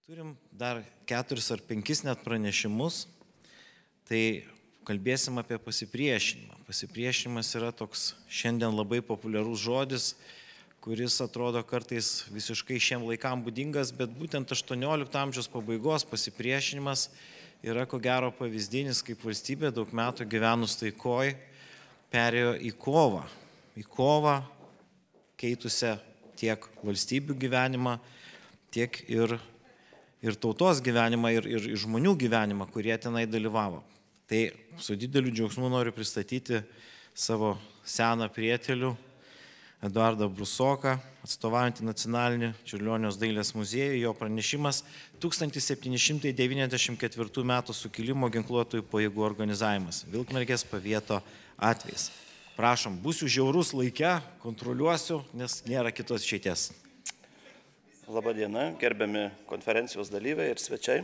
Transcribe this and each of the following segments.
Turim dar 4 ar 5 net pranešimus, tai kalbėsim apie pasipriešinimą. Pasipriešinimas yra toks šiandien labai populiarus žodis, kuris atrodo kartais visiškai šiem laikam būdingas, bet būtent 18 amžiaus pabaigos pasipriešinimas yra ko gero pavyzdinis, kaip valstybė daug metų gyvenus taikoj perėjo į kovą. Į kovą keitusią tiek valstybių gyvenimą, tiek ir tautos gyvenimą, ir žmonių gyvenimą, kurie tenai dalyvavo. Tai su dideliu džiaugsmu noriu pristatyti savo seną prietelių Eduardą Brusoką, atstovaujantį Nacionalinį Čiurlionio dailės muziejų. Jo pranešimas 1794 m. sukilimo ginkluotųjų pajėgų organizavimas. Vilkmergės pavieto atvejis. Prašom, būsiu žiaurus laike, kontroliuosiu, nes nėra kitos išeities. Labadiena, gerbiami konferencijos dalyviai ir svečiai.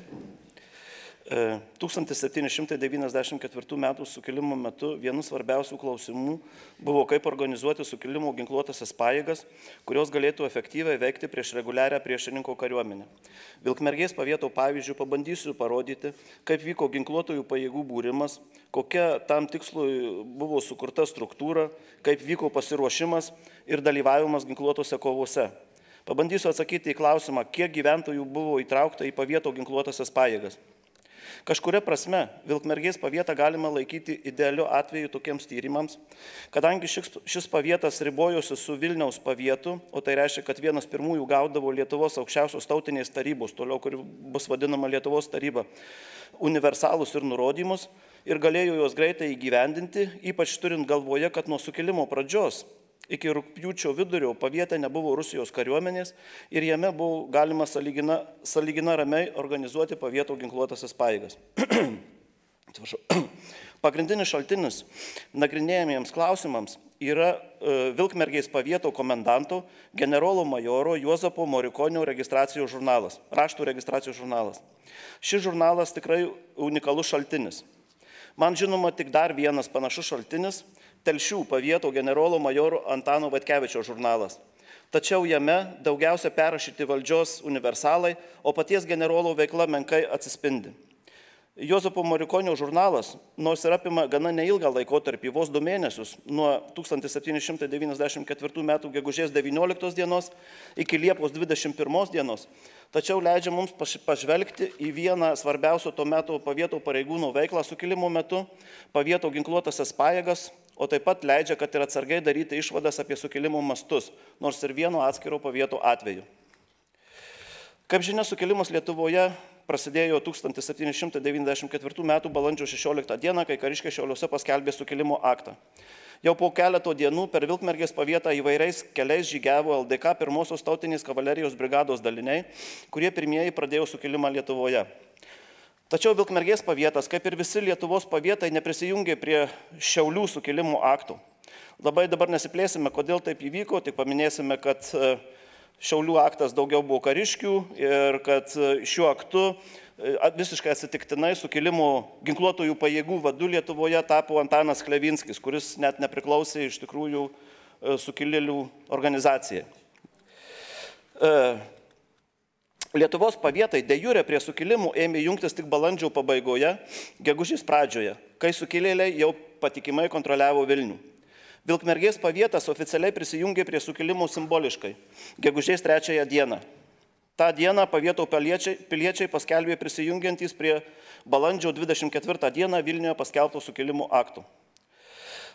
1794 m. sukilimo metu vienu svarbiausių klausimų buvo, kaip organizuoti sukilimo ginkluotasias pajėgas, kurios galėtų efektyviai veikti prieš reguliarią priešininko kariuomenę. Vilkmergės pavieto pavyzdžių pabandysiu parodyti, kaip vyko ginkluotųjų pajėgų būrimas, kokia tam tikslui buvo sukurta struktūra, kaip vyko pasiruošimas ir dalyvavimas ginkluotose kovose. Pabandysiu atsakyti į klausimą, kiek gyventojų buvo įtraukta į pavieto ginkluotasias pajėgas. Kažkuria prasme, Vilkmergės pavietą galima laikyti idealiu atveju tokiems tyrimams, kadangi šis pavietas ribojosi su Vilniaus pavietu, o tai reiškia, kad vienas pirmųjų gaudavo Lietuvos aukščiausios tautinės tarybos, toliau, kuri bus vadinama Lietuvos taryba, universalus ir nurodymus ir galėjo juos greitai įgyvendinti, ypač turint galvoje, kad nuo sukilimo pradžios iki rugpjūčio vidurio paviete nebuvo Rusijos kariuomenės ir jame buvo galima sąlyginai ramiai organizuoti pavieto ginkluotasias pajėgas. Pagrindinis šaltinis nagrinėjamiems klausimams yra Vilkmergės pavieto komendanto generolo majoro Juozapo Morikonio registracijos žurnalas, raštų registracijos žurnalas. Šis žurnalas tikrai unikalus šaltinis. Man žinoma tik dar vienas panašus šaltinis – Telšių pavieto generolo majoro Antano Vatkevičio žurnalas. Tačiau jame daugiausia perrašyti valdžios universalai, o paties generolo veikla menkai atsispindi. Juozapo Morikonio žurnalas, nors ir apima gana neilgą laikotarpį, vos 2 mėnesius, nuo 1794 m. gegužės 19 dienos iki Liepos 21 dienos, tačiau leidžia mums pažvelgti į vieną svarbiausių to meto pavieto pareigūnų veiklą sukilimo metu, pavieto ginkluotasias pajėgas, o taip pat leidžia, kad ir atsargiai daryti išvadas apie sukilimo mastus, nors ir vieno atskiro pavieto atveju. Kaip žinia, sukilimas Lietuvoje prasidėjo 1794 m. balandžio 16 dieną, kai kariškiai Šiauliuose paskelbė sukilimo aktą. Jau po keleto dienų per Vilkmergės pavietą įvairiais keliais žygiavo LDK 1-osios tautinės kavalerijos brigados daliniai, kurie pirmieji pradėjo sukilimą Lietuvoje. Tačiau Vilkmergės pavietas, kaip ir visi Lietuvos pavietai, neprisijungė prie Šiaulių sukilimo aktų. Labai dabar nesiplėsime, kodėl taip įvyko, tik paminėsime, kad Šiaulių aktas daugiau buvo kariškių ir kad šiuo aktu visiškai atsitiktinai sukilimo ginkluotųjų pajėgų vadu Lietuvoje tapo Antanas Klevinskis, kuris net nepriklausė iš tikrųjų sukilėlių organizacijai. Lietuvos pavietai de jure prie sukilimų ėmė jungtis tik balandžio pabaigoje, gegužės pradžioje, kai sukilėliai jau patikimai kontroliavo Vilnių. Vilkmergės pavietas oficialiai prisijungė prie sukilimo simboliškai, gegužės 3 dieną. Ta dieną pavieto piliečiai paskelbė prisijungiantys prie balandžio 24 dieną Vilniuje paskelbto sukilimo aktų.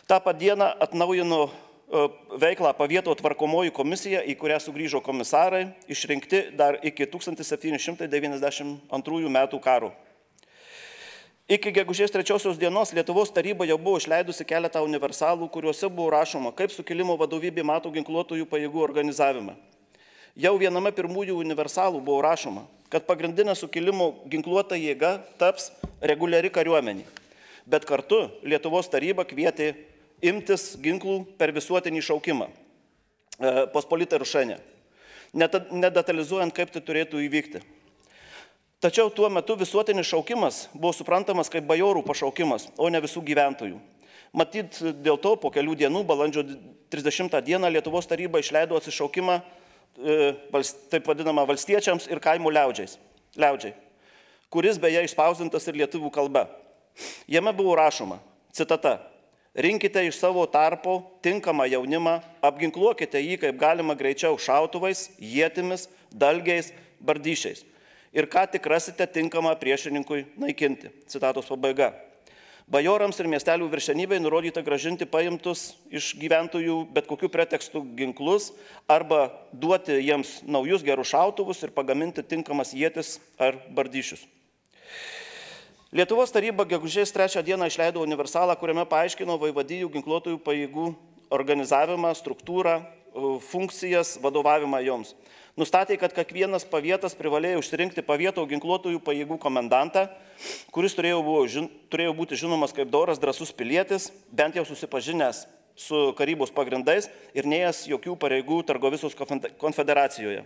Ta pat dieną atnaujino veiklą pavieto tvarkomoji komisija, į kurią sugrįžo komisarai, išrinkti dar iki 1792 m. karo. Iki gegužės 3 dienos Lietuvos taryba jau buvo išleidusi keletą universalų, kuriuose buvo rašoma, kaip sukilimo vadovybė mato ginkluotųjų pajėgų organizavimą. Jau viename pirmųjų universalų buvo rašoma, kad pagrindinė sukilimo ginkluota jėga taps reguliari kariuomenė. Bet kartu Lietuvos taryba kvietė imtis ginklų per visuotinį šaukimą, pospolitą rušenę, nedetalizuojant, kaip tai turėtų įvykti. Tačiau tuo metu visuotinis šaukimas buvo suprantamas kaip bajorų pašaukimas, o ne visų gyventojų. Matyt, dėl to po kelių dienų, balandžio 30 dieną, Lietuvos taryba išleido atsišaukimą taip vadinamą valstiečiams ir kaimo liaudžiais. liaudžiai, kuris beje išspausdintas ir lietuvių kalba. Jame buvo rašoma, citata, rinkite iš savo tarpo tinkamą jaunimą, apginkluokite jį kaip galima greičiau šautuvais, ietimis, dalgiais, bardyšiais. Ir ką tik rasite tinkamą priešininkui naikinti. Citatos pabaiga. Bajorams ir miestelių viršenybei nurodyta gražinti paimtus iš gyventojų bet kokių pretekstų ginklus arba duoti jiems naujus gerus šautuvus ir pagaminti tinkamas ietis ar bardyšius. Lietuvos taryba gegužės 3 dieną išleido universalą, kuriame paaiškino vaivadijų ginkluotojų pajėgų organizavimą, struktūrą, funkcijas, vadovavimą joms. Nustatė, kad kiekvienas pavietas privalėjo išsirinkti pavieto ginkluotojų pajėgų komendantą, kuris turėjo būti žinomas kaip doras, drąsus pilietis, bent jau susipažinęs su karybos pagrindais ir neėjęs jokių pareigų Targovisos konfederacijoje.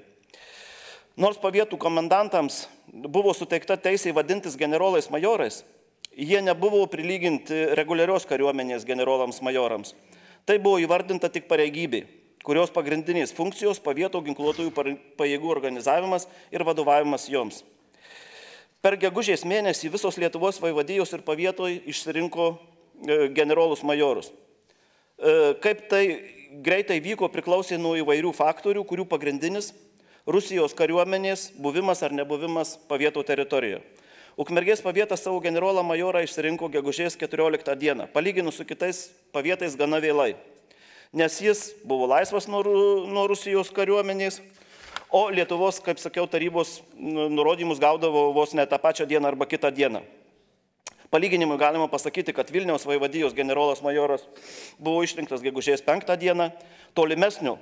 Nors pavietų komendantams buvo suteikta teisė vadintis generolais majorais, jie nebuvo prilyginti reguliarios kariuomenės generolams majorams. Tai buvo įvardinta tik pareigybė, kurios pagrindinės funkcijos pavieto ginkluotojų pajėgų organizavimas ir vadovavimas joms. Per gegužės mėnesį visos Lietuvos vaivadijos ir pavietoj išsirinko generolus majorus. Kaip tai greitai vyko priklausė nuo įvairių faktorių, kurių pagrindinis Rusijos kariuomenės buvimas ar nebuvimas pavieto teritorijoje. Ukmergės pavietas savo generolą majorą išsirinko gegužės 14 dieną, palyginus su kitais pavietais gana vėlai, nes jis buvo laisvas nuo Rusijos kariuomenės, o Lietuvos, kaip sakiau, tarybos nurodymus gaudavo vos ne tą pačią dieną arba kitą dieną. Palyginimui galima pasakyti, kad Vilniaus vaivadijos generolas majoras buvo išrinktas gegužės 5 dieną, tolimesnių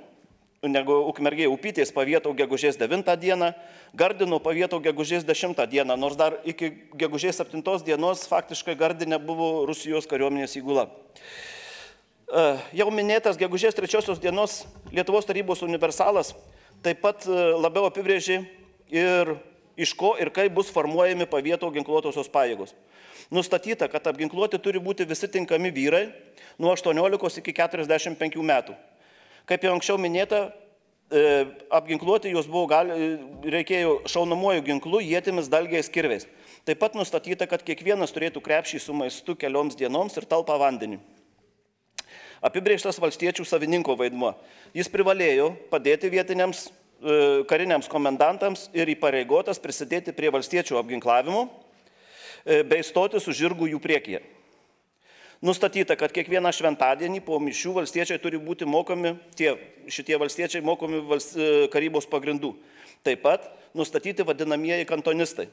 negu Ukmergė Upytės pavieto gegužės 9 dieną, Gardino pavieto gegužės 10 dieną, nors dar iki gegužės 7 dienos faktiškai Gardine buvo Rusijos kariuomenės įgula. Jau minėtas gegužės 3 dienos Lietuvos tarybos universalas taip pat labiau apibrėžė ir iš ko ir kaip bus formuojami pavieto ginkluotosios pajėgos. Nustatyta, kad apginkluoti turi būti visi tinkami vyrai nuo 18 iki 45 metų. Kaip jau anksčiau minėta, apginkluoti juos reikėjo šaunamuoju ginklu, ietimis, dalgiais, kirviais. Taip pat nustatyta, kad kiekvienas turėtų krepšį su maistu kelioms dienoms ir talpą vandenį. Apibrėžtas valstiečių savininko vaidmuo. Jis privalėjo padėti vietiniams kariniams komendantams ir įpareigotas prisidėti prie valstiečių apginklavimo bei stoti su žirgu jų priekyje. Nustatyta, kad kiekvieną šventadienį po mišių valstiečiai turi būti mokomi, šitie valstiečiai mokomi karybos pagrindų. Taip pat nustatyti vadinamieji kantonistai,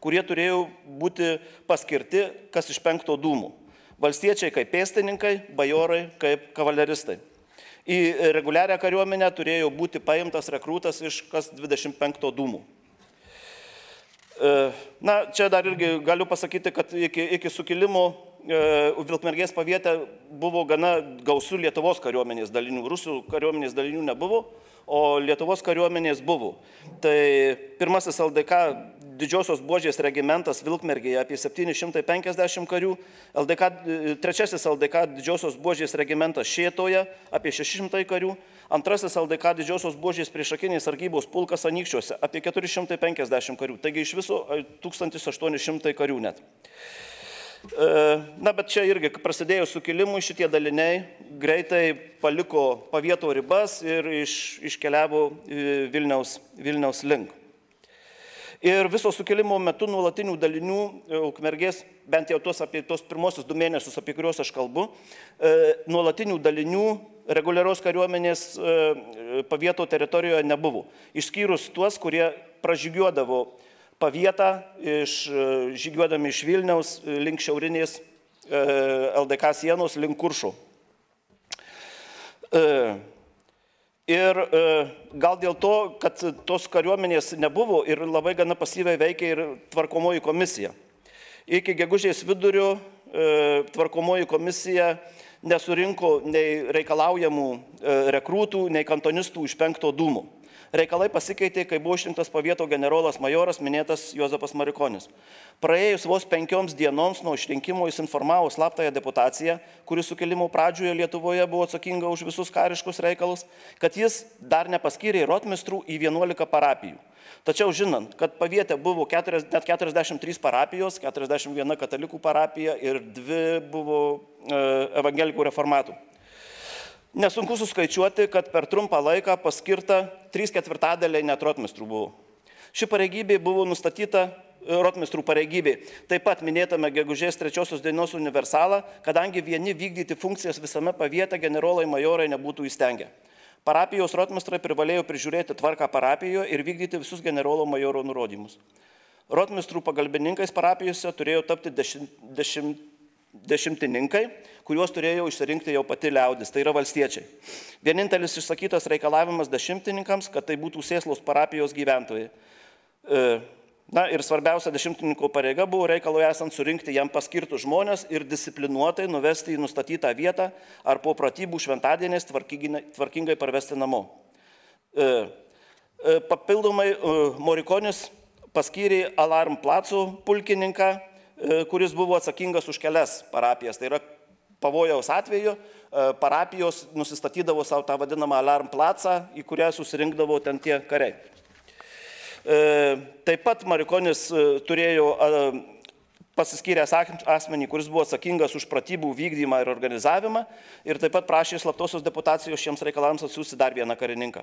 kurie turėjo būti paskirti kas iš 5 dūmų. Valstiečiai kaip pėstininkai, bajorai kaip kavaleristai. Į reguliarią kariuomenę turėjo būti paimtas rekrūtas iš kas 25 dūmų. Na, čia dar irgi galiu pasakyti, kad iki sukilimo Vilkmergės paviete buvo gana gausų Lietuvos kariuomenės dalinių. Rusų kariuomenės dalinių nebuvo, o Lietuvos kariuomenės buvo. Tai pirmasis LDK didžiosios buožės regimentas Vilkmergėje apie 750 karių, trečiasis LDK didžiosios buožės regimentas Šėtoje apie 600 karių, antrasis LDK didžiosios buožės priešakinės sargybos pulkas Anykščiuose apie 450 karių, taigi iš viso 1800 karių net. Na, bet čia irgi prasidėjo sukilimui, šitie daliniai greitai paliko pavieto ribas ir iškeliavo Vilniaus link. Ir viso sukilimo metu nuolatinių dalinių Ukmergės, bent jau apie tos pirmosius 2 mėnesius, apie kuriuos aš kalbu, nuolatinių dalinių reguliarios kariuomenės pavieto teritorijoje nebuvo. Išskyrus tuos, kurie pražygiuodavo pavietą, žygiuodami iš Vilniaus link šiaurinės LDK sienos, link Kuršo. Ir gal dėl to, kad tos kariuomenės nebuvo ir labai gana pasyviai veikia ir tvarkomoji komisija. Iki gegužės vidurio tvarkomoji komisija nesurinko nei reikalaujamų rekrūtų, nei kantonistų iš 5 dūmų. Reikalai pasikeitė, kai buvo išrinktas pavieto generolas majoras minėtas Juozapas Marikonis. Praėjus vos 5 dienoms nuo išrinkimo jis informavo slaptąją deputaciją, kuri sukilimo pradžioje Lietuvoje buvo atsakinga už visus kariškus reikalus, kad jis dar nepaskyrė rotmistrų į 11 parapijų. Tačiau žinant, kad paviete buvo net 43 parapijos, 41 katalikų parapija ir 2 buvo evangelikų reformatų. Nesunku suskaičiuoti, kad per trumpą laiką paskirta 3/4 net rotmistrų buvo. Ši pareigybė buvo nustatyta rotmistrų pareigybė, taip pat minėtame gegužės 3 dienos universalą, kadangi vieni vykdyti funkcijas visame paviete generolai majorai nebūtų įstengę. Parapijos rotmistrai privalėjo prižiūrėti tvarką parapijoje ir vykdyti visus generolo majoro nurodymus. Rotmistrų pagalbininkais parapijose turėjo tapti dešimtininkai, kuriuos turėjo išsirinkti jau pati liaudis, tai yra valstiečiai. Vienintelis išsakytas reikalavimas dešimtininkams, kad tai būtų Sėslos parapijos gyventojai. Na ir svarbiausia dešimtininko pareiga buvo reikalui esant surinkti jam paskirtus žmonės ir disciplinuotai nuvesti į nustatytą vietą ar po pratybų šventadieniais tvarkingai parvesti namo. Papildomai Morikonis paskyrė Alarm Placo pulkininką, kuris buvo atsakingas už kelias parapijas. Tai yra pavojaus atveju, parapijos nusistatydavo savo tą vadinamą Alarm Placą, į kurią susirinkdavo ten tie kariai. Taip pat Marikonis turėjo pasiskyręs asmenį, kuris buvo atsakingas už pratybų vykdymą ir organizavimą ir taip pat prašė slaptosios deputacijos šiems reikalams atsiųsti dar vieną karininką.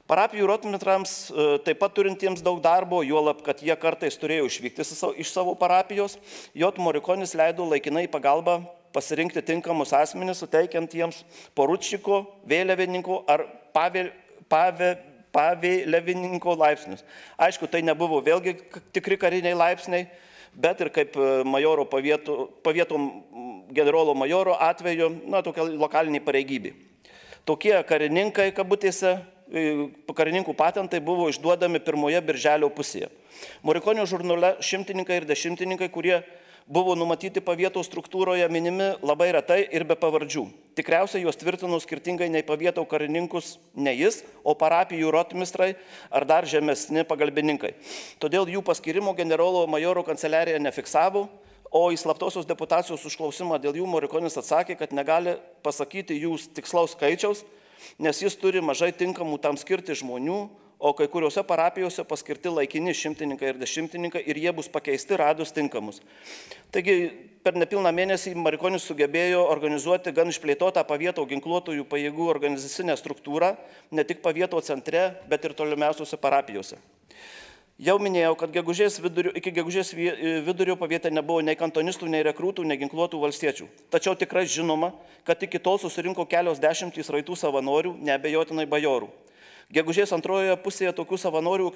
Parapijų rotmistrams taip pat turintiems daug darbo, juolab, kad jie kartais turėjo išvykti iš savo parapijos, J. Morikonis leido laikinai pagalbą pasirinkti tinkamus asmenis, suteikiant jiems poručiko, vėliavininko ar pavėliavininko laipsnius. Aišku, tai nebuvo vėlgi tikri kariniai laipsniai, bet ir kaip majoro pavieto generolo majoro atveju, tokia lokalinė pareigybė. Tokie karininkai, kabutėse, karininkų patentai buvo išduodami pirmoje birželio pusėje. Morikonio žurnale šimtininkai ir dešimtininkai, kurie buvo numatyti pavieto struktūroje, minimi labai retai ir be pavardžių. Tikriausiai juos tvirtino skirtingai nei pavieto karininkus ne jis, o parapijų rotmistrai ar dar žemesni pagalbininkai. Todėl jų paskirimo generolo majoro kanceliarija nefiksavo, o į slaptosios deputacijos užklausimą dėl jų Morikonis atsakė, kad negali pasakyti jų tikslaus skaičiaus, nes jis turi mažai tinkamų tam skirti žmonių, o kai kuriuose parapijose paskirti laikini šimtininkai ir dešimtininkai ir jie bus pakeisti radus tinkamus. Taigi per nepilną mėnesį Marikonis sugebėjo organizuoti gan išplėtotą pavieto ginkluotųjų pajėgų organizacinę struktūrą, ne tik pavieto centre, bet ir tolimiausiose parapijose. Jau minėjau, kad iki gegužės vidurio paviete nebuvo nei kantonistų, nei rekrūtų, nei ginkluotų valstiečių. Tačiau tikrai žinoma, kad iki tol susirinko kelios dešimtys raitų savanorių, neabejotinai bajorų. Gegužės antrojoje pusėje tokių savanorių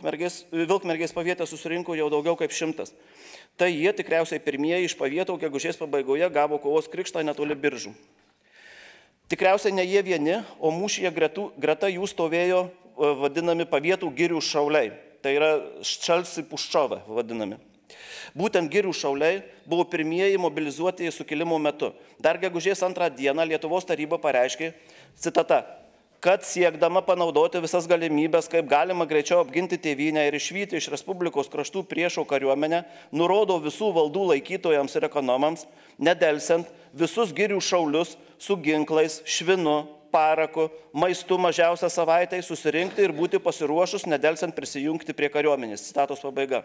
Vilkmergės pavietė susirinko jau daugiau kaip 100. Tai jie tikriausiai pirmieji iš pavieto gegužės pabaigoje gavo kovos krikštą netoli Biržų. Tikriausiai ne jie vieni, o mūšyje greta jų stovėjo vadinami pavietų girių šauliai. Tai yra Ščalsi Puščova vadinami. Būtent girių šauliai buvo pirmieji mobilizuoti sukilimo metu. Dar gegužės 2 dieną Lietuvos taryba pareiškė, citata, kad siekdama panaudoti visas galimybės, kaip galima greičiau apginti tėvynę ir išvyti iš Respublikos kraštų priešo kariuomenę, nurodo visų valdų laikytojams ir ekonomams, nedelsiant visus girių šaulius su ginklais, švinu, paraku, maistu mažiausią savaitę susirinkti ir būti pasiruošus nedelsiant prisijungti prie kariuomenės. Citatos pabaiga.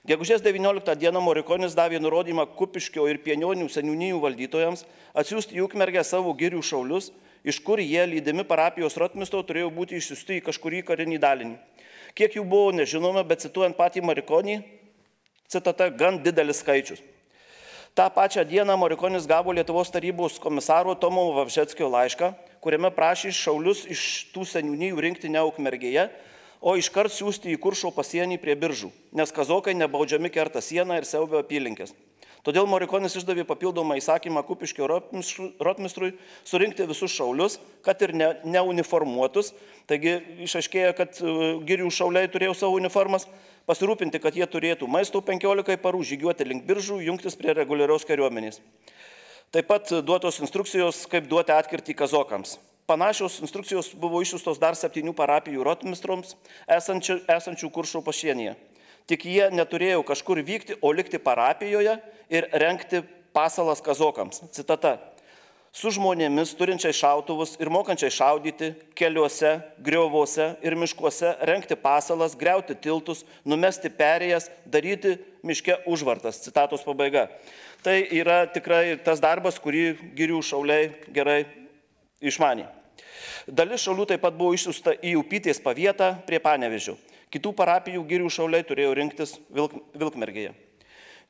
Gegužės 19 dieną Morikonis davė nurodymą Kupiškio ir Pienionių seniūnijų valdytojams atsiųsti į Ukmergę savo girių šaulius, iš kur jie lydimi parapijos rotmistro turėjo būti išsiųsti į kažkurį karinį dalinį. Kiek jų buvo nežinoma, bet cituojant patį Marikonį, citata, gan didelis skaičius. Ta pačią dieną Morikonis gavo Lietuvos tarybos komisaro Tomo Vavžeckio laišką, kuriame prašė šaulius iš tų seniūnijų rinkti ne Ukmergėje, o iškart siųsti į Kuršo pasienį prie Biržų, nes kazokai nebaudžiami kerta sieną ir siaubia apylinkės. Todėl Morikonis išdavė papildomą įsakymą Kupiškio rotmistrui surinkti visus šaulius, kad ir neuniformuotus, taigi išaiškėjo, kad girių šauliai turėjo savo uniformas, pasirūpinti, kad jie turėtų maisto 15 parų, žygiuoti link Biržų, jungtis prie reguliarios kariuomenės. Taip pat duotos instrukcijos, kaip duoti atkirtį kazokams. Panašios instrukcijos buvo išsiųstos dar 7 parapijų rotmistroms esančių Kuršo pašienyje. Tik jie neturėjo kažkur vykti, o likti parapijoje ir rengti pasalas kazokams. Citata. Su žmonėmis turinčiai šautuvus ir mokančiai šaudyti keliuose, griovuose ir miškuose, rengti pasalas, griauti tiltus, numesti perėjas, daryti miške užvartas. Citatos pabaiga. Tai yra tikrai tas darbas, kurį girių šauliai gerai išmanė. Dalis šaulių taip pat buvo išsiųsta į Upytės pavietą prie Panevėžio. Kitų parapijų girių šauliai turėjo rinktis Vilkmergėje.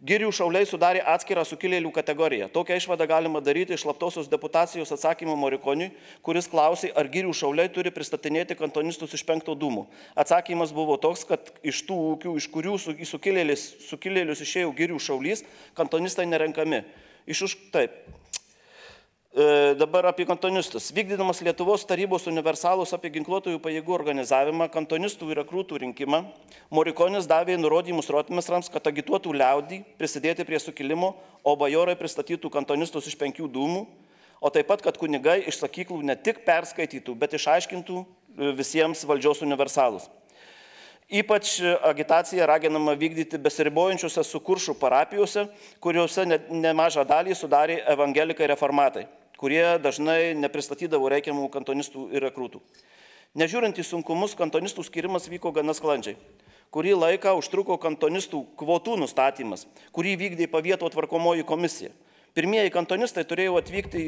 Girių šauliai sudarė atskirą sukilėlių kategoriją. Tokią išvadą galima daryti iš slaptosios deputacijos atsakymo Morikoniui, kuris klausė, ar girių šauliai turi pristatinėti kantonistus iš 5 dūmų. Atsakymas buvo toks, kad iš tų ūkių, iš kurių į sukilėlius išėjo girių šaulys, kantonistai nerenkami. Taip. Dabar apie kantonistus. Vykdydamas Lietuvos tarybos universalus apie ginkluotųjų pajėgų organizavimą, kantonistų ir rekrūtų rinkimą, Morikonis davė nurodymus rotmistrams, kad agituotų liaudį prisidėti prie sukilimo, o bajorai pristatytų kantonistus iš 5 dūmų, o taip pat, kad kunigai iš sakyklų ne tik perskaitytų, bet išaiškintų visiems valdžios universalus. Ypač agitacija raginama vykdyti besiribojančiuose su Kuršų parapijose, kuriuose nemažą dalį sudarė evangelikai reformatai, kurie dažnai nepristatydavo reikiamų kantonistų ir rekrūtų. Nežiūrint į sunkumus, kantonistų skirimas vyko gana sklandžiai. Kurį laiką užtruko kantonistų kvotų nustatymas, kurį vykdė pavieto tvarkomoji komisija. Pirmieji kantonistai turėjo atvykti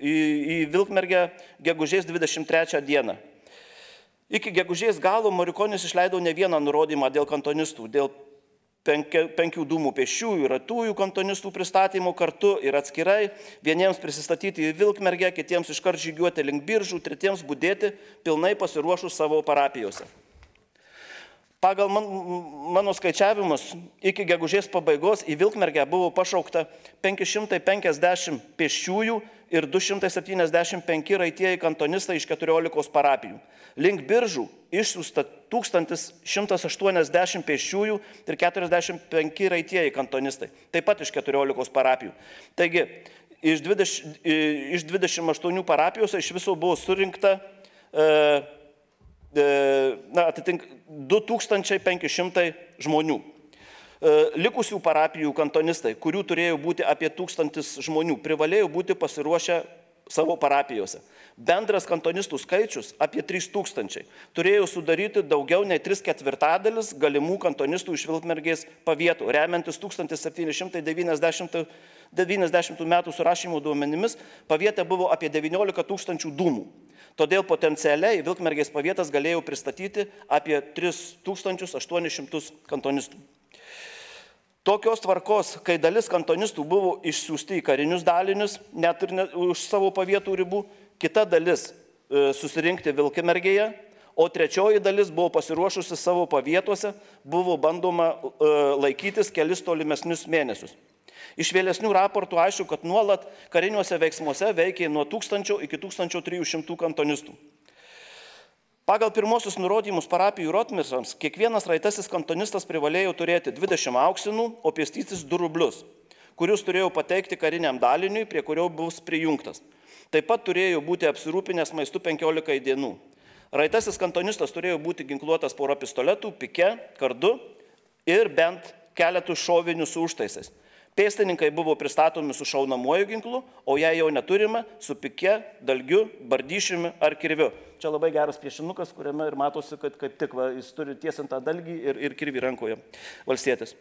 į Vilkmergę gegužės 23 dieną. Iki gegužės galo Morikonis išleido ne vieną nurodymą dėl kantonistų, dėl 5 dūmų pėsčiųjų ir ratųjų kantonistų pristatymų kartu ir atskirai, vieniems prisistatyti į Vilkmergę, kitiems iškart žygiuoti link Biržų, tretiems budėti, pilnai pasiruošus savo parapijose. Pagal mano skaičiavimus, iki gegužės pabaigos į Vilkmergę buvo pašaukta 550 pėsčiųjų ir 275 raitieji kantonistai iš 14 parapijų. Link Biržų išsiųsta 1180 pėsčiųjų ir 45 raitieji kantonistai, taip pat iš 14 parapijų. Taigi, iš 28 parapijose iš viso buvo surinkta 2500 žmonių. Likusių parapijų kantonistai, kurių turėjo būti apie 1000 žmonių, privalėjo būti pasiruošę savo parapijose. Bendras kantonistų skaičius apie 3000 turėjo sudaryti daugiau nei 3/4 galimų kantonistų iš Vilkmergės pavietų. Remiantis 1790 metų surašymo duomenimis, pavietė buvo apie 19 000 dūmų. Todėl potencialiai Vilkmergės pavietas galėjo pristatyti apie 3800 kantonistų. Tokios tvarkos, kai dalis kantonistų buvo išsiųsti į karinius dalinius, net ir už savo pavietų ribų, kita dalis susirinkti Vilkmergėje, o trečioji dalis buvo pasiruošusi savo pavietuose, buvo bandoma laikytis kelis tolimesnius mėnesius. Iš vėlesnių raportų aišku, kad nuolat kariniuose veiksmuose veikė nuo 1000 iki 1300 kantonistų. Pagal pirmosius nurodymus parapijų rotmistrams, kiekvienas raitasis kantonistas privalėjo turėti 20 auksinų, o pėstytis 2 rublius, kurius turėjo pateikti kariniam daliniui, prie kurio bus prijungtas. Taip pat turėjo būti apsirūpinęs maistu 15 dienų. Raitasis kantonistas turėjo būti ginkluotas pora pistoletų, pike, kardu ir bent keletų šovinių su užtaisais. Pėstininkai buvo pristatomi su šaunamuoju ginklu, o jei jau neturime, su pike, dalgiu, bardyšiumi ar kirviu. Čia labai geras piešinukas, kuriame ir matosi, kad kaip tik jis turi tiesintą dalgį ir kirvį rankoje valstietis.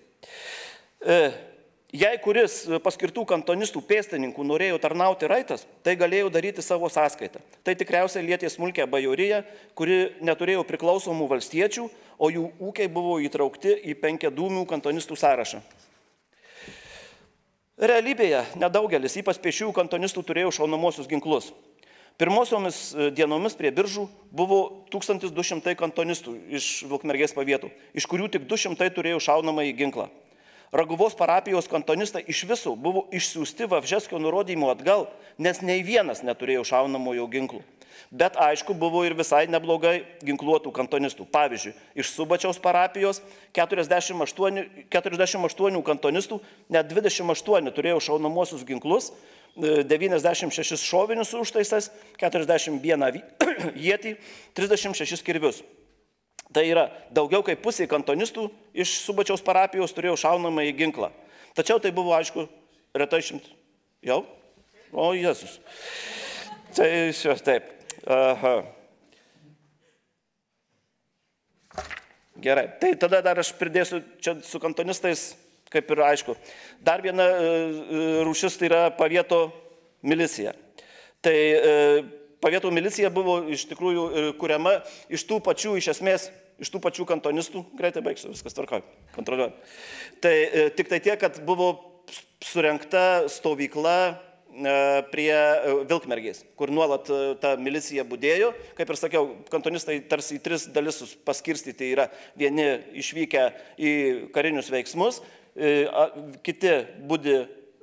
Jei kuris paskirtų kantonistų pėstininkų norėjo tarnauti raitas, tai galėjo daryti savo sąskaitą. Tai tikriausiai lietė smulkę bajoriją, kuri neturėjo priklausomų valstiečių, o jų ūkiai buvo įtraukti į 5 dūmių kantonistų sąrašą. Realybėje nedaugelis, ypač pėsčiųjų kantonistų, turėjo šaunamosius ginklus. Pirmosiomis dienomis prie Biržų buvo 1200 kantonistų iš Vilkmergės pavietų, iš kurių tik 200 turėjo šaunamąjį ginklą. Raguvos parapijos kantonistai iš viso buvo išsiųsti Vavžeskio nurodymu atgal, nes nei vienas neturėjo šaunamojo ginklų. Bet aišku, buvo ir visai neblogai ginkluotų kantonistų. Pavyzdžiui, iš Subačiaus parapijos 48 kantonistų, net 28 turėjo šaunamuosius ginklus, 96 šovinius užtaisas, 41 ietį, 36 kirvius. Tai yra daugiau kaip pusė kantonistų iš Subačiaus parapijos turėjo šaunamąjį ginklą. Tačiau tai buvo, aišku, retai Jau? O, Jėzus. Tai šios taip. Aha. Gerai. Tai tada dar aš pridėsiu čia su kantonistais, kaip ir aišku. Dar viena rūšis tai yra pavieto milicija. Tai pavieto milicija buvo iš tikrųjų kuriama iš tų pačių, iš esmės, iš tų pačių kantonistų. Greitai baigsiu, viskas tvarkoju, kontroliuoju. Tai tik tai tiek, kad buvo surengta stovykla prie Vilkmergės, kur nuolat ta milicija budėjo. Kaip ir sakiau, kantonistai tarsi į 3 dalis paskirstyti yra. Vieni išvykę į karinius veiksmus, kiti budi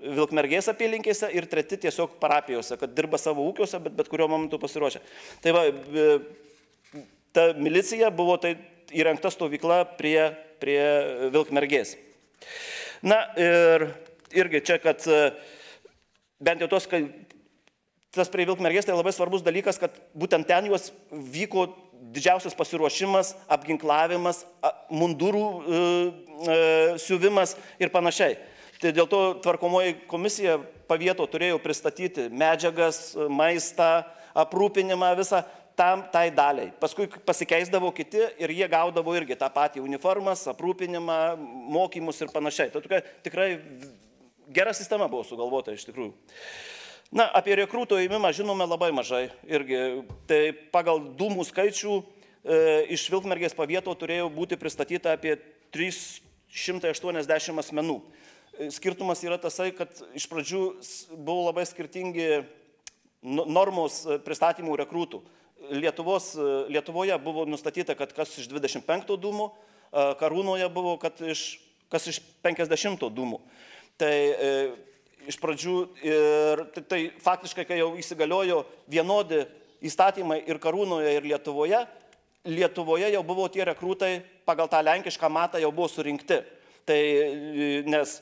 Vilkmergės apylinkėse ir treti tiesiog parapijose, kad dirba savo ūkiuose, bet kurio momentu pasiruošia. Tai va, ta milicija buvo tai įrengta stovykla prie Vilkmergės. Na ir irgi čia, kad bent jau tas prie Vilkmergės tai labai svarbus dalykas, kad būtent ten juos vyko didžiausias pasiruošimas, apginklavimas, mundurų siuvimas ir panašiai. Tai dėl to tvarkomoji komisija pavieto turėjo pristatyti medžiagas, maistą, aprūpinimą visą tai daliai. Paskui pasikeisdavo kiti ir jie gaudavo irgi tą patį uniformas, aprūpinimą, mokymus ir panašiai. Tai tokia tikrai gera sistema buvo sugalvota iš tikrųjų. Na, apie rekrūto ėmimą žinome labai mažai irgi. Tai pagal dūmų skaičių iš Vilkmergės pavieto turėjo būti pristatyta apie 380 asmenų. Skirtumas yra tasai, kad iš pradžių buvo labai skirtingi normos pristatymų rekrūtų. Lietuvoje buvo nustatyta, kad kas iš 25 dūmų, Karūnoje buvo, kad kas iš 50 dūmų. Tai iš pradžių ir tai faktiškai, kai jau įsigaliojo vienodi įstatymai ir Karūnoje, ir Lietuvoje jau buvo tie rekrūtai pagal tą lenkišką matą jau buvo surinkti. Tai nes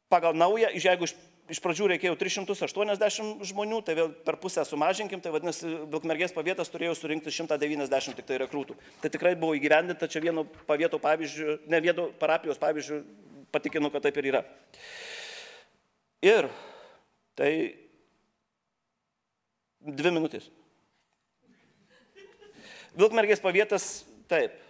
pagal naują, jeigu iš pradžių reikėjo 380 žmonių, tai vėl per pusę sumažinkim, tai vadinasi, Vilkmergės pavietas turėjo surinkti 190 tik tai rekrūtų. Tai tikrai buvo įgyvendinta, čia vieno pavieto pavyzdžių, ne vieno parapijos pavyzdžių, patikinu, kad taip ir yra. Ir tai 2 minutės. Vilkmergės pavietas, taip.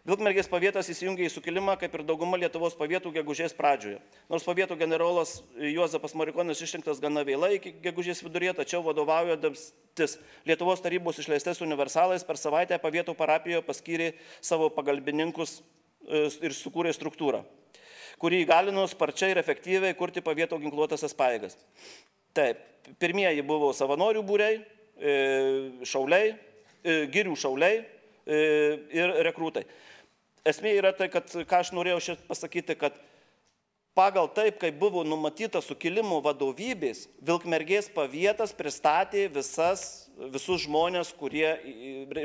Vilkmergės pavietas įsijungė į sukilimą, kaip ir dauguma Lietuvos pavietų gegužės pradžioje. Nors pavietų generolas Juozapas Marikonis išrinktas gana vėlai iki gegužės viduryje, tačiau vadovaujantis Lietuvos tarybos išleistais universalais per savaitę pavietų parapijoje paskyrė savo pagalbininkus ir sukūrė struktūrą, kuri įgalino sparčiai ir efektyviai kurti pavieto ginkluotasias pajėgas. Taip, pirmieji buvo savanorių būriai, šauliai, girių šauliai ir rekrūtai. Esmė yra tai, kad ką aš norėjau šiandien pasakyti, kad pagal taip, kaip buvo numatyta sukilimo vadovybės, Vilkmergės pavietas pristatė visus žmonės, kurie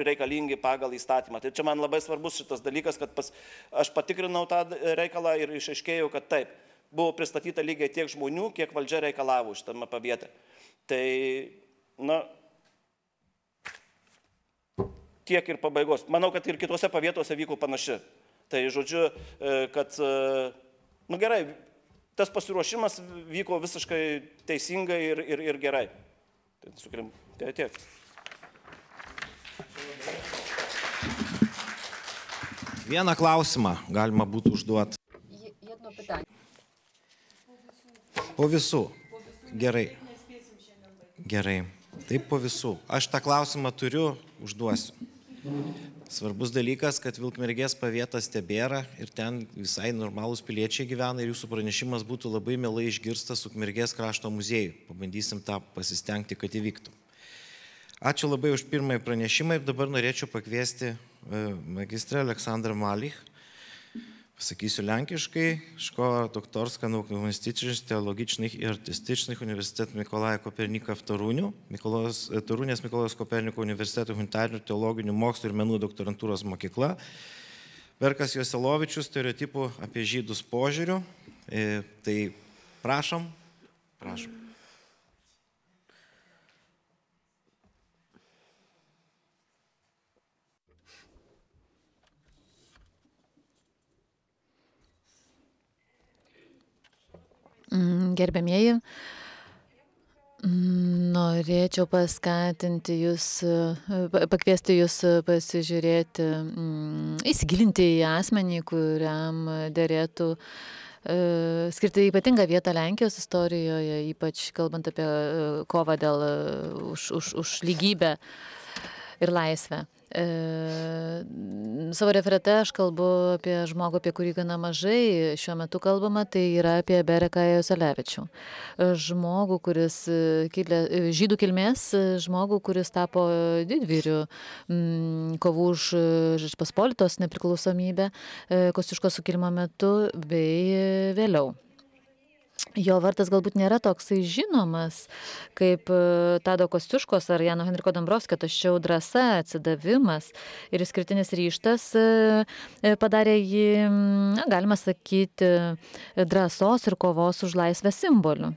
reikalingi pagal įstatymą. Tai čia man labai svarbus šitas dalykas, kad aš patikrinau tą reikalą ir išaiškėjau, kad taip, buvo pristatyta lygiai tiek žmonių, kiek valdžia reikalavo šitame paviete. Tai, na, tiek ir pabaigos. Manau, kad ir kitose pavietose vyko panaši. Tai žodžiu, kad, nu gerai, tas pasiruošimas vyko visiškai teisingai ir gerai. Tai sukrim, tai tiek. Vieną klausimą galima būtų užduoti. Jedno pytanie. Po visų. Gerai. Gerai. Taip po visų. Aš tą klausimą turiu, užduosiu. Svarbus dalykas, kad Vilkmergės pavietas tebėra ir ten visai normalūs piliečiai gyvena ir jūsų pranešimas būtų labai mielai išgirstas Ukmergės krašto muziejui. Pabandysim tą pasistengti, kad įvyktų. Ačiū labai už pirmąjį pranešimą ir dabar norėčiau pakviesti magistrę Aleksandrą Malich Pasakysiu lenkiškai, Szkoła Doktorska Nauk Humanistycznych, Teologicznych i Artystycznych Uniwersytet Mikołaja Kopernika w Toruniu, Torunės Mikalojaus Koperniko Universiteto humanitarinių teologinių mokslų ir menų doktorantūros mokykla. Berkas Joselovičius stereotipų apie žydus požiūrių. Tai prašom. Gerbėmieji, norėčiau paskatinti jūs, pakviesti jūs pasižiūrėti, įsigilinti į asmenį, kuriam derėtų skirti ypatingą vietą Lenkijos istorijoje, ypač kalbant apie kovą už lygybę ir laisvę. Savo referate aš kalbu apie žmogų, apie kurį gana mažai šiuo metu kalbama, tai yra apie Bereką Joselevičių. Žmogų, kuris žydų kilmės, žmogų, kuris tapo didvyriu kovų už Žečpospolitos nepriklausomybę Kosciuškos sukilimo metu bei vėliau. Jo vardas galbūt nėra toksai žinomas kaip Tado Kosciuškos ar Jano Henriko Dombrovskio, tačiau drąsa, atsidavimas ir išskirtinis ryžtas padarė jį, galima sakyti, drąsos ir kovos už laisvę simboliu.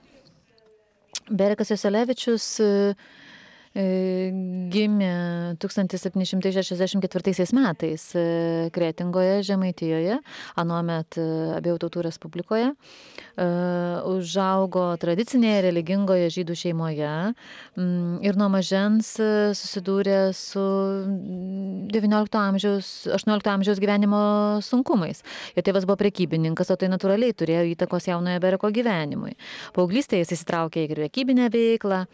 Berekas Joselevičius gimė 1764 metais Kretingoje, Žemaitijoje, anuomet Abiejų tautų Respublikoje. Užaugo tradicinėje religingoje žydų šeimoje ir nuo mažens susidūrė su 18 amžiaus gyvenimo sunkumais. Jo tėvas buvo prekybininkas, o tai natūraliai turėjo įtakos jaunojo Bereko gyvenimui. Paauglystėje jis įsitraukė į prekybinę veiklą,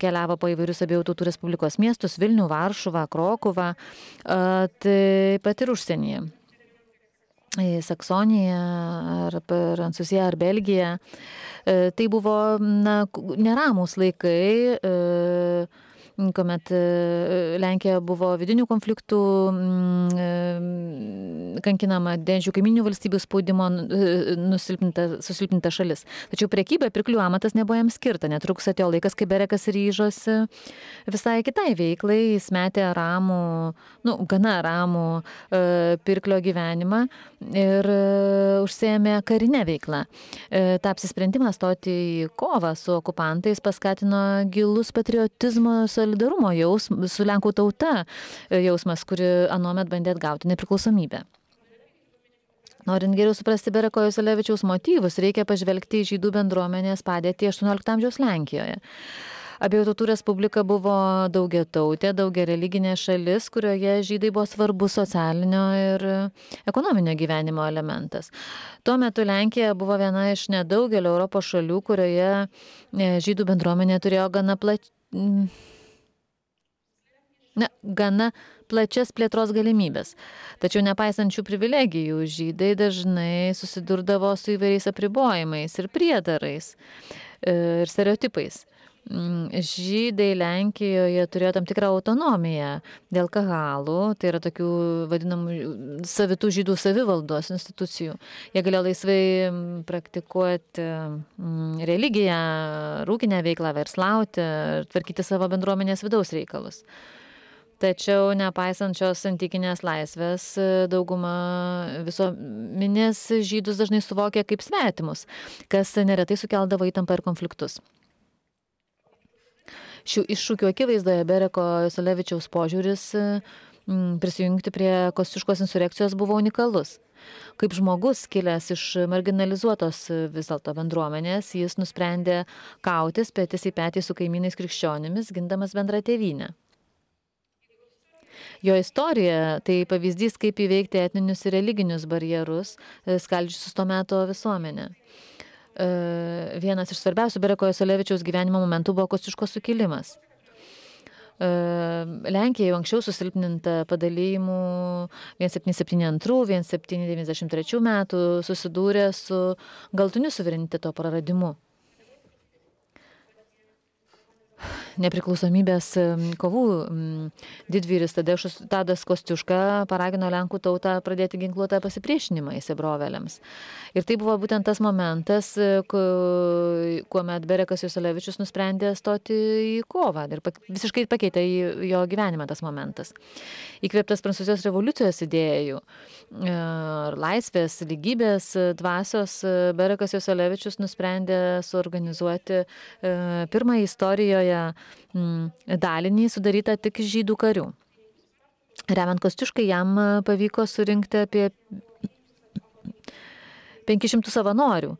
keliavo po įvairius Abiejų tautų Respublikos miestus, Vilnių, Varšuvą, Krokuvą, taip pat ir užsienyje. Į Saksoniją, ar Prancūziją, ar Belgiją. Tai buvo neramūs laikai, kuomet Lenkija buvo vidinių konfliktų kankinama didžiųjų kaiminių valstybių spaudimo susilpninta šalis. Tačiau prekyba ir pirklių amatas nebuvo jam skirta. Netrukus atėjo laikas, kai Berekas ryžosi visai kitai veiklai. Jis metė gana ramų pirklio gyvenimą ir užsiėmė karinę veiklą. Ta apsisprendimą stoti į kovą su okupantais paskatino gilus patriotizmo solidarumo jausmas su Lenkų tauta jausmas, kuri anuomet bandė atgauti nepriklausomybę. Norint geriau suprasti Bereko Joselevičiaus motyvus, reikia pažvelgti į žydų bendruomenės padėtį 18 amžiaus Lenkijoje. Abiejų tautų Respublika buvo daugiatautė, daugiareliginė šalis, kurioje žydai buvo svarbus socialinio ir ekonominio gyvenimo elementas. Tuo metu Lenkija buvo viena iš nedaugelio Europos šalių, kurioje žydų bendruomenė turėjo gana plačias plėtros galimybės. Tačiau nepaisant šių privilegijų, žydai dažnai susidurdavo su įvairiais apribojimais ir priedarais ir stereotipais. Žydai Lenkijoje turėjo tam tikrą autonomiją dėl kahalų, tai yra tokių vadinamų savitų žydų savivaldos institucijų. Jie galėjo laisvai praktikuoti religiją, rūkinę veiklą, verslauti, tvarkyti savo bendruomenės vidaus reikalus. Tačiau nepaisant šios santykinės laisvės, dauguma visuomenės žydus dažnai suvokė kaip svetimus, kas neretai sukeldavo įtampą ir konfliktus. Šių iššūkių akivaizdoje Bereko Joselevičiaus požiūris prisijungti prie Kosciuškos insurekcijos buvo unikalus. Kaip žmogus, kilęs iš marginalizuotos vis dėlto bendruomenės, jis nusprendė kautis petys į petį su kaimynais krikščionimis, gindamas bendrą tėvynę. Jo istorija tai pavyzdys, kaip įveikti etninius ir religinius barjerus, skaldžiusius to meto visuomenę. Vienas iš svarbiausių Bereko Joselevičiaus gyvenimo momentų buvo Kosciuškos sukilimas. Lenkija jau anksčiau susilpninta padalijimų 1772, 1793 metų susidūrė su galutiniu suvereniteto praradimu. nepriklausomybės kovų didvyris Tadas Kosciuška paragino Lenkų tautą pradėti ginkluotą pasipriešinimą įsibrovėliams. Ir tai buvo būtent tas momentas, kuomet Berekas Juosolevičius nusprendė stoti į kovą ir visiškai pakeitė jo gyvenimą tas momentas. Įkvėptas Prancūzijos revoliucijos idėjų, laisvės, lygybės dvasios, Berekas Juosolevičius nusprendė suorganizuoti pirmąjį istorijoje dalinį sudarytą tik žydų karių. Remiant Kosciuškai, jam pavyko surinkti apie 500 savanorių,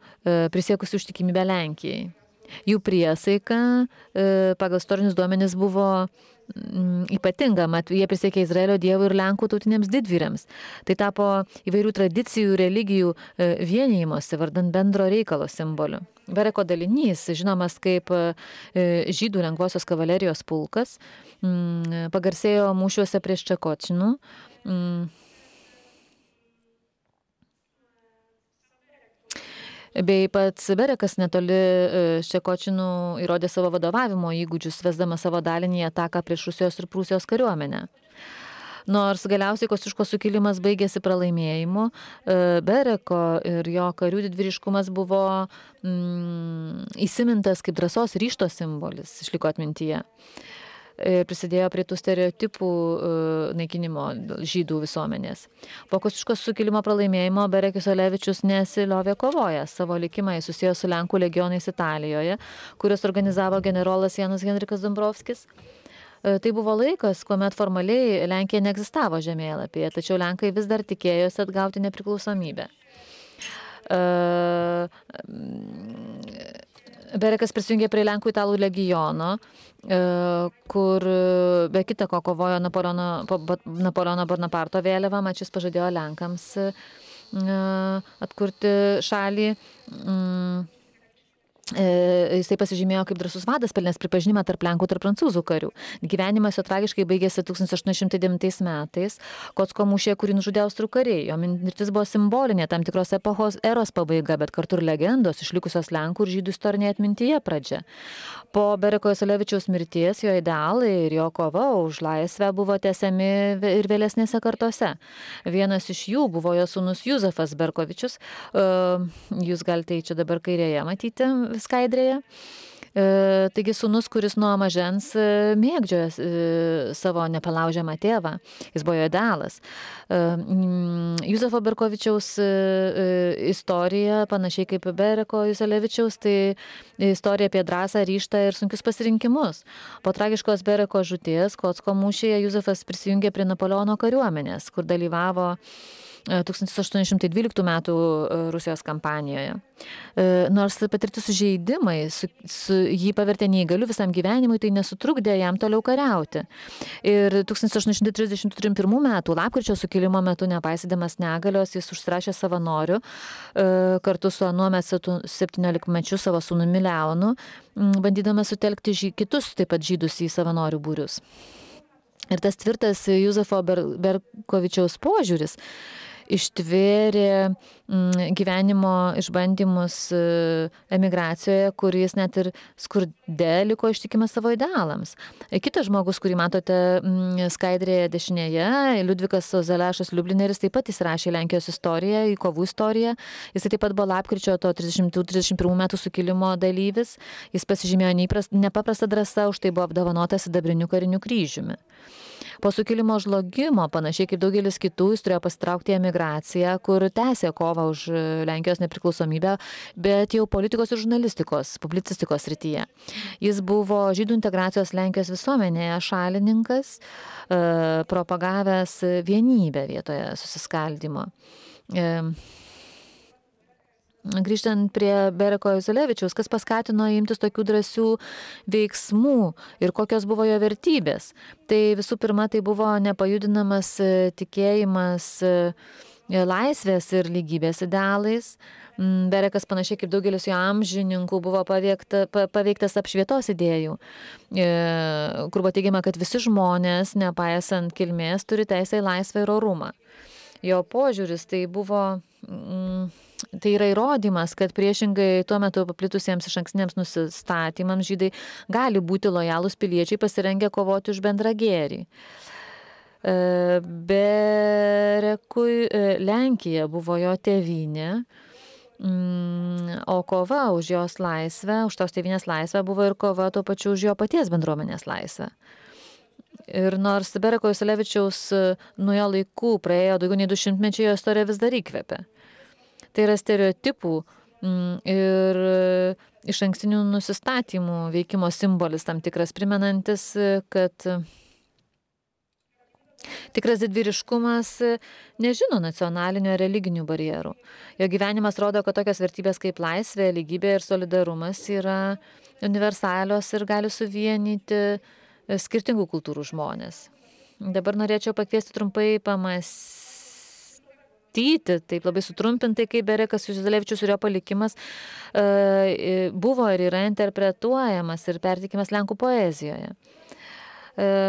prisiekusių ištikimybę Lenkijai. Jų priesaika pagal istorinius duomenis buvo ypatinga, mat jie prisiekė Izraelio dievų ir Lenkų tautiniams didvyriams. Tai tapo įvairių tradicijų, religijų vienijimosi vardan bendro reikalo simboliu. Bereko dalinys, žinomas kaip žydų lengvosios kavalerijos pulkas, pagarsėjo mūšiuose prieš Čekočinų. Bei pats Berekas netoli Ščekočinų įrodė savo vadovavimo įgūdžius, vesdama savo dalinį ataką prieš Rusijos ir Prūsijos kariuomenę. Nors galiausiai Kosciuškos sukilimas baigėsi pralaimėjimu, Bereko ir jo karių didvyriškumas buvo įsimintas kaip drąsos ryžto simbolis, išliko atmintyje. Prisidėjo prie tų stereotipų naikinimo žydų visuomenės. Po Kosciuškos sukilimo pralaimėjimo Berekis Juosolevičius nesiliovė kovojęs. Savo likimą jis susijęs su Lenkų legionais Italijoje, kurios organizavo generolas Janas Henrikas Dombrovskis. Tai buvo laikas, kuomet formaliai Lenkija neegzistavo žemėlapyje, tačiau Lenkai vis dar tikėjosi atgauti nepriklausomybę. Berekas prisijungė prie Lenkų italų legiono, kur be kita ko kovojo Napoleono Bonaparto vėliava, mat šis pažadėjo Lenkams atkurti šalį. Jisai pasižymėjo kaip drąsus vadas, pelnęs pripažinimą tarp Lenkų ir prancūzų karių. Gyvenimas jo tragiškai baigėsi 1809 metais, Kocko mūšyje, kurį nužudė austrų kariai. Jo mirtis buvo simbolinė tam tikros eros pabaiga, bet kartu ir legendos išlikusios Lenkų ir žydų istorinėje atmintyje pradžia. Po Bereko Juosolevičiaus mirties jo idealai ir jo kova už laisvę buvo tęsiami ir vėlesnėse kartose. Vienas iš jų buvo jo sūnus Juzefas Berkovičius. Jūs galite čia dabar kairėje matyti skaidrėje. Taigi sūnus, kuris nuo mažens mėgdžiojo savo nepalaužiamą tėvą. Jis buvo jo idealas. Juzefo Berkovičiaus istorija, panašiai kaip Bereko Juosolevičiaus, tai istorija apie drąsą, ryžtą ir sunkius pasirinkimus. Po tragiškos Bereko žūties Kocko mūšyje Juzefas prisijungė prie Napoleono kariuomenės, kur dalyvavo 1812 metų Rusijos kampanijoje. Nors patirtis sužeidimai jį pavertė neįgaliu visam gyvenimui, tai nesutrukdė jam toliau kariauti. Ir 1831 metų lapkričio sukilimo metu, nepaisydamas negalios, jis užsirašė savanorių kartu su anuomet 17-mečiu savo sūnumi Leonu, bandydamas sutelkti kitus taip pat žydus į savanorių būrius. Ir tas tvirtas Juzefo Berkovičiaus požiūris ištvėrė gyvenimo išbandymus emigracijoje, kuris net ir skurde liko ištikimas savo idealams. Kitas žmogus, kurį matote skaidrėje dešinėje, Liudvikas Ozelešas Liublineris, taip pat įsirašė Lenkijos istoriją, į kovų istoriją. Jis taip pat buvo lapkričio to 30-31 metų sukilimo dalyvis. Jis pasižymėjo nepaprastą drąsą, už tai buvo apdovanotas sidabriniu kariniu kryžiumi. Po sukilimo žlugimo, panašiai kaip daugelis kitų, jis turėjo pasitraukti į emigraciją, kur tęsė kovą už Lenkijos nepriklausomybę, bet jau politikos ir žurnalistikos, publicistikos srityje. Jis buvo žydų integracijos Lenkijos visuomenėje šalininkas, propagavęs vienybę vietoje susiskaldymo. Grįžtant prie Bereko Juosolevičiaus, kas paskatino imtis tokių drąsių veiksmų ir kokios buvo jo vertybės. Tai visų pirma, tai buvo nepajudinamas tikėjimas laisvės ir lygybės idealais. Berekas panašiai kaip daugelis jo amžininkų buvo paveiktas apšvietos idėjų, kur buvo teigiama, kad visi žmonės, nepaisant kilmės, turi teisę į laisvę ir orumą. Jo požiūris tai buvo Tai yra įrodymas, kad priešingai tuo metu paplitusiems išankstiniams nusistatymams žydai gali būti lojalūs piliečiai pasirengę kovoti už bendrą gėrį. Berekui Lenkija buvo jo tėvynė, o kova už jos laisvę, už tos tėvynės laisvę buvo ir kova tuo pačiu už jo paties bendruomenės laisvę. Ir nors Bereko Jeselevičiaus nuo jo laikų praėjo daugiau nei 200 mečių, jo istorija vis dar įkvepia. Tai yra stereotipų ir išankstinių nusistatymų veikimo simbolis tam tikras, primenantis, kad tikras didvyriškumas nežino nacionalinio ir religinių barjerų. Jo gyvenimas rodo, kad tokios vertybės kaip laisvė, lygybė ir solidarumas yra universalios ir gali suvienyti skirtingų kultūrų žmonės. Dabar norėčiau pakviesti trumpai pamąstyti, taip labai sutrumpintai, kaip Berekas Jeselevičius ir jo palikimas buvo ir yra interpretuojamas ir perteikiamas lenkų poezijoje.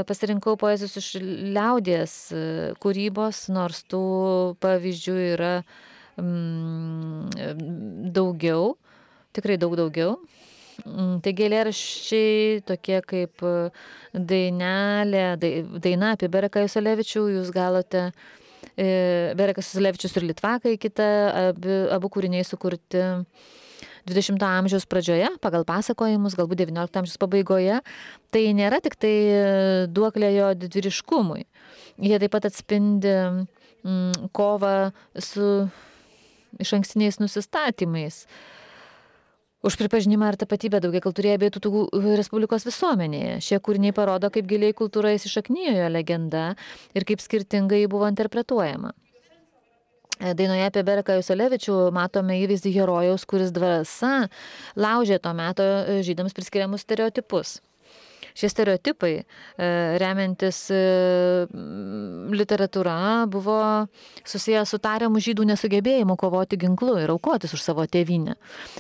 Pasirinkau poezijos iš liaudies kūrybos, nors tų pavyzdžių yra daugiau, tikrai daug daugiau. Taigi eilėraščiai tokie kaip daina apie Bereką Jeselevičių, jūs galote Berekas Jeselevičius ir Litvakai, abu kūriniai sukurti 20 amžiaus pradžioje, pagal pasakojimus, galbūt 19 amžiaus pabaigoje. Tai nėra tik tai duoklė jo didvyriškumui. Jie taip pat atspindi kovą su išankstiniais nusistatymais už pripažinimą ir tapatybę daugiakultūrėje bei Tautų Respublikos visuomenėje. Šie kūriniai parodo, kaip giliai kultūra įsišaknijo jo legenda ir kaip skirtingai buvo interpretuojama. Dainoje apie Bereką Jeselevičių matome įvaizdį herojaus, kuris dvasia laužė to meto žydams priskiriamus stereotipus. Šie stereotipai, remiantis literatūra, buvo susijęs su tariamu žydų nesugebėjimu kovoti ginklu ir aukotis už savo tėvynę.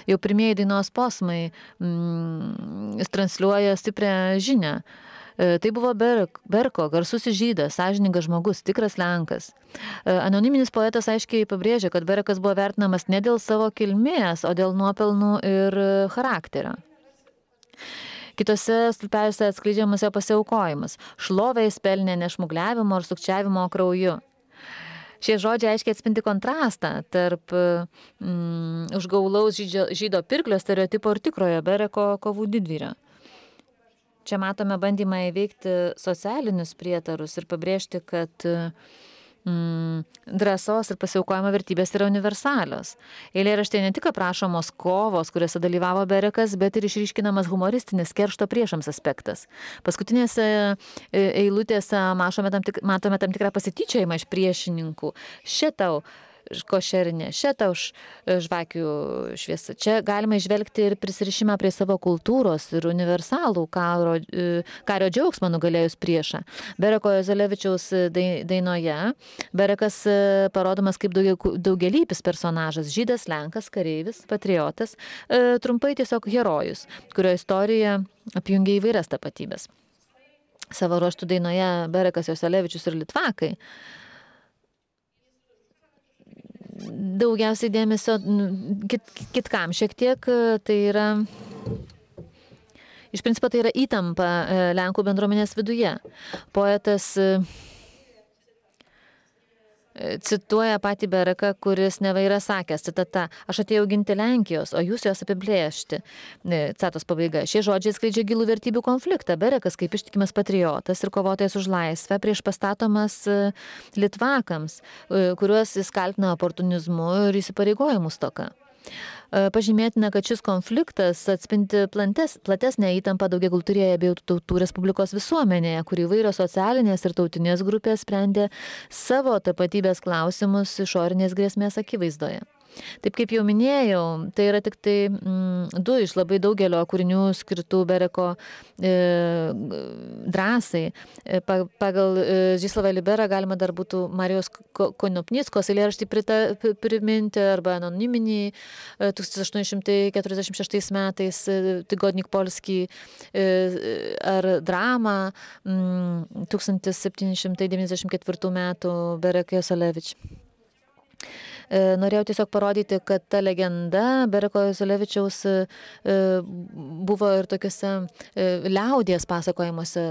Jau pirmieji dainos posmai transliuoja stiprią žinią. Tai buvo Berko, garsusis žydas, sąžiningas žmogus, tikras lenkas. Anoniminis poetas aiškiai pabrėžė, kad Berekas buvo vertinamas ne dėl savo kilmės, o dėl nuopelnų ir charakterio. Kitose stulpeliuose atskleidžiamas jo pasiaukojimas. Šlovę jis pelnė ne šmugliavimo ar sukčiavimo krauju. Šie žodžiai aiškiai atspindi kontrastą tarp užgaulaus žydo pirklio stereotipo ir tikrojo Bereko kovų didvyrio. Čia matome bandymą įveikti socialinius prietarus ir pabrėžti, kad drąsos ir pasiaukojimo vertybės yra universalios. Eilėraštyje ne tik aprašomos kovos, kuriuose dalyvavo Berekas, bet ir išryškinamas humoristinis keršto priešams aspektas. Paskutinėse eilutėse matome tam tikrą pasityčiojimą iš priešininkų. Šitau košerinė, šitą už žvakių šviesą. Čia galima išvelgti ir prisirišimą prie savo kultūros ir universalų kario džiaugsmą nugalėjus priešą. Bereko Jeselevičiaus dainoje Berekas parodomas kaip daugialypis personažas, žydas, lenkas, kareivis, patriotas, trumpai tiesiog herojus, kurio istorija apjungia įvairias tapatybės. Savo ruožtų dainoje Berekas Jeselevičius ir Litvakai daugiausiai dėmesio kitkam šiek tiek, tai yra, iš principo tai yra įtampa Lenkų bendruomenės viduje. Poetas cituoja patį Bereką, kuris neva yra sakęs, citata, aš atėjau ginti Lenkijos, o jūs jos apiplėšti. Citatos pabaiga. Šie žodžiai skleidžia gilų vertybių konfliktą. Berekas kaip ištikimas patriotas ir kovotojas už laisvę prieš pastatomas litvakams, kuriuos jis kaltina oportunizmu ir įsipareigojimų stoka. Pažymėtina, kad šis konfliktas atspindi platesnę įtampą daugiakultūrėje bei Tautų Respublikos visuomenėje, kur įvairios socialinės ir tautinės grupės sprendė savo tapatybės klausimus išorinės grėsmės akivaizdoje. Taip kaip jau minėjau, tai yra tik tai du iš labai daugelio kūrinių skirtų Bereko drąsai. Pagal Zdzislavą Liberą galima dar būtų Marijos Konopnickos eilėraštį priminti arba anoniminį 1846 metais Tygodnik Polski ar dramą 1794 metų Berek Jeselevič. Norėjau tiesiog parodyti, kad ta legenda Bereko Jozulevičiaus buvo ir tokiuose liaudies pasakojimuose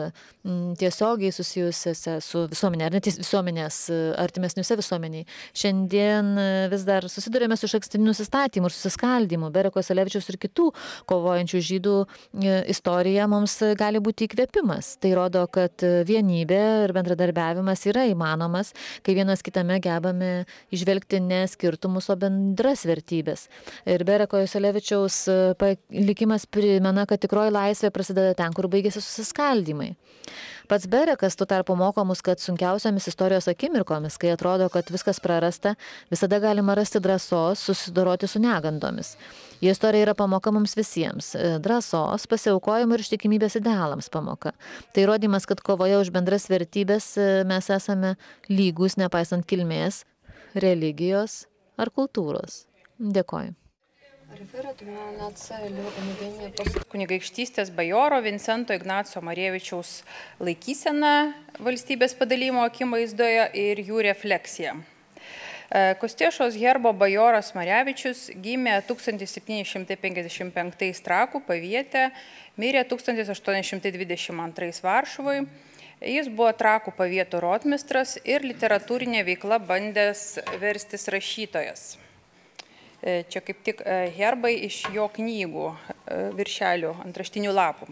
tiesiogiai susijusiuose su visuomenė, ar net visuomenės, artimesniuose visuomeniai. Šiandien vis dar susidurėme su išankstiniu nusistatymu ir susiskaldymu. Bereko Jozulevičiaus ir kitų kovojančių žydų istorija mums gali būti įkvėpimas. Tai rodo, kad vienybė ir bendradarbiavimas yra įmanomas, kai vienas kitame gebame įžvelgti ne skirtumus, o bendras vertybės. Ir Bereko Jozulevičiaus likimas primena, kad tikroji laisvė prasideda ten, kur baigėsi susiskaldymai. Pats Berekas tuo tarpu moko mus, kad sunkiausiamis istorijos akimirkomis, kai atrodo, kad viskas prarasta, visada galima rasti drąsos susidoroti su negandomis. Jo istorija yra pamoka mums visiems. Drąsos, pasiaukojimo ir ištikimybės idealams pamoka. Tai įrodymas, kad kovoje už bendras vertybės mes esame lygus, nepaisant kilmės, religijos ar kultūros. Dėkoju. Kunigaikštystės bajoro Vincento Ignaco Marėvičiaus laikysena valstybės padalymo akivaizdoje ir jų refleksija. Kostėšos herbo bajoras Marevičius gimė 1755 Trakų paviete, mirė 1822 Varšuvoje. Jis buvo Trakų pavieto rotmistras ir literatūrinė veikla bandęs verstis rašytojas. Čia kaip tik herbai iš jo knygų viršelių antraštinių lapų.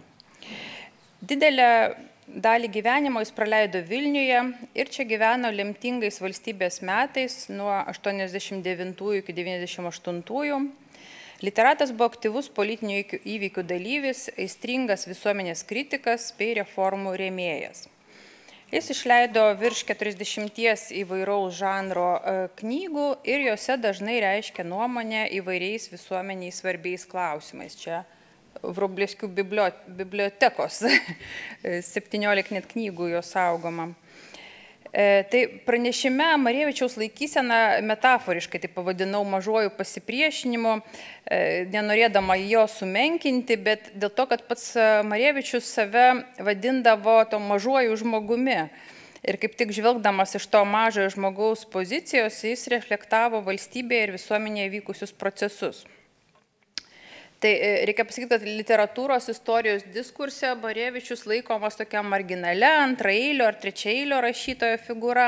Didelę dalį gyvenimo jis praleido Vilniuje ir čia gyveno lemtingais valstybės metais nuo 89 iki 98. Literatas buvo aktyvus politinių įvykių dalyvis, aistringas visuomenės kritikas bei reformų rėmėjas. Jis išleido virš 40 įvairaus žanro knygų ir jose dažnai reiškia nuomonę įvairiais visuomeniai svarbiais klausimais. Čia Vrublevskių bibliotekos 17 net knygų jo saugoma. Tai pranešime Marėvičiaus laikysena metaforiškai, tai pavadinau mažuoju pasipriešinimu, nenorėdama jo sumenkinti, bet dėl to, kad pats Marėvičius save vadindavo to mažuoju žmogumi. Ir kaip tik žvelgdamas iš to mažojo žmogaus pozicijos, jis reflektavo valstybėje ir visuomenėje vykusius procesus. Tai reikia pasakyti, kad literatūros istorijos diskurse Marėvičius laikomas tokia marginale, antraeilio ar trečiaeilio rašytojo figūra.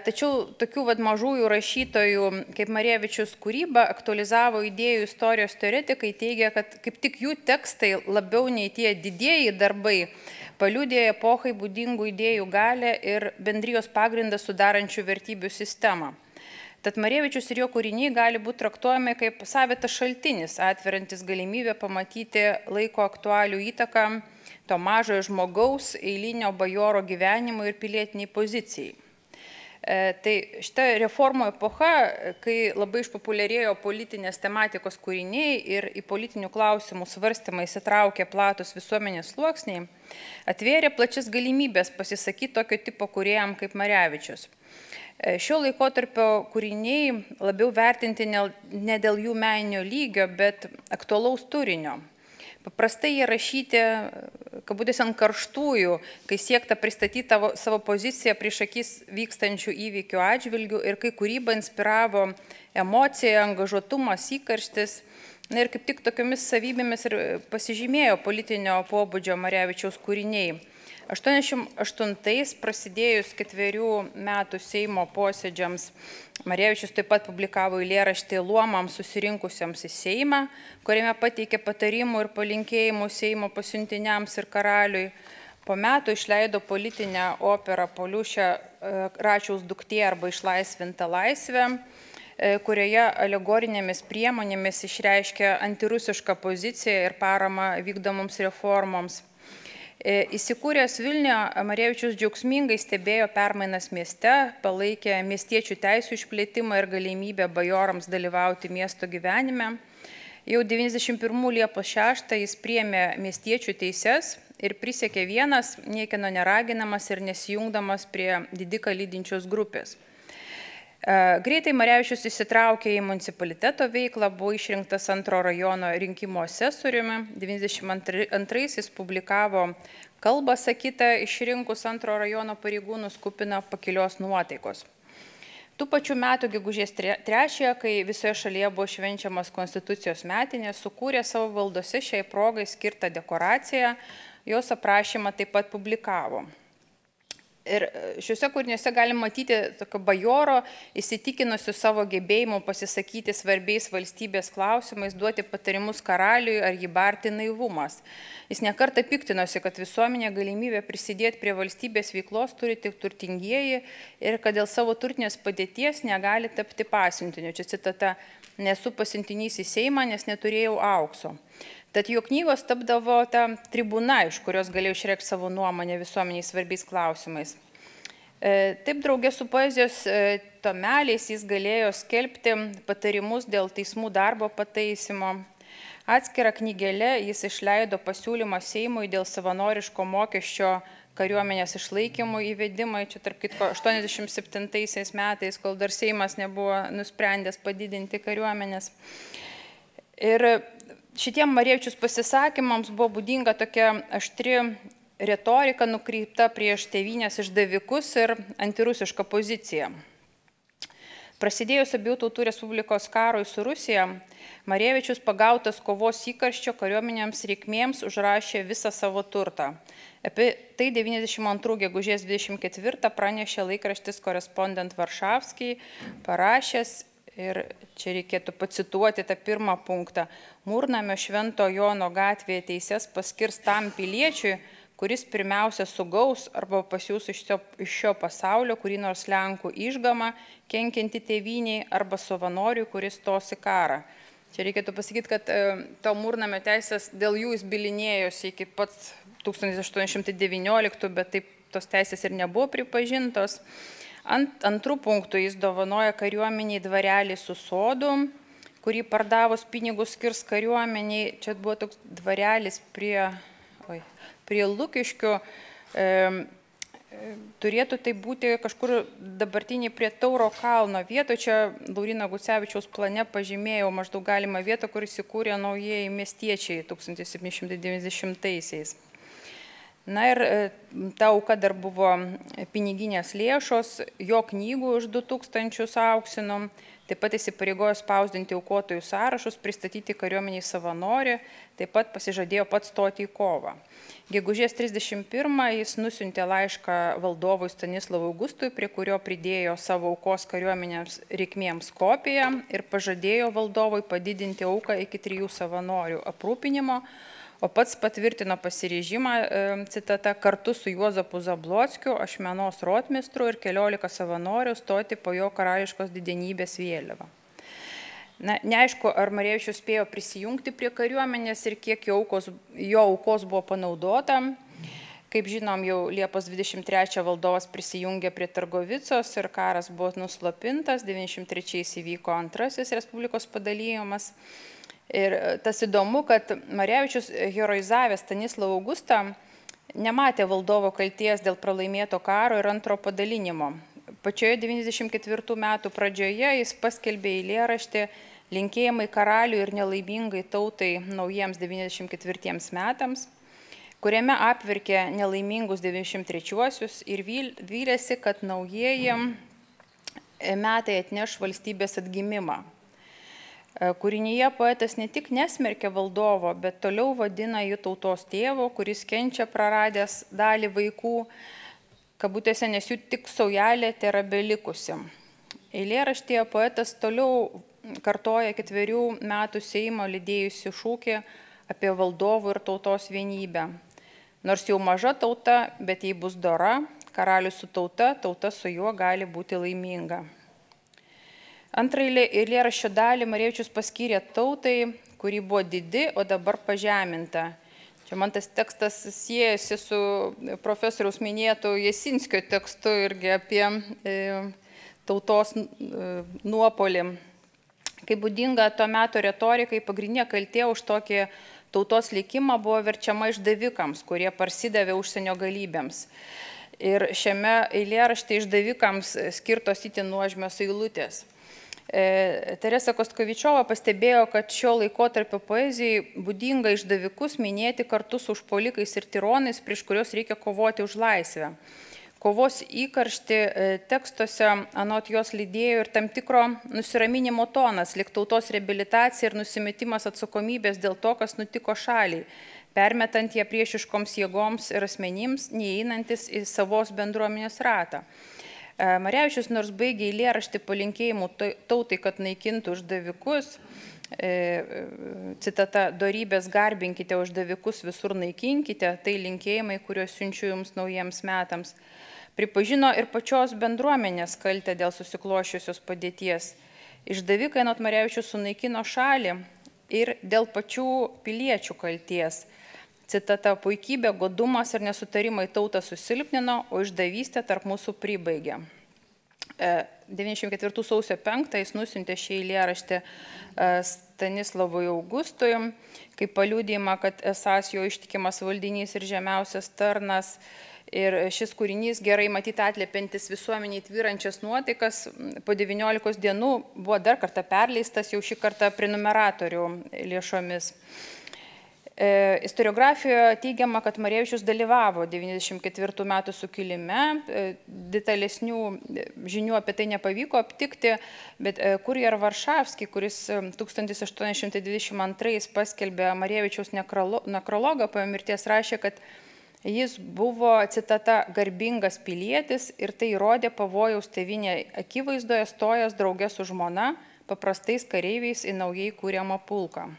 Tačiau tokių mažųjų rašytojų kaip Marėvičius kūryba aktualizavo idėjų istorijos teoretikai, teigia, kad kaip tik jų tekstai labiau nei tie didieji darbai paliudė epochai būdingų idėjų galę ir bendrijos pagrindą sudarančių vertybių sistemą. Tad Marėvičius ir jo kūriniai gali būti traktuojami kaip savitas šaltinis, atveriantis galimybę pamatyti laiko aktualių įtaką to mažojo žmogaus, eilinio bajoro gyvenimui ir pilietiniai pozicijai. Tai šita reformų epocha, kai labai išpopuliarėjo politinės tematikos kūriniai ir į politinių klausimų svarstymą įsitraukė platus visuomenės sluoksniai, atvėrė plačias galimybės pasisakyti tokio tipo kūrėjam kaip Marevičius. Šio laikotarpio kūriniai labiau vertinti ne dėl jų meninio lygio, bet aktualaus turinio. Paprastai jie rašyti, kabutės ant karštųjų, kai siekta pristatyti savo poziciją prieš akis vykstančių įvykių atžvilgių ir kai kūryba inspiravo emocija, angažuotumas, įkarštis. Ir kaip tik tokiomis savybėmis ir pasižymėjo politinio pobūdžio Marevičiaus kūriniai. 88 prasidėjus 4 metų Seimo posėdžiams, Marėvičius taip pat publikavo eilėraštį luomams susirinkusiems į Seimą, kuriame pateikė patarimų ir palinkėjimų Seimo pasiuntiniams ir karaliui. Po metų išleido politinę operą Poliušė Račiaus duktė arba Išlaisvinta laisvė, kurioje alegorinėmis priemonėmis išreiškė antirusišką poziciją ir paramą vykdomoms reformoms. Įsikūręs Vilniuje, Marėvičius džiaugsmingai stebėjo permainas mieste, palaikė miestiečių teisų išplėtimą ir galimybę bajorams dalyvauti miesto gyvenime. Jau 91 Liepos 6 jis priėmė miestiečių teises ir prisiekė vienas, niekieno neraginamas ir nesijungdamas prie didiką lydinčios grupės. Greitai Marevičius įsitraukė į municipaliteto veiklą, buvo išrinktas 2 rajono rinkimų asesoriumi. 92 jis publikavo kalbą sakytą išrinkus 2 rajono pareigūnus kupiną pakilios nuotaikos. Tų pačių metų gegužės 3, kai visoje šalyje buvo švenčiamas Konstitucijos metinės, sukūrė savo valdose šiai progai skirtą dekoraciją, jos aprašymą taip pat publikavo. Ir šiuose kūriniuose galime matyti tokio bajoro įsitikinusių savo gebėjimų pasisakyti svarbiais valstybės klausimais, duoti patarimus karaliui ar jį barti naivumas. Jis nekartą piktinosi, kad visuomenė galimybė prisidėti prie valstybės veiklos turi tik turtingieji ir kad dėl savo turtinės padėties negali tapti pasiuntiniu. Čia citata: nesu pasiuntinys į Seimą, nes neturėjau aukso. Tad jo knygos tapdavo ta tribūna, iš kurios galėjau išreikšti savo nuomonę visuomeniai svarbiais klausimais. Taip, draugė su poezijos tomeliais jis galėjo skelbti patarimus dėl teismų darbo pataisymo. Atskirą knygelę jis išleido pasiūlymą Seimui dėl savanoriško mokesčio kariuomenės išlaikymų įvedimai, čia tarp kitko 87 metais, kol dar Seimas nebuvo nusprendęs padidinti kariuomenės. Ir šitiem Marevičiaus pasisakymams buvo būdinga tokia aštri retorika nukreipta prieš tėvynės išdavikus ir antirusišką poziciją. Prasidėjus Abiejų tautų Respublikos karui su Rusija, Marevičius pagautas kovos įkarščio kariuomenėms reikmėms užrašė visą savo turtą. Apie tai 92 gegužės 24 pranešė laikraštis Korespondent Varšavskiai, parašęs, ir čia reikėtų pacituoti tą pirmą punktą: Mūrnamio Švento Jono gatvėje teises paskirs tam piliečiui, kuris pirmiausia sugaus arba pasiūs iš šio pasaulio kurį nors Lenkų išgamą, kenkianti tėvyniai, arba savanoriui, kuris stos į karą. Čia reikėtų pasakyti, kad to Mūrnamio teisės dėl jų jis bylinėjosi iki pat 1819, bet taip tos teisės ir nebuvo pripažintos. Antrų punktų jis dovanoja kariuomeniai dvarelį su sodu, kurį pardavus pinigus skirs kariuomeniai. Čia buvo toks dvarelis prie Lukiškių. Turėtų tai būti kažkur dabartiniai prie Tauro kalno vieto. Čia Lauryno Gucevičiaus plane pažymėjau maždaug galimą vietą, kur įsikūrė naujieji miestiečiai 1790-aisiais. Na ir ta auka dar buvo piniginės lėšos, jo knygų už 2000 auksinų, taip pat įsipareigojo spausdinti aukotojų sąrašus, pristatyti kariuomeniai savanorį, taip pat pasižadėjo pats stoti į kovą. Gegužės 31 jis nusiuntė laišką valdovui Stanislavui Augustui, prie kurio pridėjo savo aukos kariuomenėms reikmėms kopiją ir pažadėjo valdovui padidinti auką iki 3 savanorių aprūpinimo, o pats patvirtino pasiryžimą, citata, kartu su Juozapu Zablockiu, Ašmenos rotmistru ir 14 savanorių stoti po jo karališkos didenybės vėliavą. Na, neaišku, ar Marevičius spėjo prisijungti prie kariuomenės ir kiek jo aukos buvo panaudota. Kaip žinom, jau Liepos 23 valdovas prisijungė prie Targovicos ir karas buvo nuslopintas, 93 įvyko antrasis Respublikos padalyjimas. Ir tas įdomu, kad Marevičius, heroizavęs Stanislavą Augustą, nematė valdovo kalties dėl pralaimėto karo ir antro padalinimo. Pačioje 94 metų pradžioje jis paskelbė eilėraštį Linkėjimai karaliui ir nelaimingai tautai naujiems 94 metams, kuriame apverkė nelaimingus 93-uosius ir vylėsi, kad naujieji metai atneš valstybės atgimimą. Kūrinyje poetas ne tik nesmerkia valdovo, bet toliau vadina jį tautos tėvu, kuris kenčia praradęs dalį vaikų, kabutėse, nes jų tik saujelė tėra belikusi. Eilėraštyje poetas toliau kartoja 4 metų Seimo lydėjusi šūkį apie valdovų ir tautos vienybę. Nors jau maža tauta, bet jei bus dora, karalius su tauta, tauta su juo gali būti laiminga. Antrąjį eilėraščio dalį Marevičius paskyrė tautai, kuri buvo didi, o dabar pažeminta. Čia man tas tekstas siejasi su profesoriaus minėtų Jasinskio tekstu irgi apie tautos nuopolį. Kaip būdinga to meto retorikai, pagrindinė kaltė už tokį tautos likimą buvo verčiama išdavikams, kurie parsidavė užsienio galybėms. Ir šiame eilėrašte išdavikams skirtos itin nuožmios eilutės. Teresa Kostkovičiova pastebėjo, kad šio laikotarpio poezijai būdinga išdavikus minėti kartu su užpuolikais ir tironais, prieš kurios reikia kovoti už laisvę. kovos įkaršti tekstuose anot jos lydėjo ir tam tikro nusiraminimo tonas, lyg tautos reabilitacija ir nusimetimas atsakomybės dėl to, kas nutiko šaliai, permetant ją priešiškoms jėgoms ir asmenims, neįeinantis į savos bendruomenės ratą. Marevičius nors baigė eilėraštį palinkėjimų tautai, kad naikintų uždavikus, citata, dorybės garbinkite uždavikus, visur naikinkite, tai linkėjimai, kuriuos siunčiu jums naujiems metams. Pripažino ir pačios bendruomenės kaltę dėl susiklošiusios padėties. Išdavikai anot Marevičius sunaikino šalį ir dėl pačių piliečių kalties. Citata, puikybė, godumas ir nesutarimai tautą susilpnino, o išdavystė tarp mūsų pribaigė. 94 sausio 5 jis nusintė šį eilėraštį Stanislavui Augustui, kaip paliudijimą, kad esąs jo ištikimas valdinys ir žemiausias tarnas. Ir šis kūrinys gerai matyti atliepiantis visuomeniai tvyrančias nuotaikas, po 19 dienų buvo dar kartą perleistas, jau šį kartą prenumeratorių lėšomis. Istoriografijoje teigiama, kad Marevičius dalyvavo 94 metų sukilime, detalesnių žinių apie tai nepavyko aptikti, bet Kurjer Varšavski, kuris 1822 paskelbė Marevičiaus nekrologą po jo mirties, rašė, kad jis buvo, citata, garbingas pilietis ir tai įrodė pavojaus tėvynė akivaizdoje stojęs drauge su žmona, paprastais kareiviais į naujai kūriamą pulką.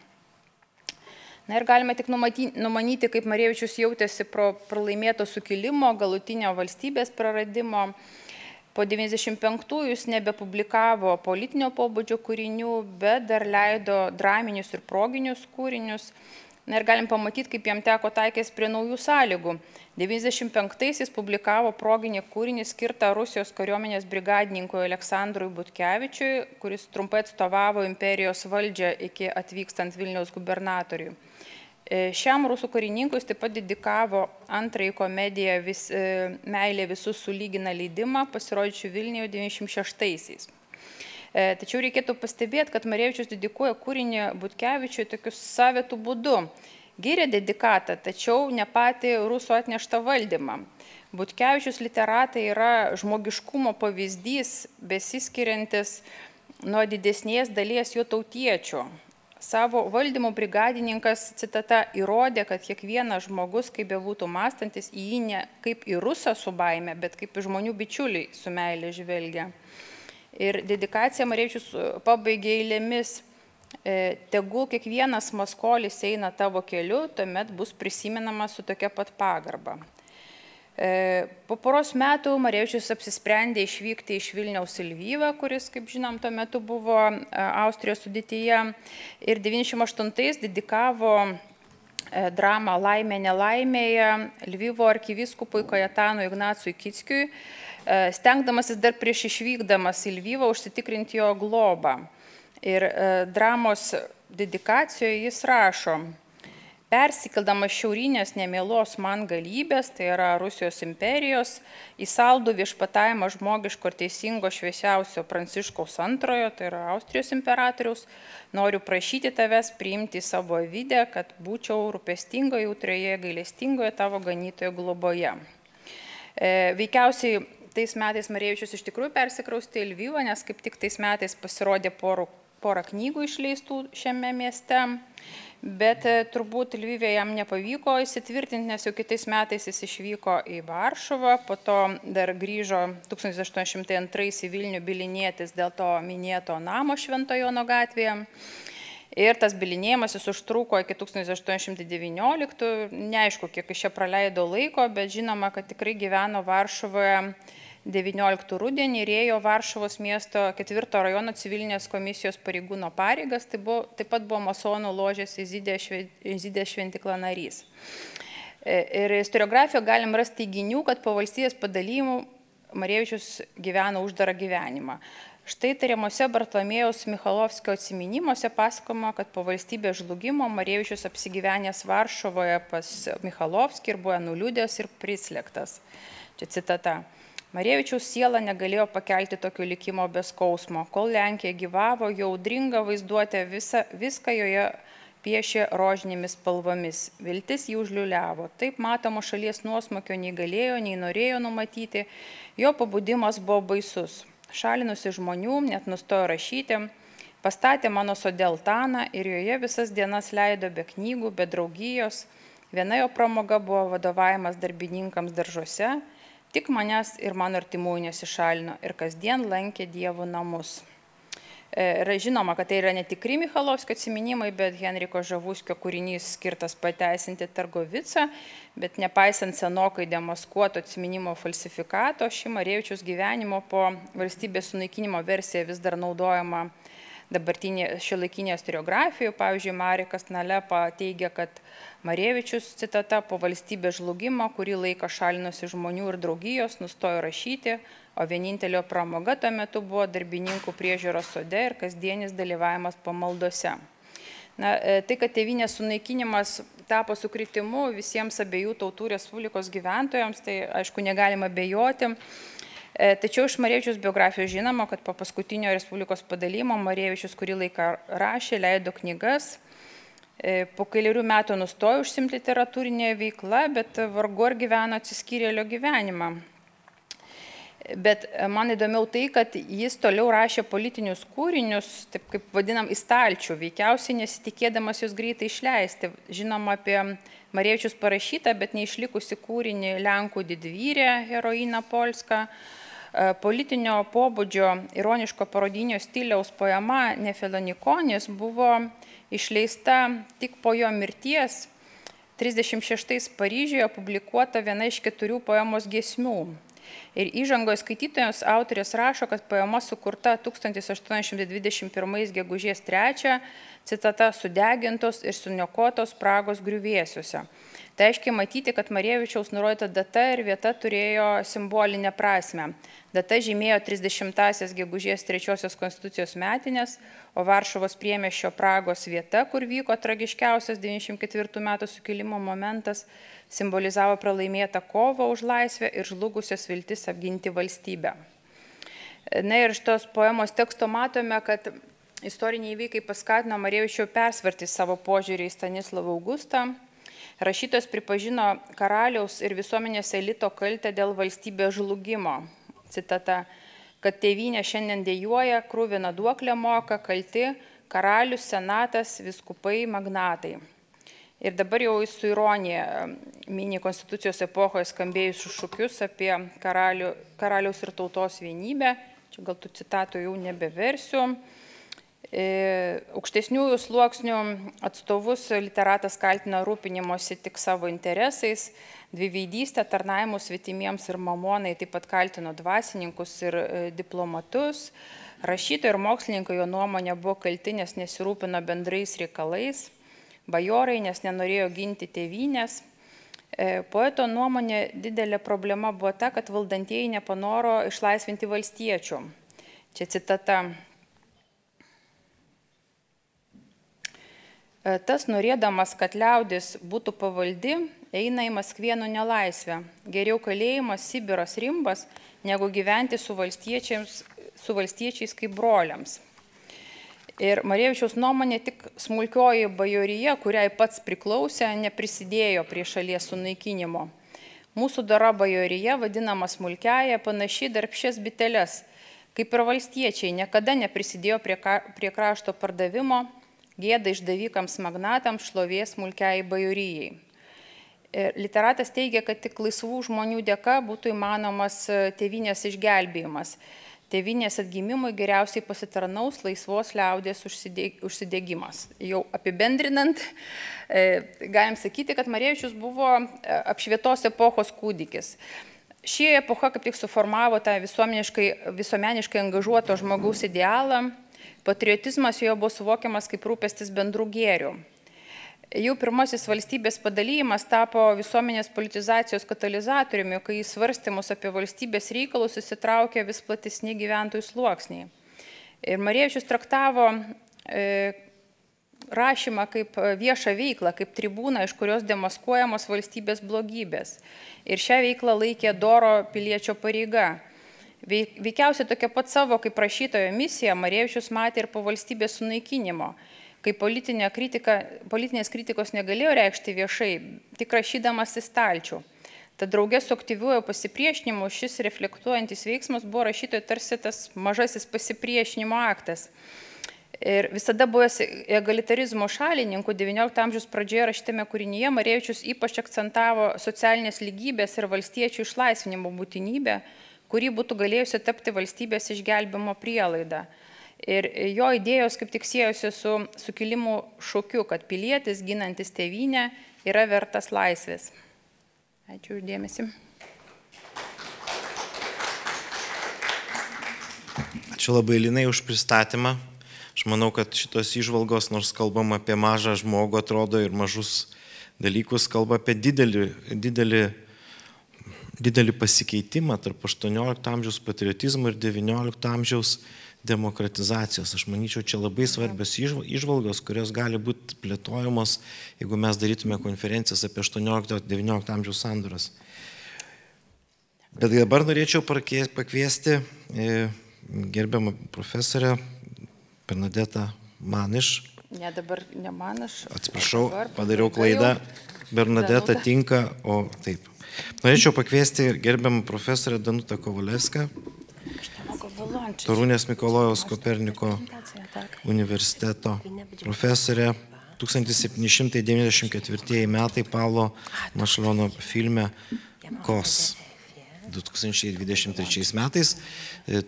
Na ir galime tik numanyti, kaip Marevičius jautėsi pro pralaimėto sukilimo, galutinio valstybės praradimo. Po 95-ųjų jis nebepublikavo politinio pobūdžio kūrinių, bet dar leido draminius ir proginius kūrinius. Na ir galim pamatyti, kaip jam teko taikės prie naujų sąlygų. 95-aisiais publikavo proginį kūrinį skirtą Rusijos kariuomenės brigadininkui Aleksandrui Butkevičiui, kuris trumpai atstovavo imperijos valdžią iki atvykstant Vilniaus gubernatoriui. Šiam rusų karininkui jis taip pat dedikavo antrąjį komediją Meilė visus sulygina leidimą, pasirodžiusių Vilniuje 96-aisiais. Tačiau reikėtų pastebėti, kad Marevičius dedikuoja kūrinį Butkevičiui tokius savitų būdu. Gyrė dedikatą, tačiau ne patį rusų atneštą valdymą. Butkevičius literatai yra žmogiškumo pavyzdys, besiskiriantis nuo didesnės dalies jo tautiečių. Savo valdymo brigadininkas, citata, įrodė, kad kiekvienas žmogus, kaip bebūtų mąstantis, į jį ne kaip į rusą su baime, bet kaip į žmonių bičiuliai su meilė žvelgia. Ir dedikaciją Marevičius pabaigė eilėmis: tegul kiekvienas maskolis eina tavo keliu, tuomet bus prisimenamas su tokia pat pagarba. Po poros metų Marevičius apsisprendė išvykti iš Vilniaus į Lvivą, kuris, kaip žinom, tuo metu buvo Austrijos sudėtyje, ir 98-ais dedikavo dramą Laimė nelaimėje Lvivo arkivyskupui Kajetanui Ignacui Kickiui, stengdamasis dar prieš išvykdamas į Lvivą užsitikrinti jo globą. Ir dramos dedikacijoje jis rašo: persikeldamas šiaurinės nemėlos man galybės, tai yra Rusijos imperijos, į saldų viešpatavimą žmogiško ir teisingo šviesiausio Pranciškaus II, tai yra Austrijos imperatoriaus, noriu prašyti tavęs priimti į savo avidę, kad būčiau rūpestingoje, jautrioje, gailestingoje tavo ganytojo globoje. Veikiausiai tais metais Marevičius iš tikrųjų persikraustė į Lvivą, nes kaip tik tais metais pasirodė porą knygų išleistų šiame mieste. Bet turbūt Lvive jam nepavyko įsitvirtinti, nes jau kitais metais jis išvyko į Varšuvą, po to dar grįžo 1802 į Vilnių bylinėtis dėl to minėto namo Švento Jono gatvėje. Ir tas bylinėjimas jis užtruko iki 1819, neaišku, kiek iš čia praleido laiko, bet žinoma, kad tikrai gyveno Varšuvoje 19 rudenį ir ėjo Varšuvos miesto 4 rajono civilinės komisijos pareigūno pareigas, taip pat buvo masonų ložės Izidė šventikla narys. Ir istoriografijoje galim rasti teiginių, kad po valstybės padalijimų Marevičius gyveno uždarą gyvenimą. Štai tariamuose Bartolomėjaus Michalovskio atsiminimuose pasakoma, kad po valstybės žlugimo Marevičius apsigyvenęs Varšuvoje pas Michalovskį ir buvo nuliūdęs ir prislėgtas. Čia citata. Marevičiaus siela negalėjo pakelti tokio likimo be skausmo. Kol Lenkija gyvavo, jo audringa vaizduotė viską joje piešė rožinėmis spalvomis. Viltis jį užliuliavo. Taip matomo šalies nuosmukio nei galėjo, nei norėjo numatyti. Jo pabudimas buvo baisus. Šalinusi žmonių, net nustojo rašyti. Pastatė mano sode altaną ir joje visas dienas leido be knygų, be draugijos. Viena jo pramoga buvo vadovavimas darbininkams daržuose. Tik manęs ir mano artimųjų nesišalino ir kasdien lankė Dievo namus. Žinoma, kad tai yra ne tikri Michalovskio atsiminimai, bet Henriko Žavuskio kūrinys skirtas pateisinti Targovicą, bet nepaisant senokai demaskuoto atsiminimo falsifikato, ši Marevičiaus gyvenimo po valstybės sunaikinimo versija vis dar naudojama dabartinė šiuolaikinė istoriografija. Pavyzdžiui, Marekas Nalepa teigia, kad Marevičius, citata, po valstybės žlugimo, kurį laiką šalinosi žmonių ir draugijos, nustojo rašyti, o vienintelio pramoga tuo metu buvo darbininkų priežiūros sode ir kasdienis dalyvavimas pamaldose. Na, tai, kad tėvynės sunaikinimas tapo sukritimu visiems abiejų tautų Respublikos gyventojams, tai aišku negalima abejoti. Tačiau iš Marevičiaus biografijos žinoma, kad po paskutinio Respublikos padalymo Marevičius kurį laiką rašė, leido knygas. Po keliarių metų nustojo užsiimti literatūrinėje veikla, bet vargu ar gyveno atsiskyrėlio gyvenimą. Bet man įdomiau tai, kad jis toliau rašė politinius kūrinius, taip kaip vadinam, į stalčių, veikiausiai nesitikėdamas jūs greitai išleisti. Žinoma apie Marevičius parašytą, bet neišlikusi kūrinį Lenkų didvyrė, heroiną Polską. Politinio pobūdžio ironiško parodinio stiliaus poema Nefilonikonis buvo išleista tik po jo mirties. 36 Paryžiuje publikuota viena iš 4 poemos giesmių. Ir įžangoje skaitytojams autorės rašo, kad poema sukurta 1821 gegužės 3, citata, sudegintos ir suniokotos Pragos griuvėsiuose. Tai aiškiai matyti, kad Marevičiaus nurodyta data ir vieta turėjo simbolinę prasme. Data žymėjo 30-asias gegužės 3 konstitucijos metinės, o Varšuvos priemiesčio Pragos vieta, kur vyko tragiškiausias 94 metų sukilimo momentas, simbolizavo pralaimėtą kovą už laisvę ir žlugusios viltis apginti valstybę. Na ir iš tos poemos teksto matome, kad istoriniai įvykiai paskatino Marevičių persvarti savo požiūrį į Stanislavą Augustą. Rašytojas pripažino karaliaus ir visuomenės elito kaltę dėl valstybės žlugimo. Citata, kad tėvynė šiandien dejuoja, krūviną duoklę moka, kalti karalius, senatas, viskupai, magnatai. Ir dabar jau su ironija mini konstitucijos epochoje skambėjusius šūkius apie karaliaus ir tautos vienybę. Čia gal tų citatų jau nebeversiu. Aukštesniųjų sluoksnių atstovus literatas kaltina rūpinimosi tik savo interesais, dviveidystę, tarnavimus svetimiems ir mamonai, taip pat kaltino dvasininkus ir diplomatus. Rašytojai ir mokslininkai jo nuomonė buvo kalti, nes nesirūpino bendrais reikalais, bajorai, nes nenorėjo ginti tėvynės. Poeto nuomonė didelė problema buvo ta, kad valdantieji nepanoro išlaisvinti valstiečių. Čia citata. Tas norėdamas, kad liaudis būtų pavaldi, eina į Maskvienų nelaisvę. Geriau kalėjimas, Sibiras, Rimbas, negu gyventi su valstiečiais kaip broliams. Ir Marevičiaus nuomonė tik smulkioji bajorija, kuriai pats priklausė, neprisidėjo prie šalies sunaikinimo. Mūsų dora bajorija, vadinama smulkiaja, panaši darbščias biteles, kaip ir valstiečiai, niekada neprisidėjo prie krašto pardavimo, gėda išdavikams magnatams, šlovės smulkiai bajorijai. Literatas teigia, kad tik laisvų žmonių dėka būtų įmanomas tėvynės išgelbėjimas. Tėvynės atgimimui geriausiai pasitarnaus laisvos liaudės užsidegimas. Jau apibendrinant, galim sakyti, kad Marevičius buvo apšvietos epochos kūdikis. Ši epocha kaip tik suformavo tą visuomeniškai angažuoto žmogaus idealą. Patriotizmas jo buvo suvokiamas kaip rūpestis bendrų gėrių. Jau pirmasis valstybės padalyjimas tapo visuomenės politizacijos katalizatoriumi, kai į svarstymus apie valstybės reikalus įsitraukė vis platesni gyventojų sluoksniai. Ir Marevičius traktavo rašymą kaip viešą veiklą, kaip tribūną, iš kurios demaskuojamos valstybės blogybės. Ir šią veiklą laikė doro piliečio pareiga. Veikiausiai tokia pat savo kaip rašytojo misija Marevičius matė ir po valstybės sunaikinimo. kai politinės kritikos negalėjo reikšti viešai, tik rašydamas į stalčių. Tad draugė su aktyviuoju pasipriešinimu šis reflektuojantis veiksmas buvo rašytojui tarsi tas mažasis pasipriešinimo aktas. Ir visada buvęs egalitarizmo šalininkų 19 amžiaus pradžioje rašytame kūrinyje Marevičius ypač akcentavo socialinės lygybės ir valstiečių išlaisvinimo būtinybę, kuri būtų galėjusi tapti valstybės išgelbimo prielaida. Ir jo idėjos kaip tik siejosi su sukilimo šūkiu, kad pilietis ginantis tėvynę yra vertas laisvės. Ačiū uždėmesi. Ačiū labai Linai už pristatymą. Aš manau, kad šitos įžvalgos, nors kalbam apie mažą žmogų, atrodo ir mažus dalykus, kalba apie didelį pasikeitimą tarp 18 amžiaus patriotizmo ir 19 amžiaus demokratizacijos. Aš manyčiau, čia labai svarbios įžvalgos, kurios gali būti plėtojamos, jeigu mes darytume konferencijas apie 18-19 amžiaus sandūras. Bet dabar norėčiau pakviesti gerbiamą profesorę Bernadetą Maniš. Ne, dabar ne man, aš. Atsiprašau, padariau klaidą. Bernadeta tinka, o taip. Norėčiau pakviesti gerbiamą profesorę Danutą Kovalevską, Torunės Mikalojaus Koperniko universiteto profesorė, 1794 metai Paulo Mašlono filme KOS. 2023 metais.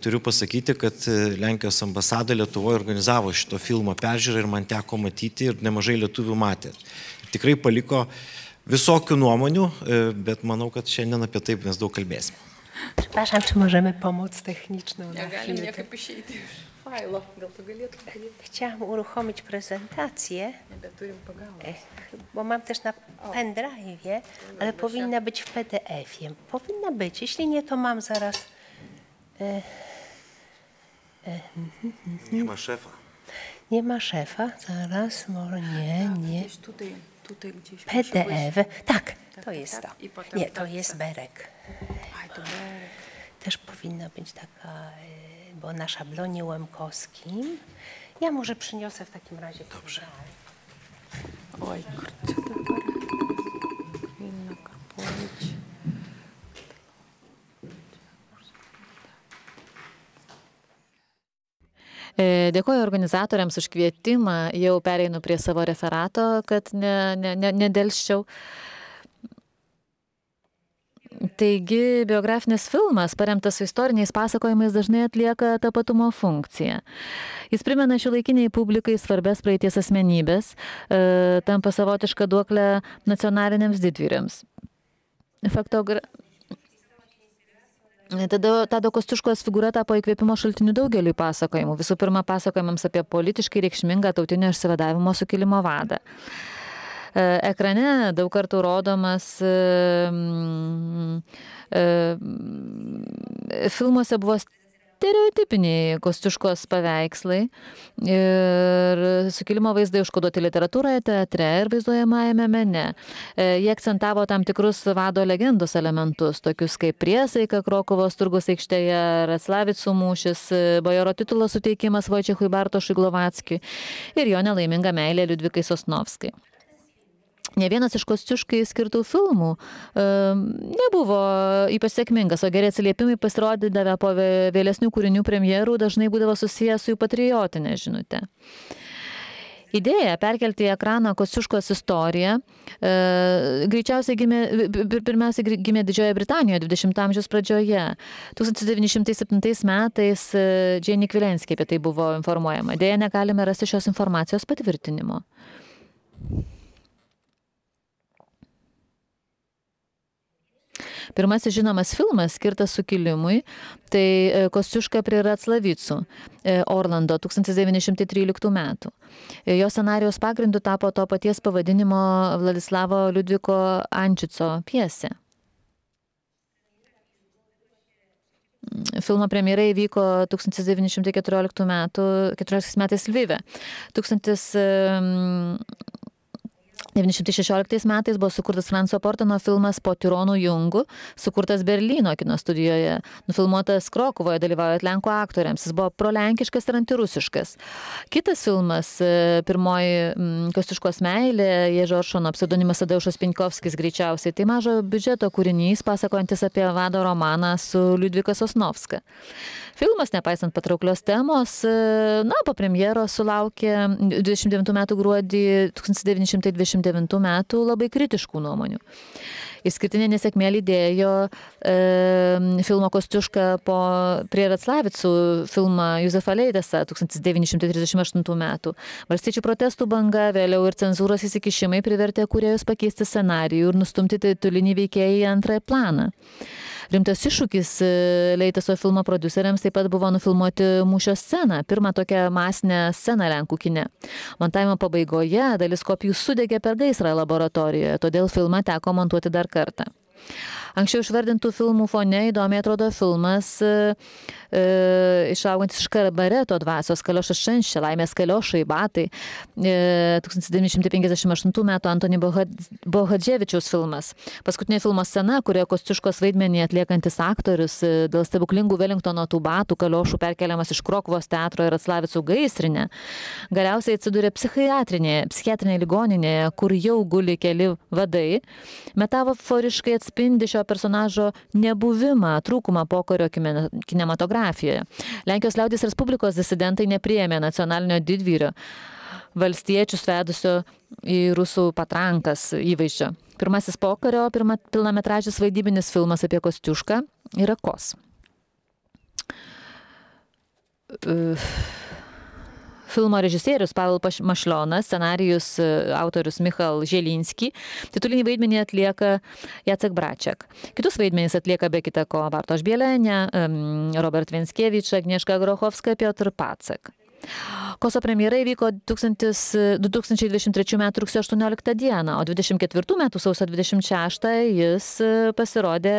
Turiu pasakyti, kad Lenkijos ambasada Lietuvoje organizavo šito filmo peržiūrą ir man teko matyti ir nemažai lietuvių matė. Tikrai paliko visokių nuomonių, bet manau, kad šiandien apie tai mes daug kalbėsime. Przepraszam, czy możemy pomóc techniczną? Negalim niekaip išeiti iš failo. Gal tu galėtum padėti? Chciałam uruchomić prezentację, Nebeturim pagalbos. bo mam też na pendrive'ie, ale powinna być w PDF-ie. Powinna być, jeśli nie, to mam zaraz... Nie ma szefa. Nie ma szefa, zaraz, może nie. Gdzieś tutaj gdzieś. PDF, tak, to jest to. I potem Nie, to jest Berek. Aj, to Berek. Też powinna być taka, bo na szablonie łemkowskim. Ja może przyniosę w takim razie. Dobrze. Oj, kurczę, dabar. Vilna Karpovič. Dėkoju organizatoriams už kvietimą, jau pereinu prie savo referato, kad nedelsčiau. Taigi, biografinis filmas, paremtas su istoriniais pasakojimais, dažnai atlieka tapatumo funkciją. Jis primena šiuolaikiniai publikai svarbės praeities asmenybės, tampa savotišką duoklę nacionaliniams didvyriams. Tado Kosciuškos figūra tapo įkvėpimo šaltiniu daugeliui pasakojimų. Visų pirma, pasakojimams apie politiškai reikšmingą tautinio išsivadavimo sukilimo vadą. Ekrane daug kartų rodomas filmuose buvo stereotipiniai Kosciuškos paveikslai ir sukilimo vaizdai užkoduoti literatūroje, teatre ir vaizduojamajame mene. Jie akcentavo tam tikrus vado legendos elementus, tokius kaip priesaika Krokuvos turgaus aikštėje, Raclavicų mūšis, bajoro titulo suteikimas Vojčechui Bartošui Glovackiui ir jo nelaiminga meilė Liudvikai Sosnovskai. Ne vienas iš Kosciuškai skirtų filmų nebuvo ypač sėkmingas, o geri atsiliepimai pasirodydavę po vėlesnių kūrinių premjerų dažnai būdavo susijęs su jų patriotinė žinute. Idėja perkelti į ekraną Kosciuškos istoriją pirmiausiai gimė Didžiojoje Britanijoje 20 amžiaus pradžioje. 1907 metais Džeinė Kvilenskė apie tai buvo informuojama. Deja, negalime rasti šios informacijos patvirtinimo. Pirmasis žinomas filmas skirtas sukilimui, tai Kosciuška prie Raclavicų, Orlando 1913 metų. Jo scenarijos pagrindu tapo to paties pavadinimo Vladislavo Liudviko Ančico pjesė. Filmo premjera įvyko 1914 metais Lvive. 1916 metais buvo sukurtas Franco Portano filmas Po tironų jungu, sukurtas Berlyno kino studijoje, nufilmuotas Krokuvoje dalyvaujant lenkų aktoriams. Jis buvo prolenkiškas ir antirusiškas. Kitas filmas, pirmoji Kosciuškos meilė, Ježo Oršono, pseudonimas Tadeušas Pinkovskis greičiausiai. Tai mažo biudžeto kūrinys, pasakojantis apie vado romaną su Liudvika Sosnovska. Filmas, nepaisant patrauklios temos, po premjero sulaukė 29 metų gruodį 1929 metų labai kritiškų nuomonių. Išskirtinė nesėkmė lydėjo filmo Kosciuška prie Raclavicų filmą Józefą Leidesą 1938 metų. Valstiečių protestų banga, vėliau ir cenzūros įsikišimai privertė kūrėjus pakeisti scenarijų ir nustumti titulinį veikėją į antrąją planą. Rimtas iššūkis Leiteso filmo prodiuseriams taip pat buvo nufilmuoti mūšio sceną, pirmą tokią masinę sceną lenkų kine. Montavimo pabaigoje dalis kopijų sudegė per gaisrą laboratorijoje, todėl filmą teko montuoti dar kartą. Anksčiau išvardintų filmų fone įdomiai atrodo filmas išaugantis iš kabareto dvasios Kaliošas Šanščia, Laimės Kaliošai batai, 1958 metų Antoni Bohadževičiaus filmas. Paskutinė filmo scena, kurioje Kosciuškos vaidmenį atliekantis aktorius dėl stebuklingų Velingtono tų batų Kaliošų perkeliamas iš Krokuvos teatro ir Raclavicų gaisrinę, galiausiai atsidūrė psichiatrinėje ligoninėje, kur jau guli keli vadai, metaforiškai atspindi šio personažo nebuvimą, trūkumą pokario kinematografijoje. Lenkijos liaudies Respublikos disidentai nepriėmė nacionalinio didvyrio, valstiečius vedusio į rusų patrankas įvaizdžio. Pirmasis pokario, pilnametražis vaidybinis filmas apie Kosciušką yra Kos. Filmo režisierius Pavel Mašlionas, scenarijus autorius Michal Želinski, titulinį vaidmenį atlieka Jacek Bračiak. Kitus vaidmenys atlieka be kita ko Bartoš Bielenė, Robert Venskievič, Agnieszka Grochovska, Piotr Pacek. Koso premjera įvyko 2023 m. rugsėjo 18 d., o 24 m. sausio 26 jis pasirodė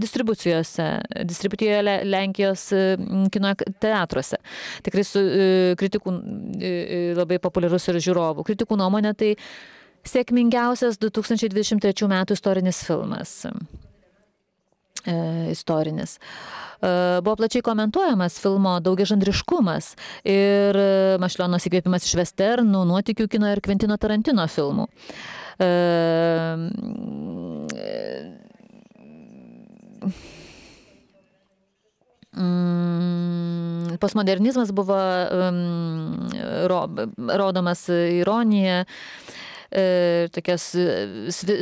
distributijoje Lenkijos kino teatruose. Tikrai su kritikų labai populiarus ir žiūrovų. Kritikų nuomonė tai sėkmingiausias 2023 m. istorinis filmas. Buvo plačiai komentuojamas filmo daugiažanriškumas ir Mašlionos įkvėpimas iš westernų, nuotykių kino ir Kventino Tarantino filmų. Postmodernizmas buvo rodomas ironija, tokios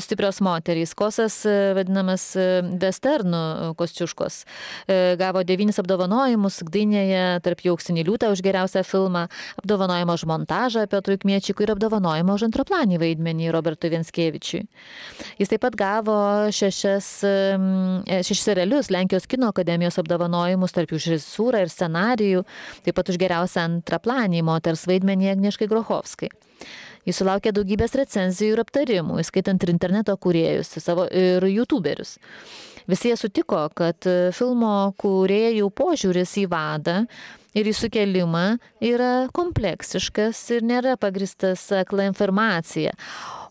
stiprios moterys. Kosas, vadinamas westernų Kosciuškos, gavo 9 apdovanojimus Gdynėje, tarp jų auksinį liūtą už geriausią filmą, apdovanojimą už montažą Piotrui Kmiečikui ir apdovanojimą už antroplanį vaidmenį Robertui Venskievičiui. Jis taip pat gavo 6 serialius Lenkijos kino akademijos apdovanojimus, tarp jų už režisūrą ir scenarijų, taip pat už geriausią antraplanį moters vaidmenį Agnieškai Grochovskai. Jis sulaukė daugybės recenzijų ir aptarimų, įskaitant ir interneto kūrėjus ir youtuberius. Visi jie sutiko, kad filmo kūrėjų požiūris į vadą ir į sukelimą yra kompleksiškas ir nėra pagristas akla informacija,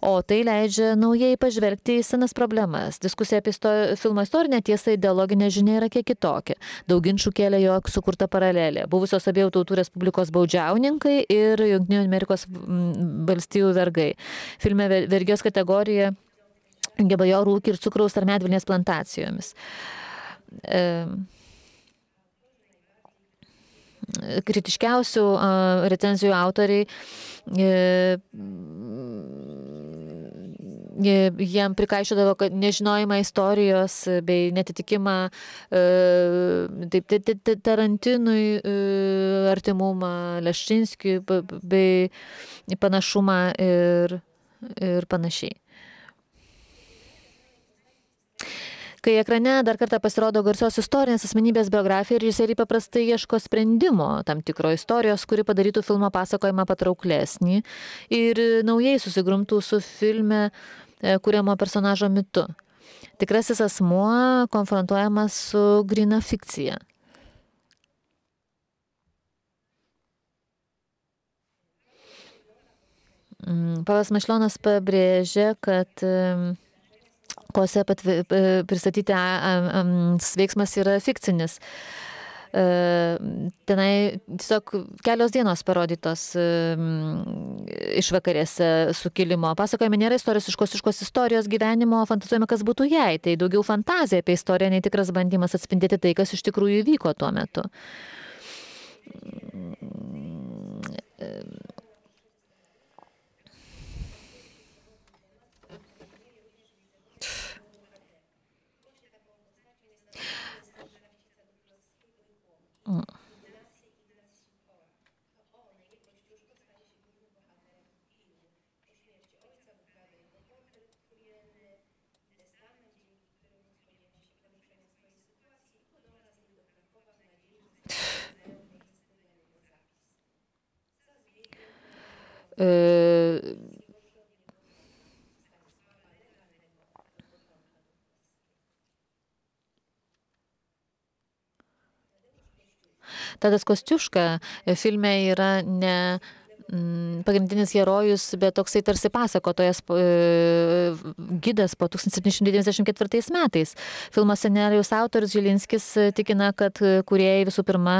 o tai leidžia naujai pažvelgti į senas problemas. Diskusija apie filmo istorinę tiesą ideologinė žinia yra kiek kitokia. Daug ginčų kėlė jo sukurta paralelė. Buvusios abiejų tautų respublikos baudžiauninkai ir Jungtinių Amerikos valstijų vergai. Filme vergijos kategorija bajorų ūkį ir cukraus ar medvilnės plantacijomis. Kritiškiausių recenzijų autoriai jiem prikaišiodavo, kad nežinojimą istorijos bei netitikimą Tarantinui artimumą, Leščinskiui bei panašumą ir panašiai. Kai ekrane dar kartą pasirodo garsios istorinės asmenybės biografija, režisieriai paprastai ieško sprendimo tam tikro istorijos, kuri padarytų filmo pasakojimą patrauklesnį ir naujai susigrumtų su filme kuriamo personažo mitu. Tikrasis asmuo konfrontuojamas su gryna fikcija. Pavelas Mašlionas pabrėžė, kad Kose pristatyti veiksmas yra fikcinis. Tenai tiesiog kelios dienos parodytos išvakarėse sukilimo. Pasakojame nėra istorijos iš Kosciuškos istorijos gyvenimo, fantazuojame, kas būtų jai. Tai daugiau fantazija apie istoriją, nei tikras bandymas atspindėti tai, kas iš tikrųjų įvyko tuo metu. Tadas Kosciuška filme yra ne pagrindinis herojus, bet toksai tarsi pasakotojas gidas po 1794 metais. Filmo scenarijos autorius Žilinskis tikina, kad kūrėjai visų pirma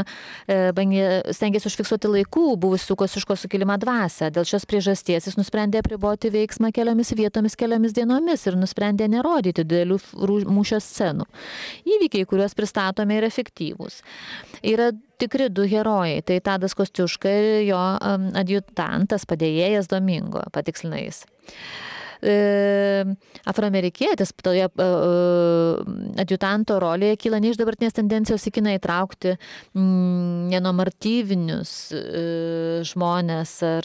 stengiasi užfiksuoti laikų buvusių Kosciuškos sukilimą dvasią. Dėl šios priežasties jis nusprendė apriboti veiksmą keliomis vietomis, keliomis dienomis ir nusprendė nerodyti didelių mūšio scenų. Įvykiai, kuriuos pristatome, yra efektyvūs. Yra tikri du herojai, tai Tadas Kosciuška ir jo adjutantas, padėjėjas Domingo, patikslinais. Afroamerikietis toje adjutanto rolėje kyla ne iš dabartinės tendencijos į kiną įtraukti nenormatyvinius žmonės ar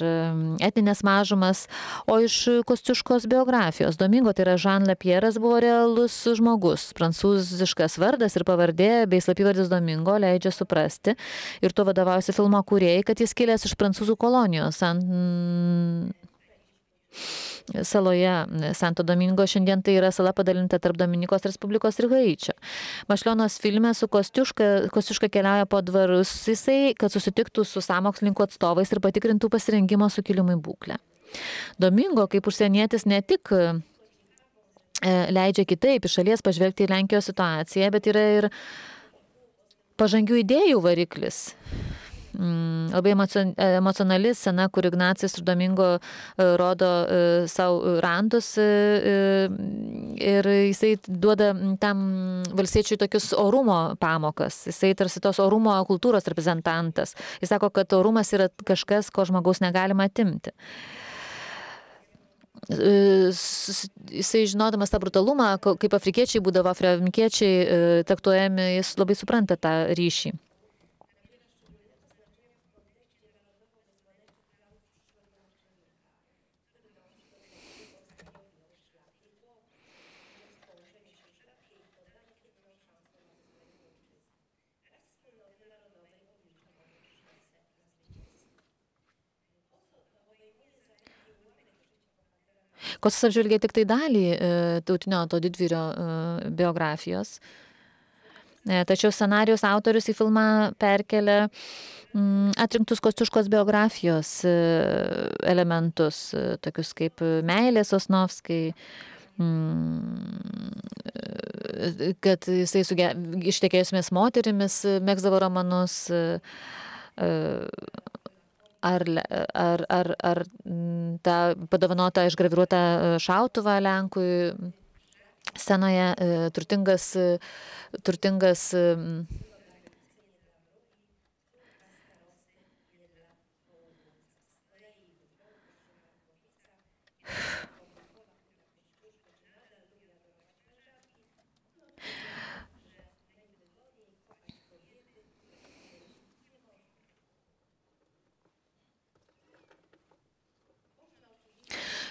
etninės mažumas, o iš Kosciuškos biografijos. Domingo, tai yra Jean Lapierras, buvo realus žmogus. Prancūziškas vardas ir pavardė bei slapyvardis Domingo leidžia suprasti ir to vadovaujasi filmo kūrėjai, kad jis kilęs iš prancūzų kolonijos saloje Santo Domingo. Šiandien tai yra sala padalinta tarp Dominikos Respublikos ir Haičio. Mašlionos filme su Kosciuška keliauja po dvarus jisai, kad susitiktų su sąmokslininkų atstovais ir patikrintų pasirengimo sukilimui būklę. Domingo, kaip užsienietis, ne tik leidžia kitaip iš šalies pažvelgti į Lenkijos situaciją, bet yra ir pažangių idėjų variklis. Labai emocionali scena, kur Ignacijas ir Domingo rodo savo randus ir jisai duoda tam valstiečiui tokius orumo pamokas. Jisai tarsi tos orumo kultūros reprezentantas. Jis sako, kad orumas yra kažkas, ko žmogaus negalima atimti. Jisai žinodamas tą brutalumą, kaip afrikiečiai būdavo afroamerikiečiai traktuojami, jis labai supranta tą ryšį. Kostas apžvelgė tik tai dalį tautinio to didvyrio biografijos. Tačiau scenarijos autorius į filmą perkelia atrinktus Kosciuškos biografijos elementus, tokius kaip meilė Sosnovskai, kad jisai ištekėjusimis moterimis megzdavo romanus, ar tą padovanotą išgraviruotą šautuvą Lenkui scenoje, turtingas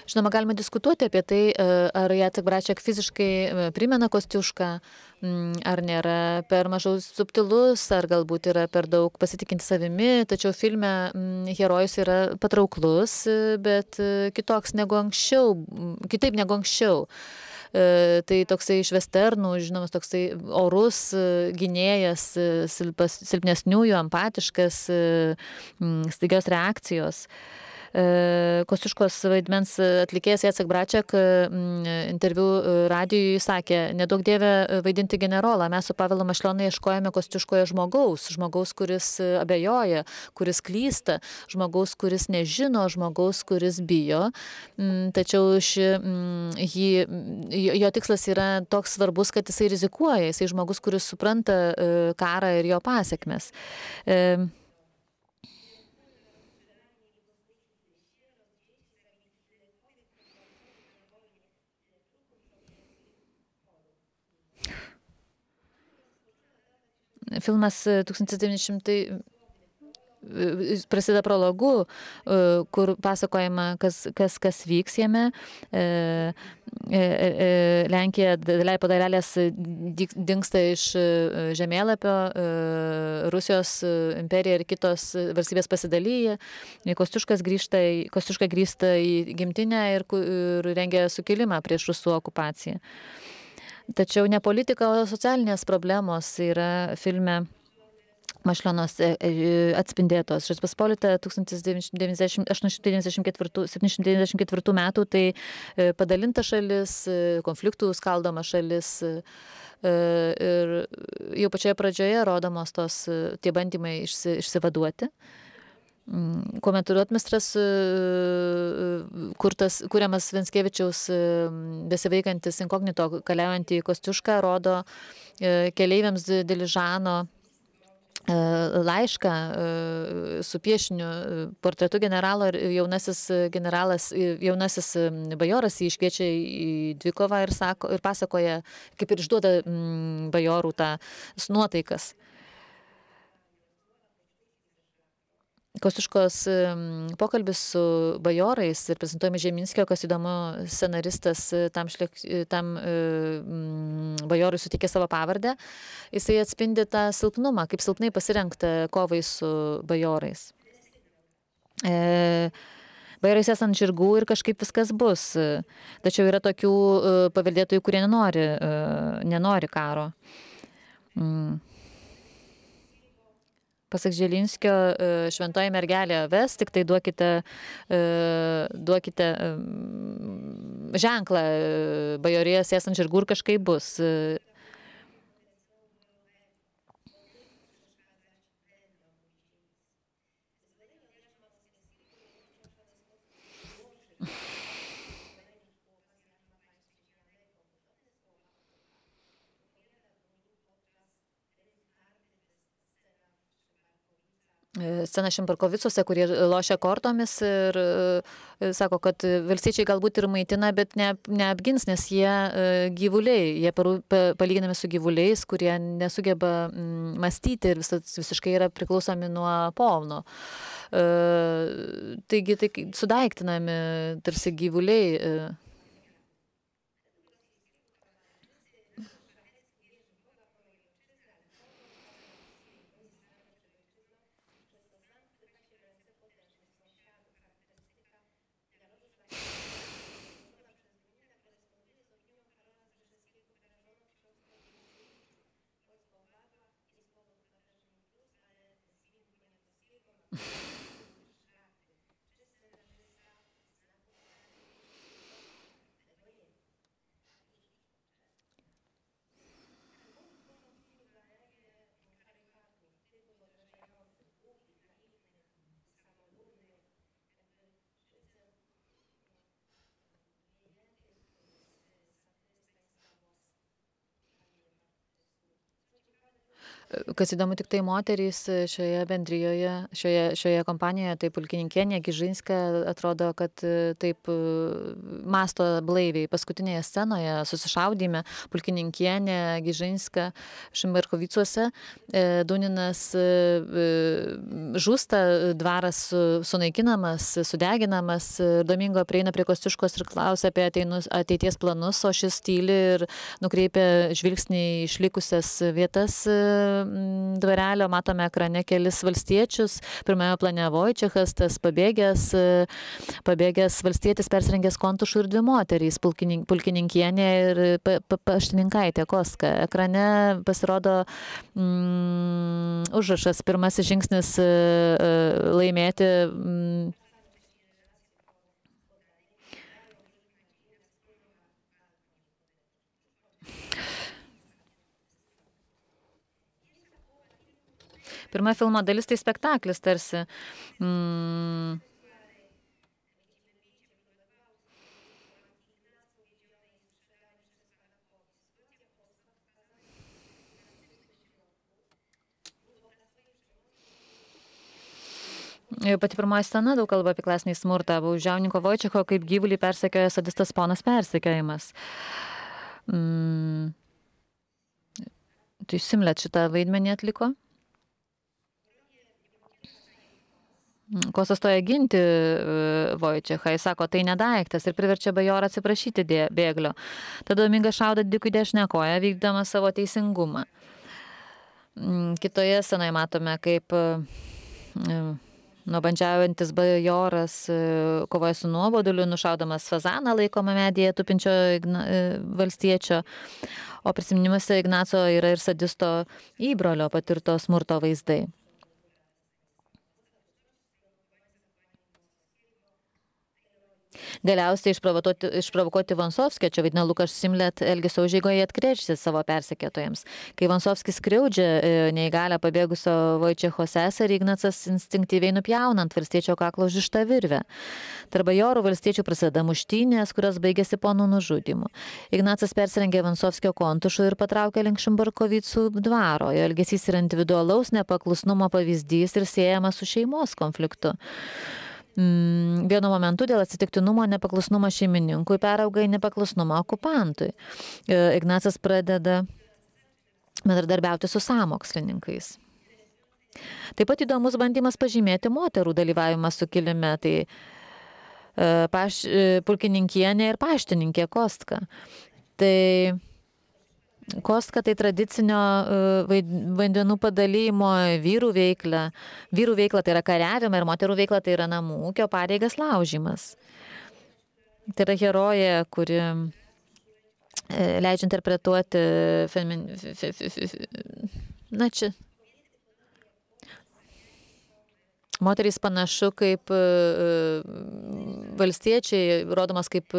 Žinoma, galima diskutuoti apie tai, ar Jacek Bračiak fiziškai primena Kosciušką, ar nėra per mažiau subtilus, ar galbūt yra per daug pasitikinti savimi, tačiau filme herojus yra patrauklus, bet kitoks negu anksčiau, kitaip negu anksčiau. Tai toksai iš westernų, žinomas, toksai orus gynėjas, silpnesniųjų, empatiškas, staigios reakcijos. Kostiuškos vaidmens atlikėjas Jacek Bračiak interviu radijui sakė, nedaug dievė vaidinti generolą, mes su Pavelu Mašlionu ieškojame Kostiuškoje žmogaus, kuris abejoja, kuris klysta, žmogaus, kuris nežino, žmogaus, kuris bijo. Tačiau jo tikslas yra toks svarbus, kad jisai rizikuoja, jisai žmogus, kuris supranta karą ir jo pasekmes. Filmas 1900 prasideda prologu, kur pasakojama, kas vyks jame. Lenkija dalelė po dalelės dingsta iš žemėlapio, Rusijos imperija ir kitos valstybės pasidalyja. Kostiuška grįžta į gimtinę ir rengia sukilimą prieš rusų okupaciją. Tačiau ne politika, o socialinės problemos yra filme Mašlionos atspindėtos. Žečpospolita 1794 metų, tai padalinta šalis, konfliktų skaldoma šalis. Ir jau pačioje pradžioje rodomos tie bandymai išsivaduoti. Kuomet rotmistras kuriamas Venckevičiaus besiveikantis inkognito keliaujantį Kostiušką rodo keleiviams Diližano laišką su piešiniu portretu generalo, ir jaunasis bajoras jį iškviečia į dvikovą ir pasakoja, kaip ir išduoda bajorų tas nuotaikas. Kostiuškos pokalbis su bajorais ir prezentuojami Žeminskio, kas įdomu, scenaristas tam bajorui sutikė savo pavardę, jisai atspindi tą silpnumą, kaip silpnai pasirengta kovai su bajorais. Bajorais esant žirgų ir kažkaip viskas bus. Tačiau yra tokių paveldėtojų, kurie nenori karo. Pasak Želinskio, šventoji mergelė ves, tik tai duokite ženklą bajorijas esant žirgų ir kažkaip bus. Scena Šimbarkovicuose, kurie lošia kortomis ir sako, kad valstiečiai galbūt ir maitina, bet neapgins, nes jie gyvuliai, jie palyginami su gyvuliais, kurie nesugeba mąstyti ir visiškai yra priklausomi nuo pono. Taigi tai sudaiktinami tarsi gyvuliai. Kas įdomu, tik tai moterys šioje bendrijoje, šioje kompanijoje, tai pulkininkienė Gižinska atrodo, kad taip masto blaiviai. Paskutinėje scenoje susišaudyme pulkininkienė Gižinska Šimbarkovicuose, Duninas žūsta, dvaras sunaikinamas, sudeginamas, Domingo prieina prie Kostiuškos ir klausia apie ateities planus, o šis tyli ir nukreipia žvilgsnį išlikusias vietas dvarelio. Matome ekrane kelis valstiečius, pirmame plane Vojčechas, tas pabėgęs valstietis persirengęs Kontušu ir dvi moterys, pulkininkienė ir paštininkaitė Koska. Ekrane pasirodo užrašas, pirmasis žingsnis laimėti Pirma filmo dalis tai spektaklis tarsi. Pati pirmoji scena daug kalba apie klasinį smurtą. Baudžiauninko Vojčecho kaip gyvulį persekioja sadistas ponas persekiojimas. Tai Simlet šitą vaidmenį atliko. Kostas stoja ginti Vojčechą. Jis sako, tai nedaiktas ir priverčia bajorą atsiprašyti bėglio. Tada Domingas šaudo dikui dešinę koją, vykdamas savo teisingumą. Kitoje scenoje matome, kaip nuobandžiaujantis bajoras kovoja su nuoboduliu, nušaudamas fazaną laikomą medyje tupinčio valstiečio, o prisiminimuose Ignaco yra ir sadisto įbrolio patirto smurto vaizdai. Galiausiai išprovokuoti Vansovskio, čia vaidina Lukas Simlet, elgesio užeigoje atkrečia savo persekėtojams. Kai Vansovskis skriaudžia neįgalę pabėgusio Vojčecho seserį, Ignacas instinktyviai nupjauna ant valstiečio kaklo užrištą virvę. Tarp bajorų valstiečių prasideda muštynės, kurios baigėsi ponų nužudymu. Ignacas persirengė Vansovskio kontušu ir patraukė link Šimbarkovicų dvaro. Jo elgesys yra individualaus nepaklusnumo pavyzdys ir siejamas su šeimos konfliktu. Vienu momentu dėl atsitiktinumo nepaklusnumo šeimininkui perauga į nepaklusnumą okupantui. Ignacas pradeda bendradarbiauti su sąmokslininkais. Taip pat įdomus bandymas pažymėti moterų dalyvavimą sukilime, tai pulkininkienė ir paštininkė Kostka. Tai Kostka tai tradicinio vandenų padalymo vyrų veikla tai yra kariavimą ir moterų veikla tai yra namų ūkio pareigas laužimas. Tai yra herojė, kuri leidžia interpretuoti čia. Moterys panašu kaip valstiečiai, rodomas kaip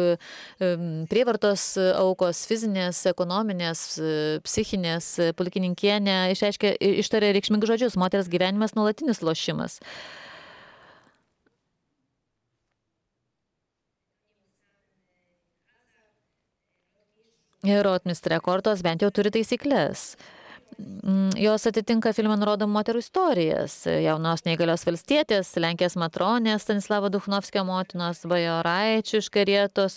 prievartos aukos, fizinės, ekonominės, psichinės, pulkininkienė ištarė reikšmingus žodžius, moters gyvenimas nuolatinis lošimas. Rotmistre kortos bent jau turi taisyklės. Jos atitinka filme nurodomų moterų istorijas. Jaunos neįgalios valstietės, Lenkijos matronės, Stanislavo Duchnovskio motinos, bajoraičių iš karietos,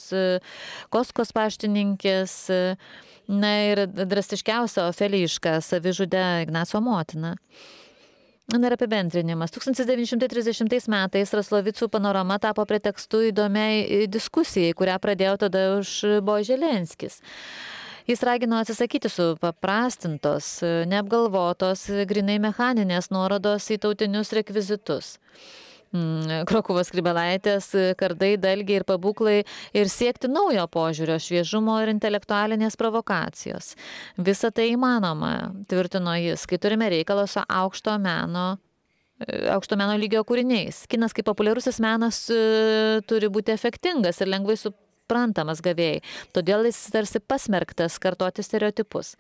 Koskos paštininkės, na ir drastiškiausia Ofelijiška, savižudė Ignaco motina. Ir apibendrinimas. 1930 metais Raslovicų panorama tapo pretekstu įdomiai diskusijai, kurią pradėjo Tadeuš Boželenskis. Jis ragino atsisakyti supaprastintos, neapgalvotos, grinai mechaninės nuorodos į tautinius rekvizitus. Krokuvos Skrybelaitės, kardai, dalgiai ir pabūklai ir siekti naujo požiūrio, šviežumo ir intelektualinės provokacijos. Visa tai įmanoma, tvirtino jis, kai turime reikalą su aukšto meno lygio kūriniais. Kinas kaip populiarusis menas turi būti efektingas ir lengvai suprantamas gavėjai. Todėl jis tarsi pasmerktas kartoti stereotipus.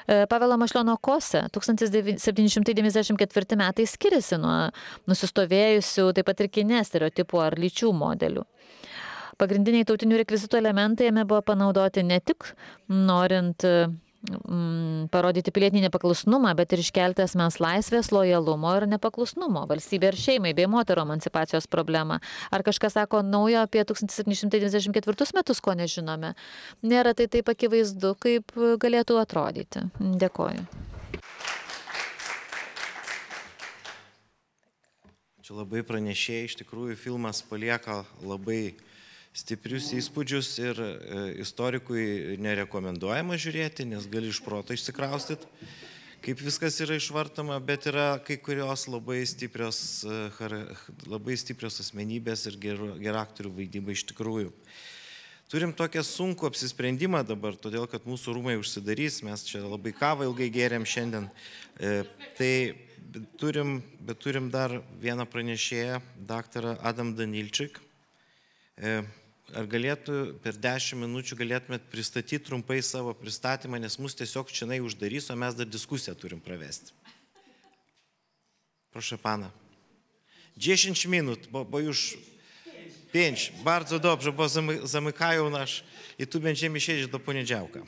Pavelo Mašliono Kose 1794 metai skiriasi nuo nusistovėjusių taip pat ir kine stereotipų ar lyčių modelių. Pagrindiniai tautinių rekvizitų elementai jame buvo panaudoti ne tik norint parodyti pilietinį nepaklusnumą, bet ir iškelti asmens laisvės, lojalumo ir nepaklusnumo, valstybė ir šeimai bei moterų emancipacijos problemą. Ar kažkas sako naujo apie 1794 metus, ko nežinome? Nėra tai taip akivaizdu, kaip galėtų atrodyti. Dėkoju. Čia labai pranešėjai, iš tikrųjų filmas palieka labai stiprius įspūdžius ir istorikui nerekomenduojama žiūrėti, nes gali iš proto išsikraustyti, kaip viskas yra išvartama, bet yra kai kurios labai stiprios asmenybės ir gerų aktorių vaidyba iš tikrųjų. Turim tokią sunkų apsisprendimą dabar, todėl kad mūsų rūmai užsidarys, mes čia labai kavą ilgai gėrėm šiandien. Bet turim dar vieną pranešėją, daktarą Adam Danilčik. Ar galėtų per 10 minučių galėtumėt pristatyti trumpai savo pristatymą, nes mus tiesiog čionai uždarys, o mes dar diskusiją turim pravesti. Proszę pana. 10 minut, bo już 5. Bardzo dobrze, bo zamykają nasz i tu będziemy siedzieć do poniedziałka.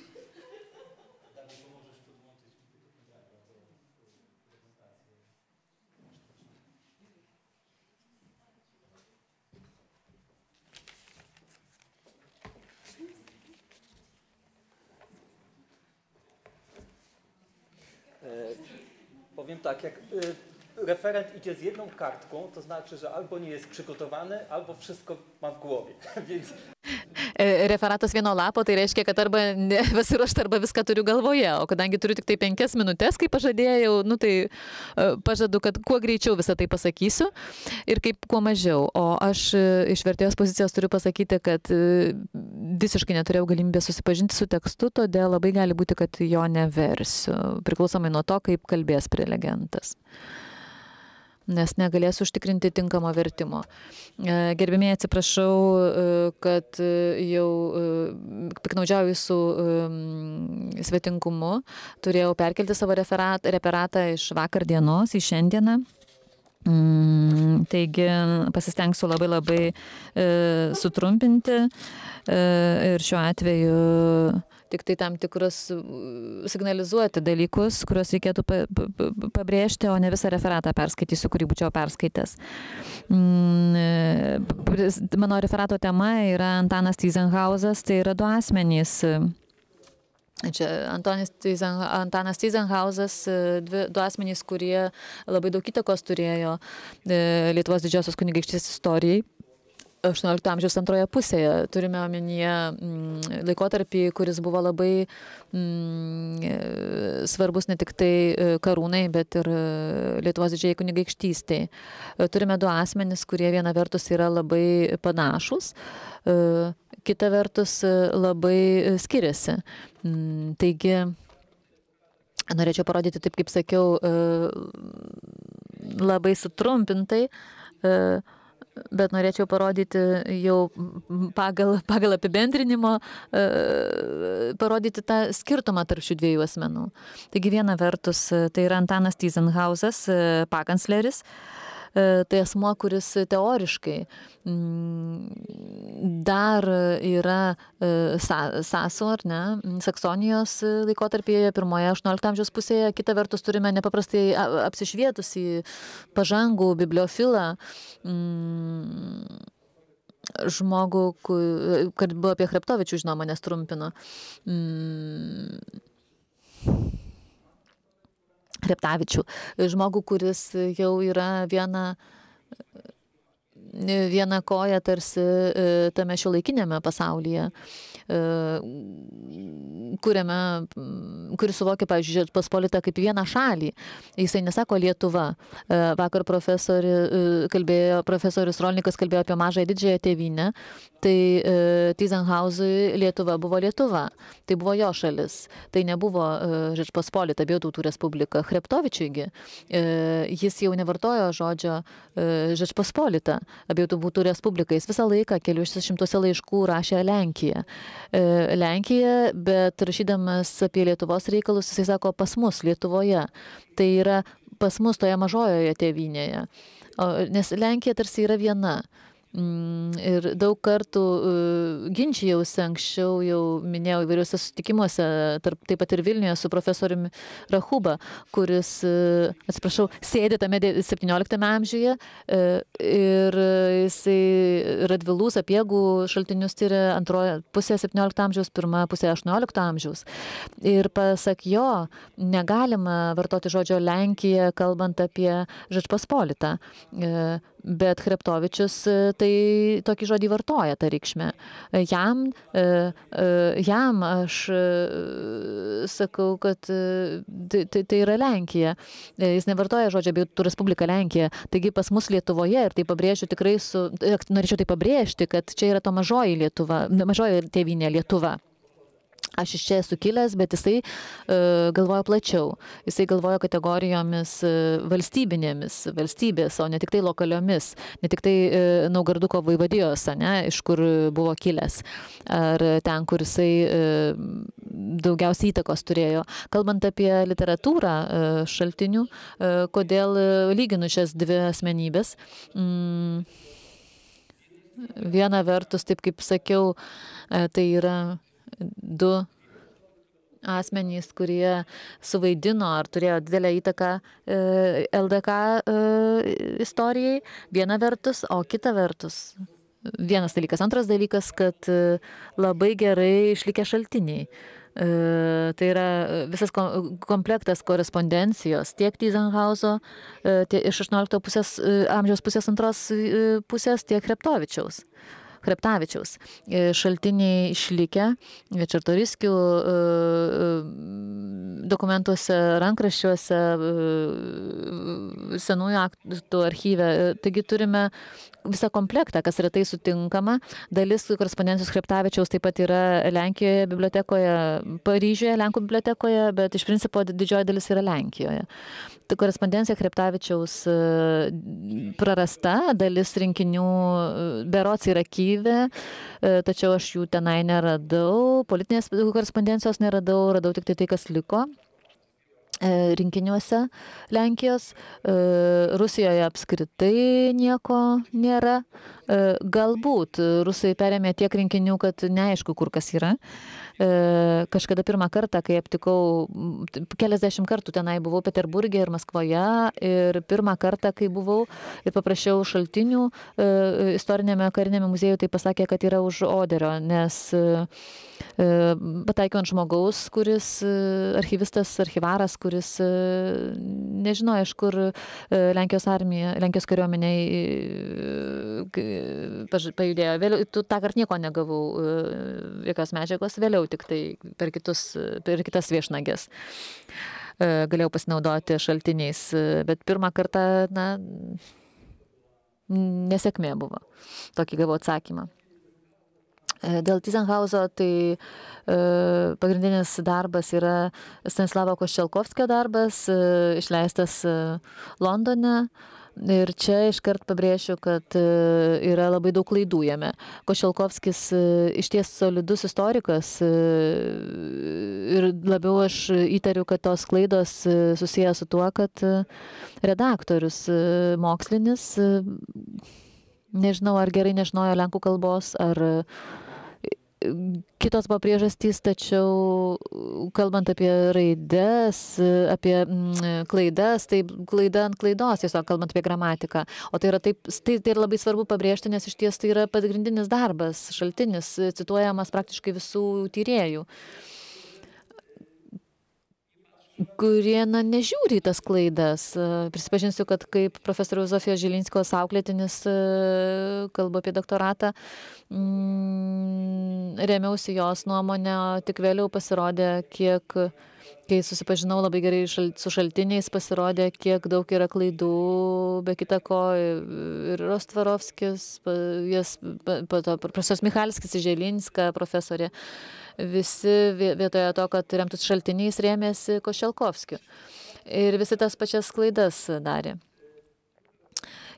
Powiem tak, jak referent idzie z jedną kartką, to znaczy, że albo nie jest przygotowany, albo wszystko ma w głowie, więc... Referatas vieno lapo, tai reiškia, kad arba nepasiruošta, arba viską turiu galvoje, o kadangi turiu tik tai 5 minutės, kaip pažadėjau, nu tai pažadu, kad kuo greičiau visą tai pasakysiu ir kaip kuo mažiau. O aš iš vertėjos pozicijos turiu pasakyti, kad visiškai neturėjau galimybę susipažinti su tekstu, todėl labai gali būti, kad jo neversiu, priklausomai nuo to, kaip kalbės prelegentas, nes negalėsiu užtikrinti tinkamo vertimo. Gerbėmiai, atsiprašau, kad jau piknaudžiauju su svetingumu. Turėjau perkelti savo referatą iš vakar dienos į šiandieną. Taigi pasistengsiu labai sutrumpinti ir šiuo atveju tik tai tam tikrus signalizuoti dalykus, kuriuos reikėtų pabrėžti, o ne visą referatą perskaitysiu, kurį būčiau perskaitęs. Mano referato tema yra Antanas Tyzenhauzas, tai yra 2 asmenys. Čia Antanas Tyzenhauzas, 2 asmenys, kurie labai daug įtakos turėjo Lietuvos didžiosios kunigaikštystės istorijai. 18 amžiaus antroje pusėje. Turime omenyje laikotarpį, kuris buvo labai svarbus ne tik tai karūnai, bet ir Lietuvos didžiajai kunigaikštystei. Turime 2 asmenis, kurie viena vertus yra labai panašus, kita vertus labai skiriasi. Taigi, norėčiau parodyti, taip kaip sakiau, labai sutrumpintai, bet norėčiau parodyti jau pagal apibendrinimo, parodyti tą skirtumą tarp šių 2 asmenų. Taigi viena vertus, tai yra Antanas Tyzenhauzas, pakancleris, tai asmuo, kuris teoriškai dar yra Sasų, ar ne, Saksonijos laikotarpyje, pirmoje 18 amžiaus pusėje. Kita vertus turime nepaprastai apsišvietusį pažangų bibliofilą, žmogų, kad buvo apie Chreptovičių, žinoma, nes trumpino. Chreptavičių, žmogų, kuris jau yra viena koja tarsi tame šiuolaikinėme pasaulyje, kuris suvokia, pavyzdžiui, Žečpospolitą kaip vieną šalį. Jisai nesako Lietuva. Vakar profesorius Rolnikas kalbėjo apie mažąją didžiąją tėvynę. Tai Tyzenhauzui Lietuva buvo Lietuva. Tai buvo jo šalis. Tai nebuvo Žečpospolita, abiejų tautų respublika. Chreptovičiuigi jis jau nevartojo žodžio Žečpospolita, abiejų tautų respublika. Jis visą laiką keliuose šimtuose laiškų rašė Lenkiją. Lenkija, bet rašydamas apie Lietuvos reikalus, jisai sako pas mus Lietuvoje. Tai yra pas mus toje mažojoje tėvynėje. Nes Lenkija tarsi yra viena. Ir daug kartų ginčijausi anksčiau, jau minėjau įvairiuose susitikimuose, taip pat ir Vilniuje su profesoriumi Rachuba, kuris, atsiprašau, sėdė tame 17 amžiuje ir jisai Radvilų, Sapiegų šaltinius tyria antroje pusėje 17 amžiaus, pirma pusėje 18 amžiaus. Ir pasak jo, negalima vartoti žodžio Lenkija, kalbant apie Žečpospolitą. Bet Chreptovičius tai tokį žodį vartoja, tą reikšmę. Jam aš sakau, kad tai yra Lenkija. Jis nevartoja žodžio abiejų tautų respublika Lenkija. Taigi pas mus Lietuvoje, ir tai pabrėžiu tikrai norėčiau tai pabrėžti, kad čia yra to mažoji Lietuva, mažoji tėvynė Lietuva. aš iš čia esu kilęs, bet jisai galvoja plačiau. Jisai galvoja kategorijomis valstybės, o ne tik tai lokaliomis, ne tik tai Naugarduko vaivadijos, iš kur buvo kilęs, ar ten, kur jisai daugiausiai įtakos turėjo. Kalbant apie literatūrą šaltinių, kodėl lyginu šias dvi asmenybės. Viena vertus, taip kaip sakiau, tai yra du asmenys, kurie suvaidino ar turėjo didelę įtaką LDK istorijai, viena vertus, o kita vertus. Vienas dalykas. Antras dalykas, kad labai gerai išlikę šaltiniai. Tai yra visas komplektas korespondencijos tiek Tyzenhauzo iš 18 amžiaus pusės antros pusės, tiek Chreptavičiaus. Šaltiniai išlikę Čartoriskių dokumentuose, rankraščiuose, senųjų aktų archyve. Taigi turime visą komplektą, kas retai sutinkama. Dalis korespondencijos Chreptavičiaus taip pat yra Lenkijoje bibliotekoje, Paryžiuje, Lenkų bibliotekoje, bet iš principo didžioji dalis yra Lenkijoje. Tai korespondencija Chreptavičiaus prarasta, dalis rinkinių berods yra Kyjive, tačiau aš jų tenai neradau, politinės korespondencijos neradau, radau tik tai, kas liko rinkiniuose Lenkijos. Rusijoje apskritai nieko nėra. Galbūt rusai perėmė tiek rinkinių, kad neaišku, kur kas yra. Kažkada pirmą kartą, kai aptikau, keliasdešimt kartų tenai buvau Peterburge ir Maskvoje, ir pirmą kartą, kai buvau ir paprašiau šaltinių istorinėme karinėme muziejuje, tai pasakė, kad yra už Oderio, nes pataikiau ant žmogaus, kuris archyvistas, archyvaras, kuris nežinojo, iš kur Lenkijos armija, Lenkijos kariuomeniai pajudėjo. Vėliau, tą kartą nieko negavau, jokios medžiagos, vėliau tik tai per kitas viešnagės galėjau pasinaudoti šaltiniais, bet pirmą kartą, nesėkmė buvo. Tokį gavau atsakymą. Dėl Tyzenhauzo, tai pagrindinis darbas yra Stanislavo Koščalkovskio darbas, išleistas Londone. Ir čia iškart pabrėšiu, kad yra labai daug klaidų jame. Koščalkovskis išties solidus istorikas ir labiau aš įtariu, kad tos klaidos susijęs su tuo, kad redaktorius mokslinis, nežinau, ar gerai nežinojo lenkų kalbos, ar kitos buvo priežastys, tačiau kalbant apie raides, apie klaidas, tai klaida ant klaidos, tiesiog kalbant apie gramatiką. O tai yra tai yra labai svarbu pabrėžti, nes iš ties tai yra pagrindinis darbas, šaltinis, cituojamas praktiškai visų tyrėjų, kurie nežiūri į tas klaidas. Prisipažinsiu, kad kaip profesoriaus Zofijos Žilinskos auklėtinis kalbu apie doktoratą, remiausi jos nuomonę, tik vėliau pasirodė, kai susipažinau labai gerai su šaltiniais, pasirodė, kiek daug yra klaidų, be kita ko, ir Rostvarovskis, profesorius Michalskis, Žilinska, profesorė, visi vietoje to, kad remtus šaltiniais rėmėsi Koščalkovskiu. Ir visi tas pačias klaidas darė.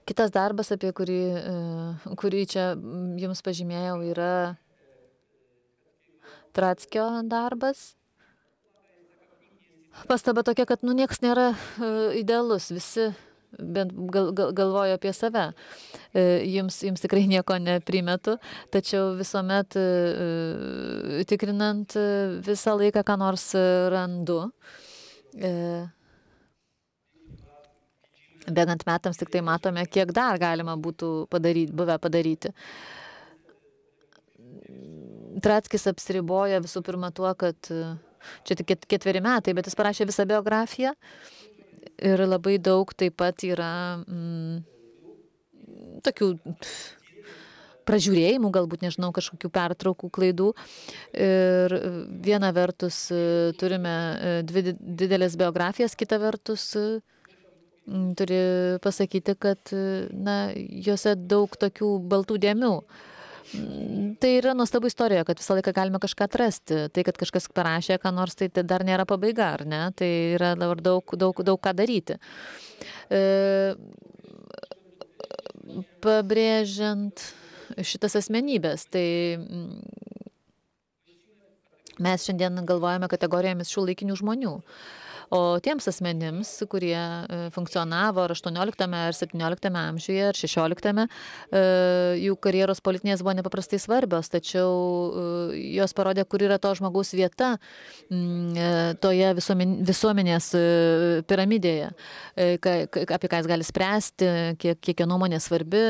Kitas darbas, apie kurį čia jums pažymėjau, yra Trackio darbas. Pastaba tokia, kad nieks nėra idealus, visi bent galvoju apie save. Jums tikrai nieko neprimetu, tačiau visuomet tikrinant visą laiką, ką nors randu. Bėgant metams tik tai matome, kiek dar galima būtų buvę padaryti. Trackis apsiriboja visų pirma tuo, kad čia tik 4 metai, bet jis parašė visą biografiją. Ir labai daug taip pat yra tokių pražiūrėjimų, galbūt, nežinau, kažkokių pertraukų, klaidų. Ir viena vertus turime 2 didelės biografijas, kita vertus turi pasakyti, kad juose daug tokių baltų dėmių. Tai yra nuostabu istorija, kad visą laiką galime kažką atrasti. Tai, kad kažkas parašė, ką nors, tai dar nėra pabaiga, ar ne? Tai yra dabar daug ką daryti. Pabrėžiant šitas asmenybės, tai mes šiandien galvojame kategorijomis šių laikinių žmonių. O tiems asmenims, kurie funkcionavo ar 18 ar 17 amžiuje ar 16, jų karjeros politinės buvo nepaprastai svarbios, tačiau jos parodė, kur yra to žmogaus vieta toje visuomenės piramidėje, apie ką jis gali spręsti, kiek jo nuomonė svarbi,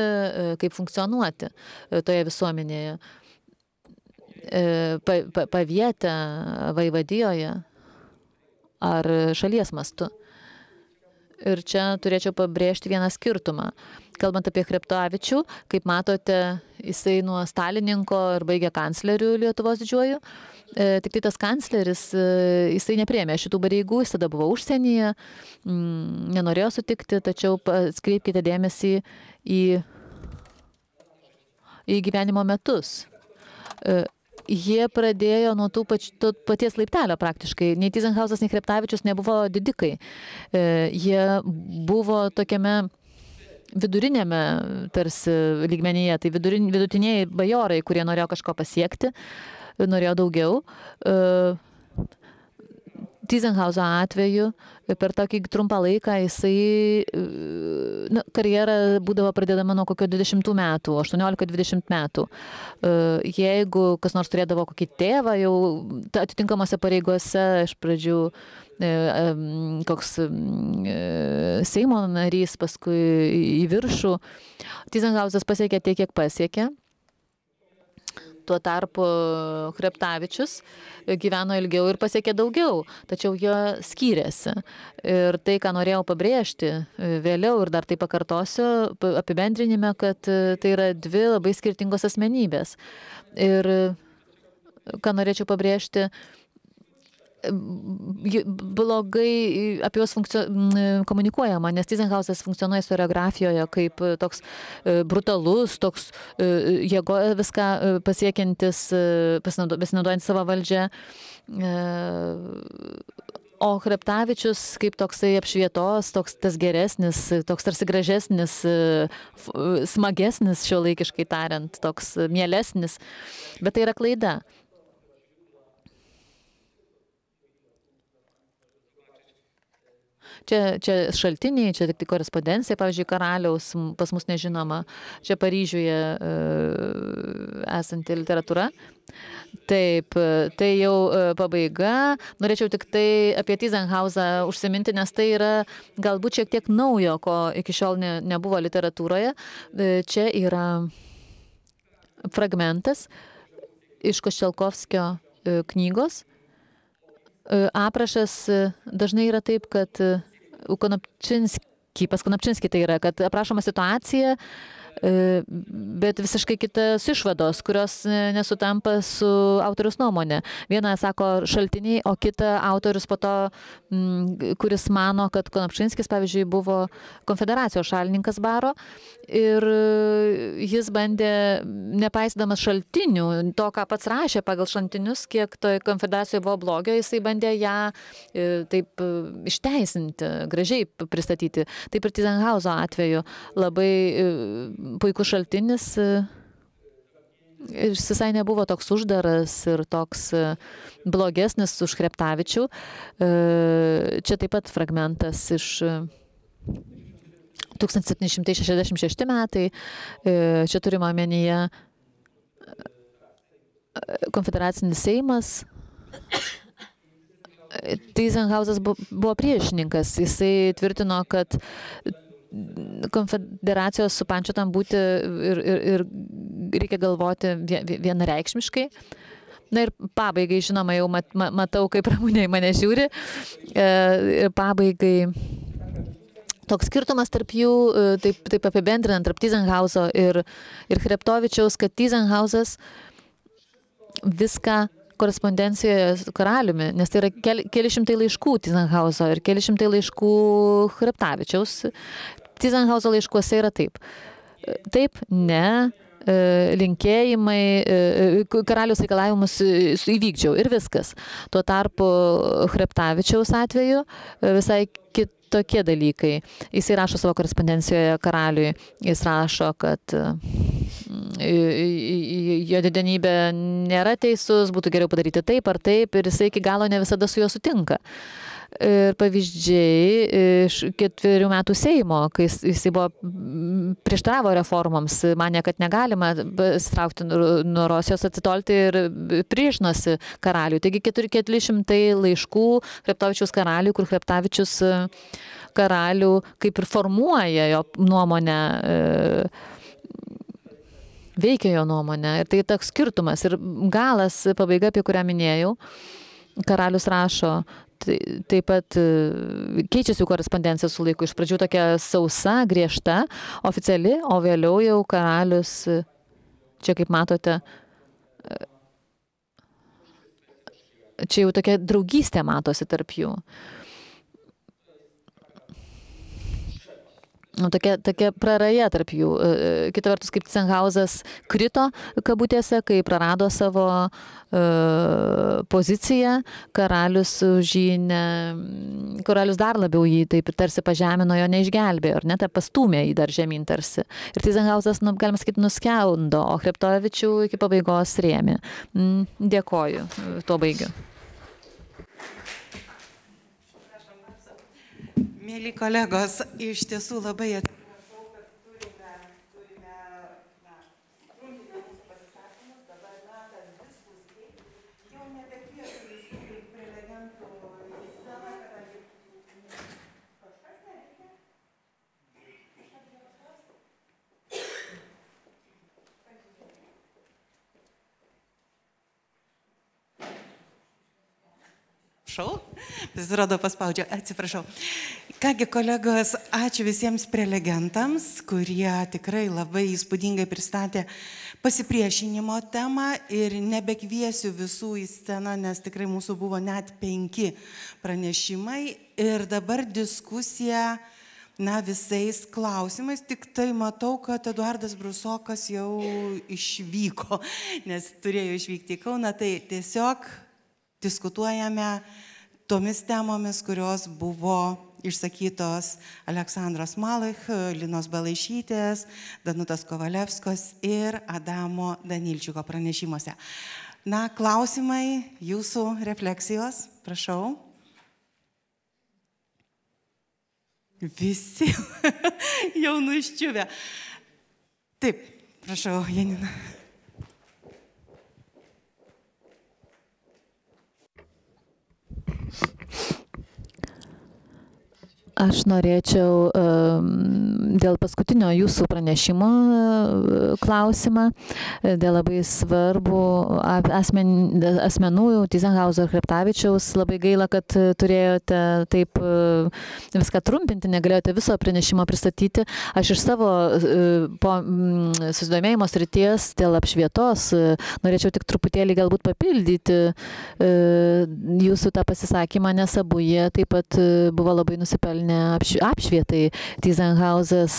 kaip funkcionuoti toje visuomenėje. Pavietę vaivadijoje ar šalies mastu. Ir čia turėčiau pabrėžti vieną skirtumą. Kalbant apie Chreptavičių, kaip matote, jisai nuo Stalininko ir baigė kanclerių Lietuvos didžiuoju. Tik tai tas kancleris, jisai nepriėmė šitų pareigų, jis tada buvo užsienyje, nenorėjo sutikti, tačiau atkreipkite dėmesį į gyvenimo metus. Jie pradėjo nuo to paties laiptelio praktiškai. Nei Tyzenhauzas, nei Chreptavičius nebuvo didikai. Jie buvo tokiame vidurinėme tarsi lygmenyje, tai vidutiniai bajorai, kurie norėjo kažko pasiekti, norėjo daugiau. Tyzenhauzo atveju per tokį trumpą laiką jisai karjera būdavo pradedama nuo kokio 20 metų, 18-20 metų. Jeigu kas nors turėdavo kokį tėvą, jau atitinkamose pareigose iš pradžių koks Seimo narys, paskui į viršų. Tyzenhauzas pasiekė tiek, kiek pasiekė. Tuo tarpu Chreptavičius gyveno ilgiau ir pasiekė daugiau, tačiau jie skyrėsi. Ir tai, ką norėjau pabrėžti vėliau ir dar tai pakartosiu apibendrinime, kad tai yra dvi labai skirtingos asmenybės. Ir ką norėčiau pabrėžti, blogai apie juos komunikuojama, nes Tyzenhauzas funkcionuoja istoriografijoje kaip toks brutalus, toks jėgo viską pasiekiantis, pasinaudojant savo valdžią. O Chreptavičius kaip toksai apšvietos, toks tas geresnis, toks tarsi gražesnis, smagesnis šiuolaikiškai tariant, toks mielesnis. Bet tai yra klaida. Čia šaltiniai, čia tik korespondencija, pavyzdžiui, karaliaus, pas mus nežinoma, čia Paryžiuje esanti literatūra. Taip, tai jau pabaiga. Norėčiau tik tai apie Tyzenhauzą užsiminti, nes tai yra galbūt šiek tiek naujo, ko iki šiol nebuvo literatūroje. Čia yra fragmentas iš Koščelkovskio knygos. Aprašas dažnai yra taip, kad pas Konopčinskį tai yra, kad aprašoma situacija, bet visiškai kitas išvados, kurios nesutampa su autoriaus nuomonė. Viena sako šaltiniai, o kita autorius po to, kuris mano, kad Konopčinskis, pavyzdžiui, buvo konfederacijos šalininkas baro ir jis bandė, nepaisydamas šaltinių, to, ką pats rašė pagal šaltinius, kiek toje konfederacijoje buvo blogio, jisai bandė ją taip išteisinti, gražiai pristatyti. Taip ir Tyzenhauzo atveju labai puikus šaltinis, jis visai nebuvo toks uždaras ir toks blogesnis už Chreptavičių. Čia taip pat fragmentas iš 1766 metai. Čia turime omenyje konfederacinis Seimas. Tyzenhauzas buvo priešininkas. Jisai tvirtino, kad konfederacijos supančiotam būti ir reikia galvoti vienareikšmiškai. Na ir pabaigai, žinoma, jau matau, kaip Ramunė į mane žiūri. Pabaigai toks skirtumas tarp jų, taip apibendrinant, tarp Tyzenhauzo ir Chreptavičiaus, kad Tyzenhauzas viską korespondencijoje su karaliumi, nes tai yra keli šimtai laiškų Tyzenhauzo ir keli šimtai laiškų Chreptavičiaus. Tyzenhauzo laiškuose yra taip. Taip, ne, linkėjimai, karaliaus reikalavimus įvykdžiau ir viskas. Tuo tarpu Chreptavičiaus atveju visai kitokie dalykai. Jisai rašo savo korespondencijoje karaliui, jis rašo, kad jo didenybė nėra teisus, būtų geriau padaryti taip ar taip, ir jisai iki galo ne visada su juo sutinka. Ir pavyzdžiai iš 4 metų Seimo, kai jisai buvo prieštaravo reformoms, manė, kad negalima sitraukti nuo Rusijos, atitolti ir priešinosi karaliui. Taigi 400 laiškų Chreptavičiaus karaliui, kur Chreptavičius karalių kaip ir formuoja jo nuomonę, veikia jo nuomonę. Ir tai toks skirtumas. Ir galas, pabaiga, apie kurią minėjau, karalius rašo, taip pat keičiasi korespondencija su laiku. Iš pradžių tokia sausa, griežta, oficiali, o vėliau jau karalius, čia kaip matote, čia jau tokia draugystė matosi tarp jų. Tokia praraja tarp jų. Kita vertus, kaip Tyzenhauzas krito kabutėse, kai prarado savo poziciją, karalius dar labiau jį taip tarsi pažemino, jo neišgelbėjo, ar ne, tai pastūmė jį dar žemyn tarsi. Ir Tyzenhauzas, galima sakyti, nuskendo, o Chreptavičių iki pabaigos rėmė. Dėkoju, tuo baigiu. Mėly kolegos, iš tiesų labai atsiprašau, kad turime trumpinti mūsų pasisakymus, dabar metas diskusijai. Jau nebekviečiu visų prelegentų į sceną, kadangi kažkas nereikia. Pasirodo, paspaudžiau, atsiprašau. Kągi, kolegos, ačiū visiems prelegentams, kurie tikrai labai įspūdingai pristatė pasipriešinimo temą, ir nebekviesiu visų į sceną, nes tikrai mūsų buvo net 5 pranešimai, ir dabar diskusija visais klausimais. Tik tai matau, kad Eduardas Brusokas jau išvyko, nes turėjo išvykti į Kauną, tai tiesiog diskutuojame tomis temomis, kurios buvo išsakytos Aleksandros Malich, Linos Balaišytės, Danutos Kovalevskos ir Adamo Danilčiuko pranešimuose. Klausimai, jūsų refleksijos, prašau. Visi jau nuščiuvę. Taip, prašau, Janina. Aš norėčiau dėl paskutinio jūsų pranešimo klausimą, dėl labai svarbų asmenų, Tyzenhauzo ir Chreptavičiaus. Labai gaila, kad turėjote taip viską trumpinti, negalėjote viso pranešimo pristatyti. Aš iš savo susidomėjimo srities dėl apšvietos norėčiau tik truputėlį galbūt papildyti jūsų tą pasisakymą, nes abu jie taip pat buvo labai nusipelnę apšvietai. Tyzenhauzas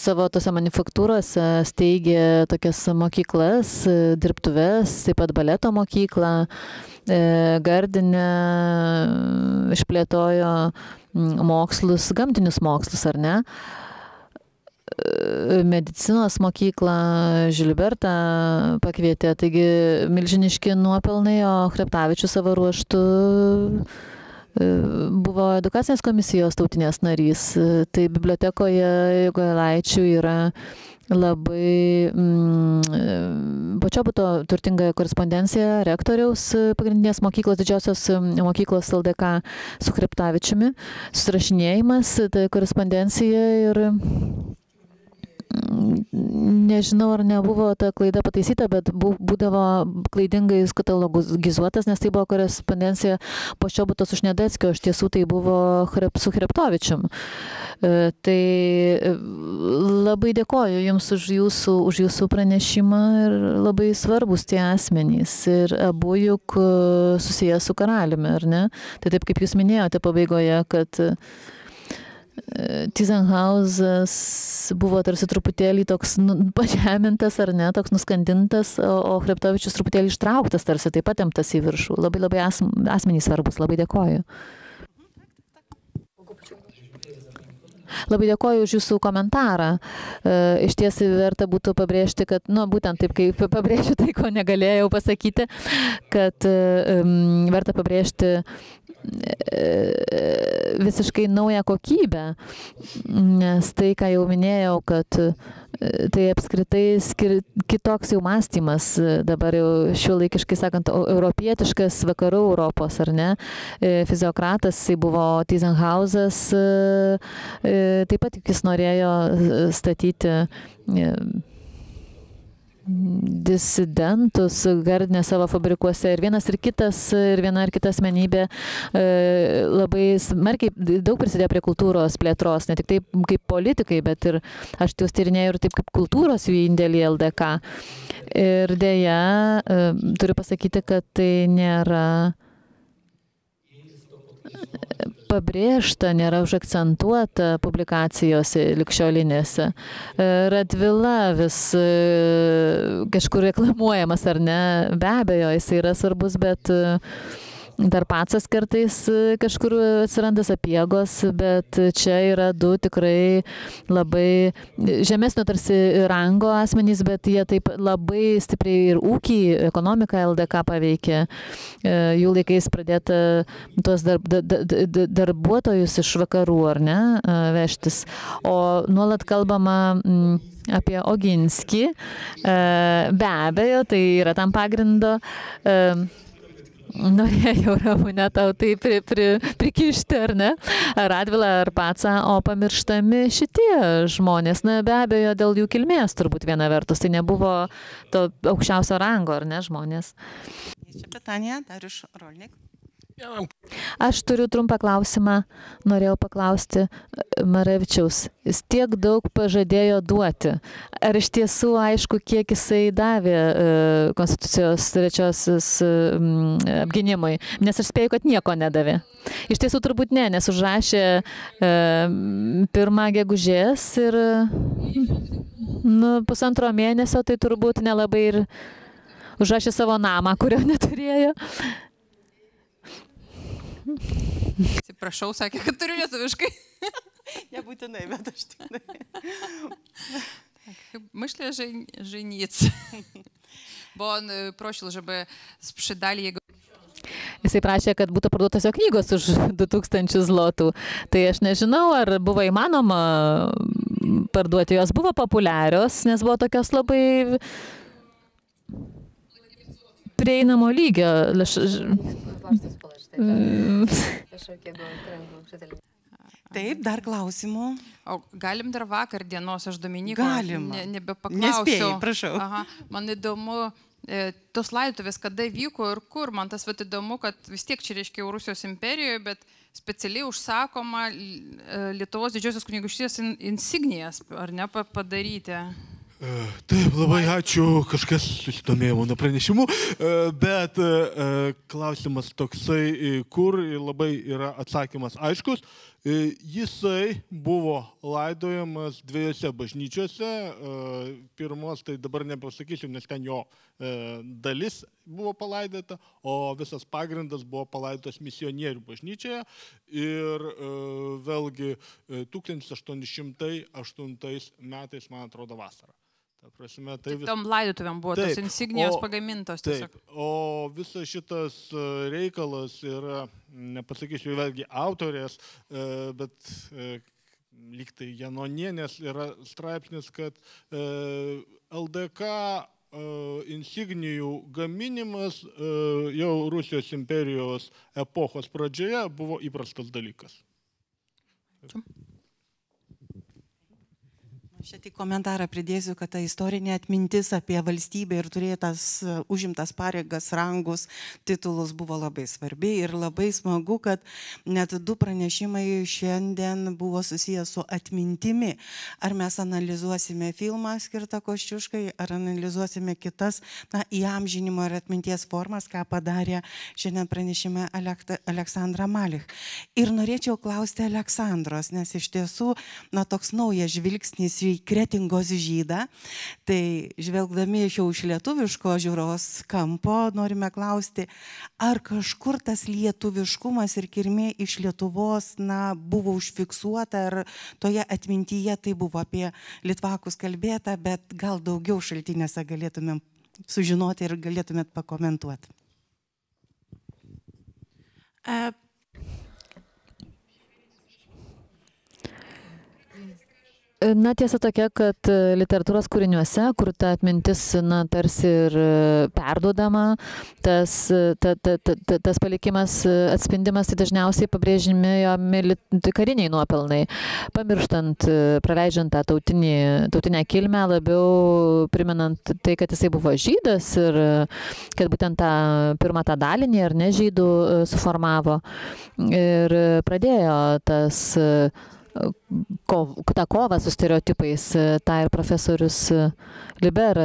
savo tose manufaktūrose steigė tokias mokyklas, dirbtuves, taip pat baleto mokyklą, Gardine išplėtojo mokslus, gamtinius mokslus, ar ne? Medicinos mokyklą Žilbertą pakvietė, taigi milžiniški nuopelnai, o Chreptavičius savo ruožtu buvo edukacinės komisijos tautinės narys. Tai bibliotekoje Jogailaičių yra labai Počobuto turtinga korespondencija rektoriaus pagrindinės mokyklos, didžiosios mokyklos LDK su Chreptavičiumi, susirašinėjimas, tai korespondencija, ir nežinau, ar nebuvo ta klaida pataisyta, bet būdavo klaidingai katalogizuotas, nes tai buvo korespondencija Počobuto su Šnedeckio, iš tiesų tai buvo su Chreptavičium. Tai labai dėkoju Jums už jūsų pranešimą, ir labai svarbus tie asmenys, ir abu juk susijęs su karaliumi, ar ne? Tai taip, kaip Jūs minėjote pabaigoje, kad Tyzenhauzas buvo tarsi truputėlį toks pažemintas ar ne, toks nuskandintas, o Chreptovičius truputėlį ištrauktas, tarsi taip patemptas į viršų. Labai asmenys svarbus, labai dėkoju. Labai dėkoju už jūsų komentarą. Iš ties verta būtų pabrėžti, kad, būtent taip, kaip pabrėžiu tai, ko negalėjau pasakyti, kad verta pabrėžti visiškai naują kokybę, nes tai, ką jau minėjau, kad tai apskritai kitoks jau mąstymas, dabar jau šiuolaikiškai sakant, europietiškas vakarų Europos, ar ne? Fiziokratas, jis buvo Tyzenhauzas, taip pat jis norėjo statyti disidentus Gardine savo fabrikuose ir viena ir kita asmenybė labai smarkiai daug prisidėjo prie kultūros plėtros, ne tik taip kaip politikai, bet ir aš juos tyrinėjau ir taip kaip kultūros jų indėlį LDK. Ir dėja, turiu pasakyti, kad tai nėra pabrėžta, nėra užakcentuota publikacijose likščiolinėse. Radvila vis kažkur reklamuojamas, ar ne? Be abejo, jis yra svarbus, bet dar Pacas kartais kažkur atsiranda, Sapiegos, bet čia yra du tikrai labai žemesnio tarsi rango asmenys, bet jie taip labai stipriai ir ūkį, ekonomiką LDK paveikė. Jų laikais pradėta tuos darbuotojus iš vakarų, ar ne, vežtis. O nuolat kalbama apie Oginskį. Be abejo, tai yra tam pagrindo. Norėjau, Ramune, tau tai prikišti, ar ne? Radvilą ar Pacą, o pamirštami šitie žmonės. Na, be abejo, dėl jų kilmės turbūt viena vertus. Tai nebuvo to aukščiausio rango, ar ne, žmonės? Čia Petanija, Darius Rolnik. Aš turiu trumpą klausimą, norėjau paklausti Maravičiaus. Jis tiek daug pažadėjo duoti. Ar iš tiesų aišku, kiek jisai davė Konstitucijos trečiosios apginimui? Nes aš spėju, kad nieko nedavė. Iš tiesų turbūt ne, nes užrašė 1 gegužės ir 1,5 mėnesio, tai turbūt nelabai ir užrašė savo namą, kurio neturėjo. Atsiprašau, sakė, kad turiu lietuviškai. Nebūtinai, bet aš tikrai. Myślę, że nic. Bo on prosił, żeby sprzedali jego. Jisai prašė, kad būtų parduotos jo knygos už 2000 zlotų. Tai aš nežinau, ar buvo įmanoma parduoti. Jos buvo populiarios, nes buvo tokios labai prieinamo lygio. Taip, dar klausimų. O galim dar vakar dienos, aš Dominiko nebepaklausiau. Nespėjai, prašau. Aha, man įdomu, tos laidotuvės kada vyko ir kur. Man tas įdomu, kad vis tiek čia reiškia Rusijos imperijoje, bet specialiai užsakoma Lietuvos Didžiosios kunigaikštystės insignijas, ar ne, padaryti. Taip, labai ačiū, kažkas susidomėjo mano pranešimu, bet klausimas toksai, kur labai yra atsakymas aiškus. Jisai buvo laidojamas 2 bažnyčiose, pirmos, tai dabar nepasakysiu, nes ten jo dalis buvo palaidota, o visas pagrindas buvo palaidotas misionierių bažnyčioje ir vėlgi 1808 metais, man atrodo, vasarą. Prasme, tai tom laidotuvėm buvo tos insignijos pagamintos. Taip, o visas šitas reikalas yra, nepasakysiu vėlgi autorės, bet lyg tai Janonienės yra straipsnis, kad LDK insignijų gaminimas jau Rusijos imperijos epochos pradžioje buvo įprastas dalykas. Šią tik komentarą pridėsiu, kad ta istorinė atmintis apie valstybę ir turėtas užimtas pareigas, rangus, titulus buvo labai svarbi ir labai smagu, kad net 2 pranešimai šiandien buvo susijęs su atmintimi. Ar mes analizuosime filmą skirtą Kosciuškai, ar analizuosime kitas įamžinimo ir atminties formas, ką padarė šiandien pranešime Aleksandra Malich. Ir norėčiau klausti Aleksandros, nes iš tiesų toks naujas žvilgsnis į į Kretingos žydą. Tai žvelgdami jau iš lietuviško žiūros kampo norime klausti, ar kažkur tas lietuviškumas ir kilmė iš Lietuvos buvo užfiksuota, ar toje atmintyje tai buvo apie litvakus kalbėta, bet gal daugiau šaltinėse galėtumėm sužinoti ir galėtumėt pakomentuoti. Na, tiesa tokia, kad literatūros kūriniuose, kur ta atmintis, tarsi ir perduodama, tas palikimas atspindimas, tai dažniausiai pabrėžimi jo kariniai nuopelnai, pamirštant, praleidžiant tą tautinę kilmę, labiau primenant tai, kad jisai buvo žydas ir kad būtent pirmą tą dalinį ar ne žydų suformavo ir pradėjo tą kovą su stereotipais, tą ir profesorius Liber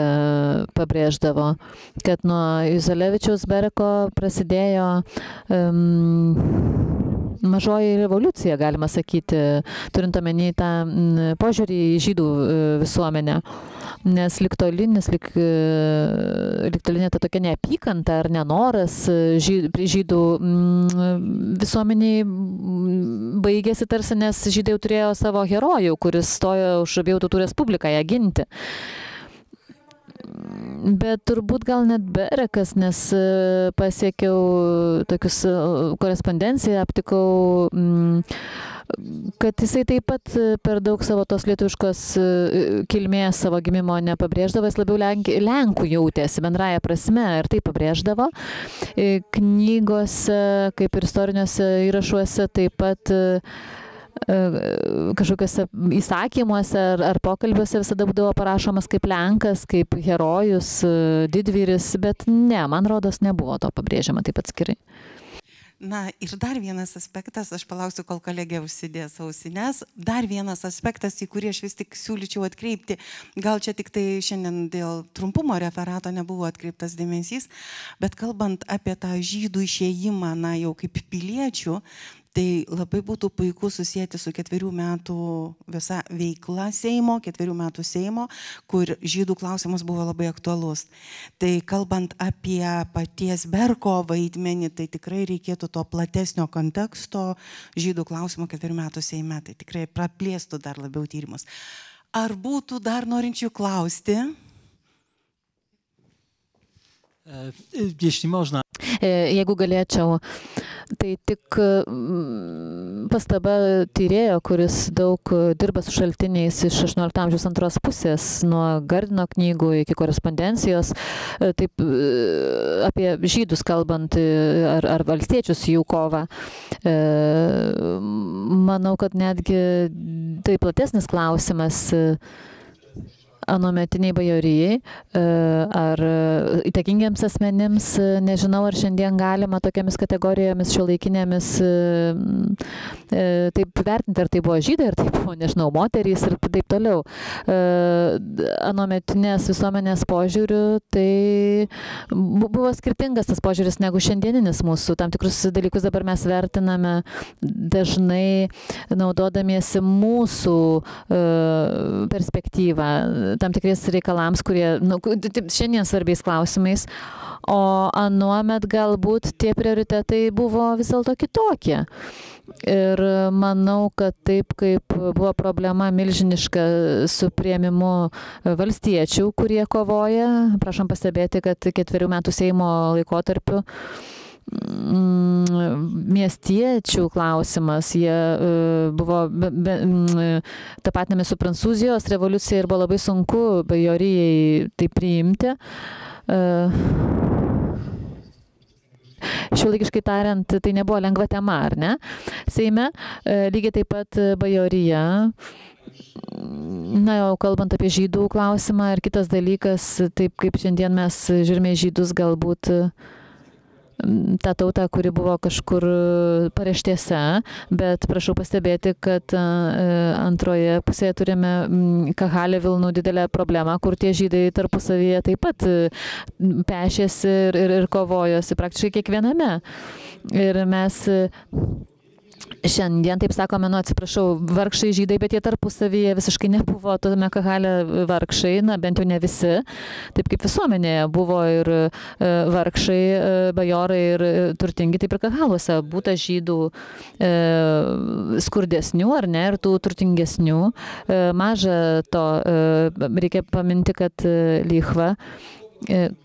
pabrėždavo, kad nuo Juzelėvičiaus Bereko prasidėjo mažoji revoliucija, galima sakyti, turint omeny tą požiūrį į žydų visuomenę. Nes ligtolinė ta tokia neapykanta ar nenoras žydų visuomeniai baigėsi tarsi, nes žydai jau turėjo savo herojų, kuris stojo už abiejų tautų respubliką ją ginti. Bet turbūt gal net Berekas, nes pasiekiau tokius korespondenciją, aptikau, kad jisai taip pat per daug savo tos lietuviškos kilmės savo gimimo nepabrėždavo, jis labiau lenkų jautėsi bendraja prasme ir tai pabrėždavo. Knygose, kaip ir istoriniuose įrašuose, taip pat kažkokiuose įsakymuose ar pokalbiuose visada būdavo parašomas kaip lenkas, kaip herojus, didvyris, bet ne, man rodos, nebuvo to pabrėžiama taip atskirai. Na ir dar vienas aspektas, aš palauksiu, kol kolegė užsidės ausines, dar vienas aspektas, į kurį aš vis tik siūlyčiau atkreipti, gal čia tik tai šiandien dėl trumpumo referato nebuvo atkreiptas dėmesys, bet kalbant apie tą žydų išėjimą, jau kaip piliečių, tai labai būtų puiku susijęti su 4 metų visa veikla Seimo, 4 metų Seimo, kur žydų klausimas buvo labai aktualus. Tai kalbant apie paties Berko vaidmenį, tai tikrai reikėtų to platesnio konteksto žydų klausimo 4 metų Seime, tai tikrai praplėstų dar labiau tyrimus. Ar būtų dar norinčių klausti? Jeśli można. Jeigu galėčiau, tai tik pastaba tyrėjo, kuris daug dirba su šaltiniais iš 18 amžiaus antros pusės, nuo Gardino knygų iki korespondencijos, taip apie žydus kalbant ar valstiečius jų kovą. Manau, kad netgi tai platesnis klausimas anuometiniai bajorijai ar įtakingiams asmenims, nežinau, ar šiandien galima tokiamis kategorijomis šiuolaikinėmis taip vertinti, ar tai buvo žydai, ar tai buvo, nežinau, moterys ir taip toliau. Anuometinės visuomenės požiūrių, tai buvo skirtingas tas požiūris negu šiandieninis mūsų. Tam tikrus dalykus dabar mes vertiname dažnai naudodamiesi mūsų perspektyvą, tam tikrais reikalams, kurie šiandien svarbiais klausimais, o anuomet galbūt tie prioritetai buvo vis dėlto kitokie. Ir manau, kad taip kaip buvo problema milžiniška su priėmimu valstiečių, kurie kovoja, prašom pastebėti, kad 4 metų Seimo laikotarpiu miestiečių klausimas, jie buvo tapatinami su Prancūzijos revoliucija ir buvo labai sunku bajorijai tai priimti. Šiuolaikiškai tariant, tai nebuvo lengva tema, ar ne? Seime lygiai taip pat bajorija. Na, jau kalbant apie žydų klausimą ir kitas dalykas, taip kaip šiandien mes žiūrime žydus, galbūt tą tautą, kuri buvo kažkur paraštėse, bet prašau pastebėti, kad antroje pusėje turime Kahalė Vilnų didelę problemą, kur tie žydai tarpusavyje taip pat pešėsi ir kovojosi praktiškai kiekviename. Ir mes Šiandien, taip sakome, atsiprašau, vargšai žydai, bet jie tarpusavyje visiškai nebuvo tame Kahale vargšai, bent jau ne visi, taip kaip visuomenėje buvo ir vargšai, bajorai ir turtingi, taip ir Kahaluose būta žydų skurdesnių, ar ne, ir tų turtingesnių. Maža to, reikia paminti, kad Lychva,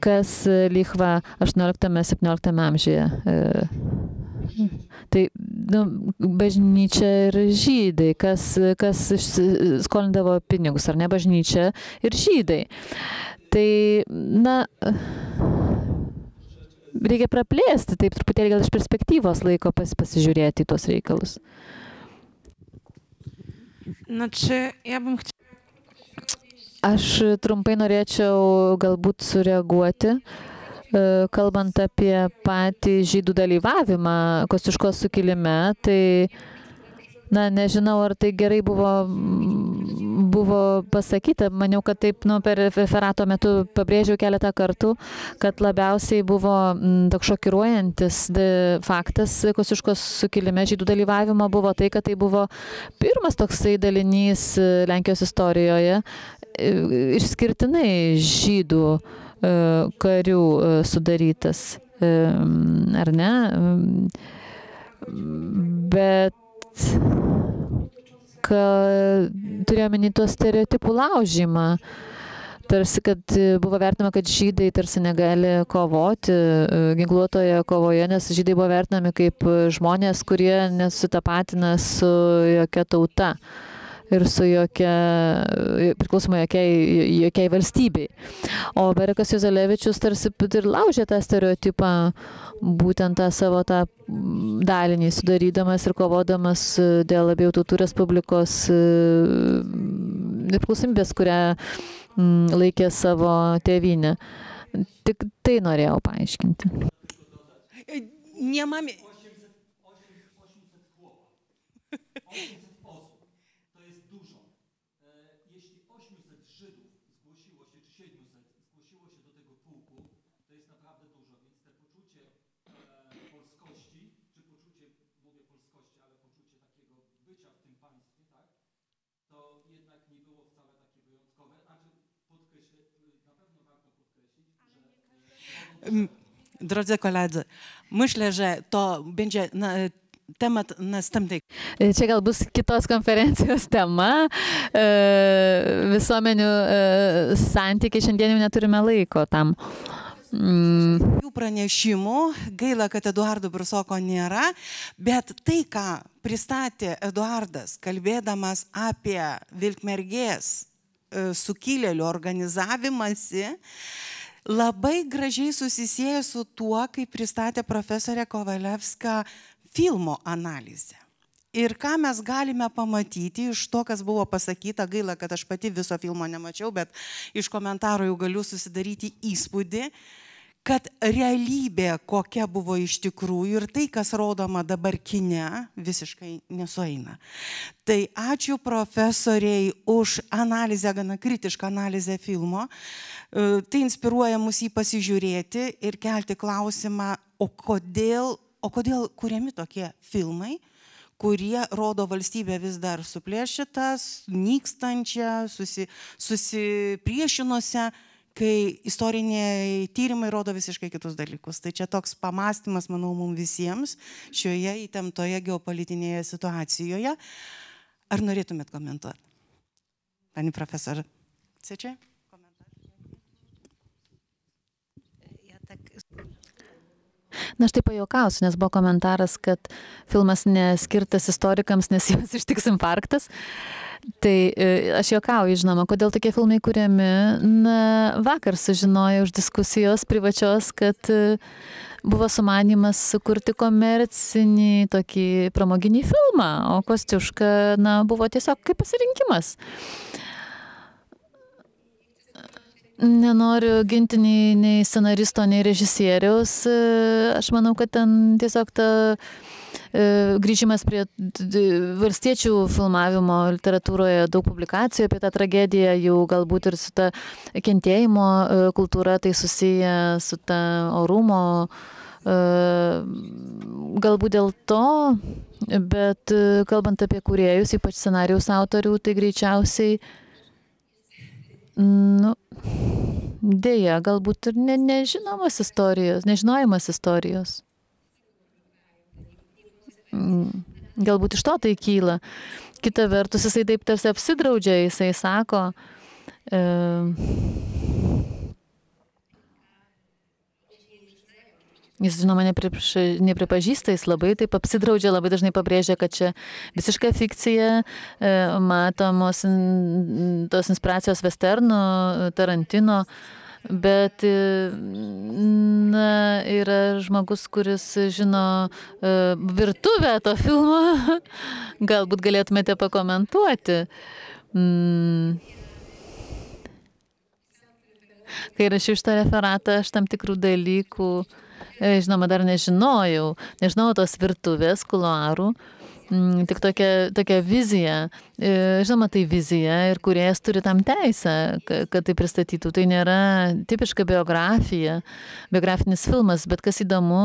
kas Lychva 18-17 amžiuje. Tai bažnyčia ir žydai, kas skolindavo pinigus, ar ne, bažnyčia ir žydai. Tai, reikia praplėsti, taip truputėlį gal iš perspektyvos laiko pasižiūrėti į tuos reikalus. Aš trumpai norėčiau galbūt sureaguoti, kalbant apie patį žydų dalyvavimą Kosciuškos sukilime, tai, nežinau, ar tai gerai buvo pasakyta. Maniau, kad taip, per referato metu pabrėžiau keletą kartų, kad labiausiai buvo toks šokiruojantis faktas Kosciuškos sukilime žydų dalyvavimo buvo tai, kad tai buvo pirmas toksai dalinys Lenkijos istorijoje, išskirtinai žydų karių sudarytas, ar ne? Bet turėjau omeny tuos stereotipų laužymą. Tarsi, kad buvo vertinama, kad žydai tarsi negali kovoti ginkluotoje kovoje, nes žydai buvo vertinami kaip žmonės, kurie nesutapatina su jokia tauta ir su priklausomai jokiai valstybei. O Berekas Juozelevičius tarsi ir laužė tą stereotipą, būtent tą savo dalinį sudarydamas ir kovodamas dėl abiejų tautų respublikos nepriklausomybės, kurią laikė savo tėvynę. Tik tai norėjau paaiškinti. Drodzy koledzy, myślę, że to będzie temat następnej. Čia gal bus kitos konferencijos tema, visuomenių santykiai, šiandien jau neturime laiko tam. Jų pranešimų, gaila, kad Eduardo Brusoko nėra, bet tai, ką pristatė Eduardas, kalbėdamas apie Vilkmergės sukilėlių organizavimąsi, labai gražiai susisieja su tuo, kaip pristatė profesorė Kovalevska filmo analizę. Ir ką mes galime pamatyti iš to, kas buvo pasakyta, gaila, kad aš pati viso filmo nemačiau, bet iš komentarų jau galiu susidaryti įspūdį, kad realybė, kokia buvo iš tikrųjų ir tai, kas rodoma dabar kine, visiškai nesueina. Tai ačiū profesoriai už analizę, gana kritišką analizę filmo. Tai inspiruoja mus jį pasižiūrėti ir kelti klausimą, o kodėl kuriami tokie filmai, kurie rodo valstybę vis dar suplėšytas, nykstančią, susipriešinusią, kai istoriniai tyrimai rodo visiškai kitus dalykus. Tai čia toks pamastymas, manau, mums visiems šioje įtemptoje geopolitinėje situacijoje. Ar norėtumėt komentuoti? Pani profesor, čia? Na, aš taip pajuokausiu, nes buvo komentaras, kad filmas neskirtas istorikams, nes juos ištiks infarktas. Tai aš juokauju, žinoma, kodėl tokie filmai kuriami. Na, vakar sužinojau iš diskusijos privačios, kad buvo sumanymas sukurti komercinį tokį pramoginį filmą, o Kosciuška, buvo tiesiog kaip pasirinkimas. Nenoriu ginti nei scenaristo, nei režisieriaus. Aš manau, kad ten tiesiog grįžimas prie valstiečių filmavimo literatūroje, daug publikacijų apie tą tragediją, jau galbūt ir su ta kentėjimo kultūra, tai susiję su ta orumo Galbūt dėl to, bet kalbant apie kūrėjus, ypač scenarijaus autorių, tai greičiausiai, dėja, galbūt ir nežinojimas istorijos. Galbūt iš to tai kyla. Kita vertus, jisai taip tarsi apsidraudžia, jisai sako, jis, žinoma, nepripažįsta, jis labai taip apsidraudžia, labai dažnai pabrėžia, kad čia visiška fikcija, matomos tos inspiracijos westernų, Tarantino, bet yra žmogus, kuris žino virtuvę to filmo, galbūt galėtumėte pakomentuoti. Kai rašiau šitą referatą, aš tam tikrų dalykų, žinoma, dar nežinojau tos virtuvės, kuluarų, tik tokia vizija. Žinoma, tai vizija ir kūrėjas turi tam teisę, kad tai pristatytų. Tai nėra tipiška biografinis filmas, bet kas įdomu,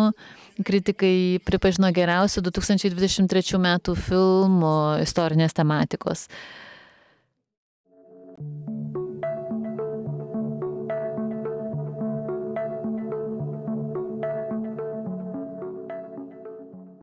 kritikai pripažino geriausiu 2023 metų filmu istorinės tematikos.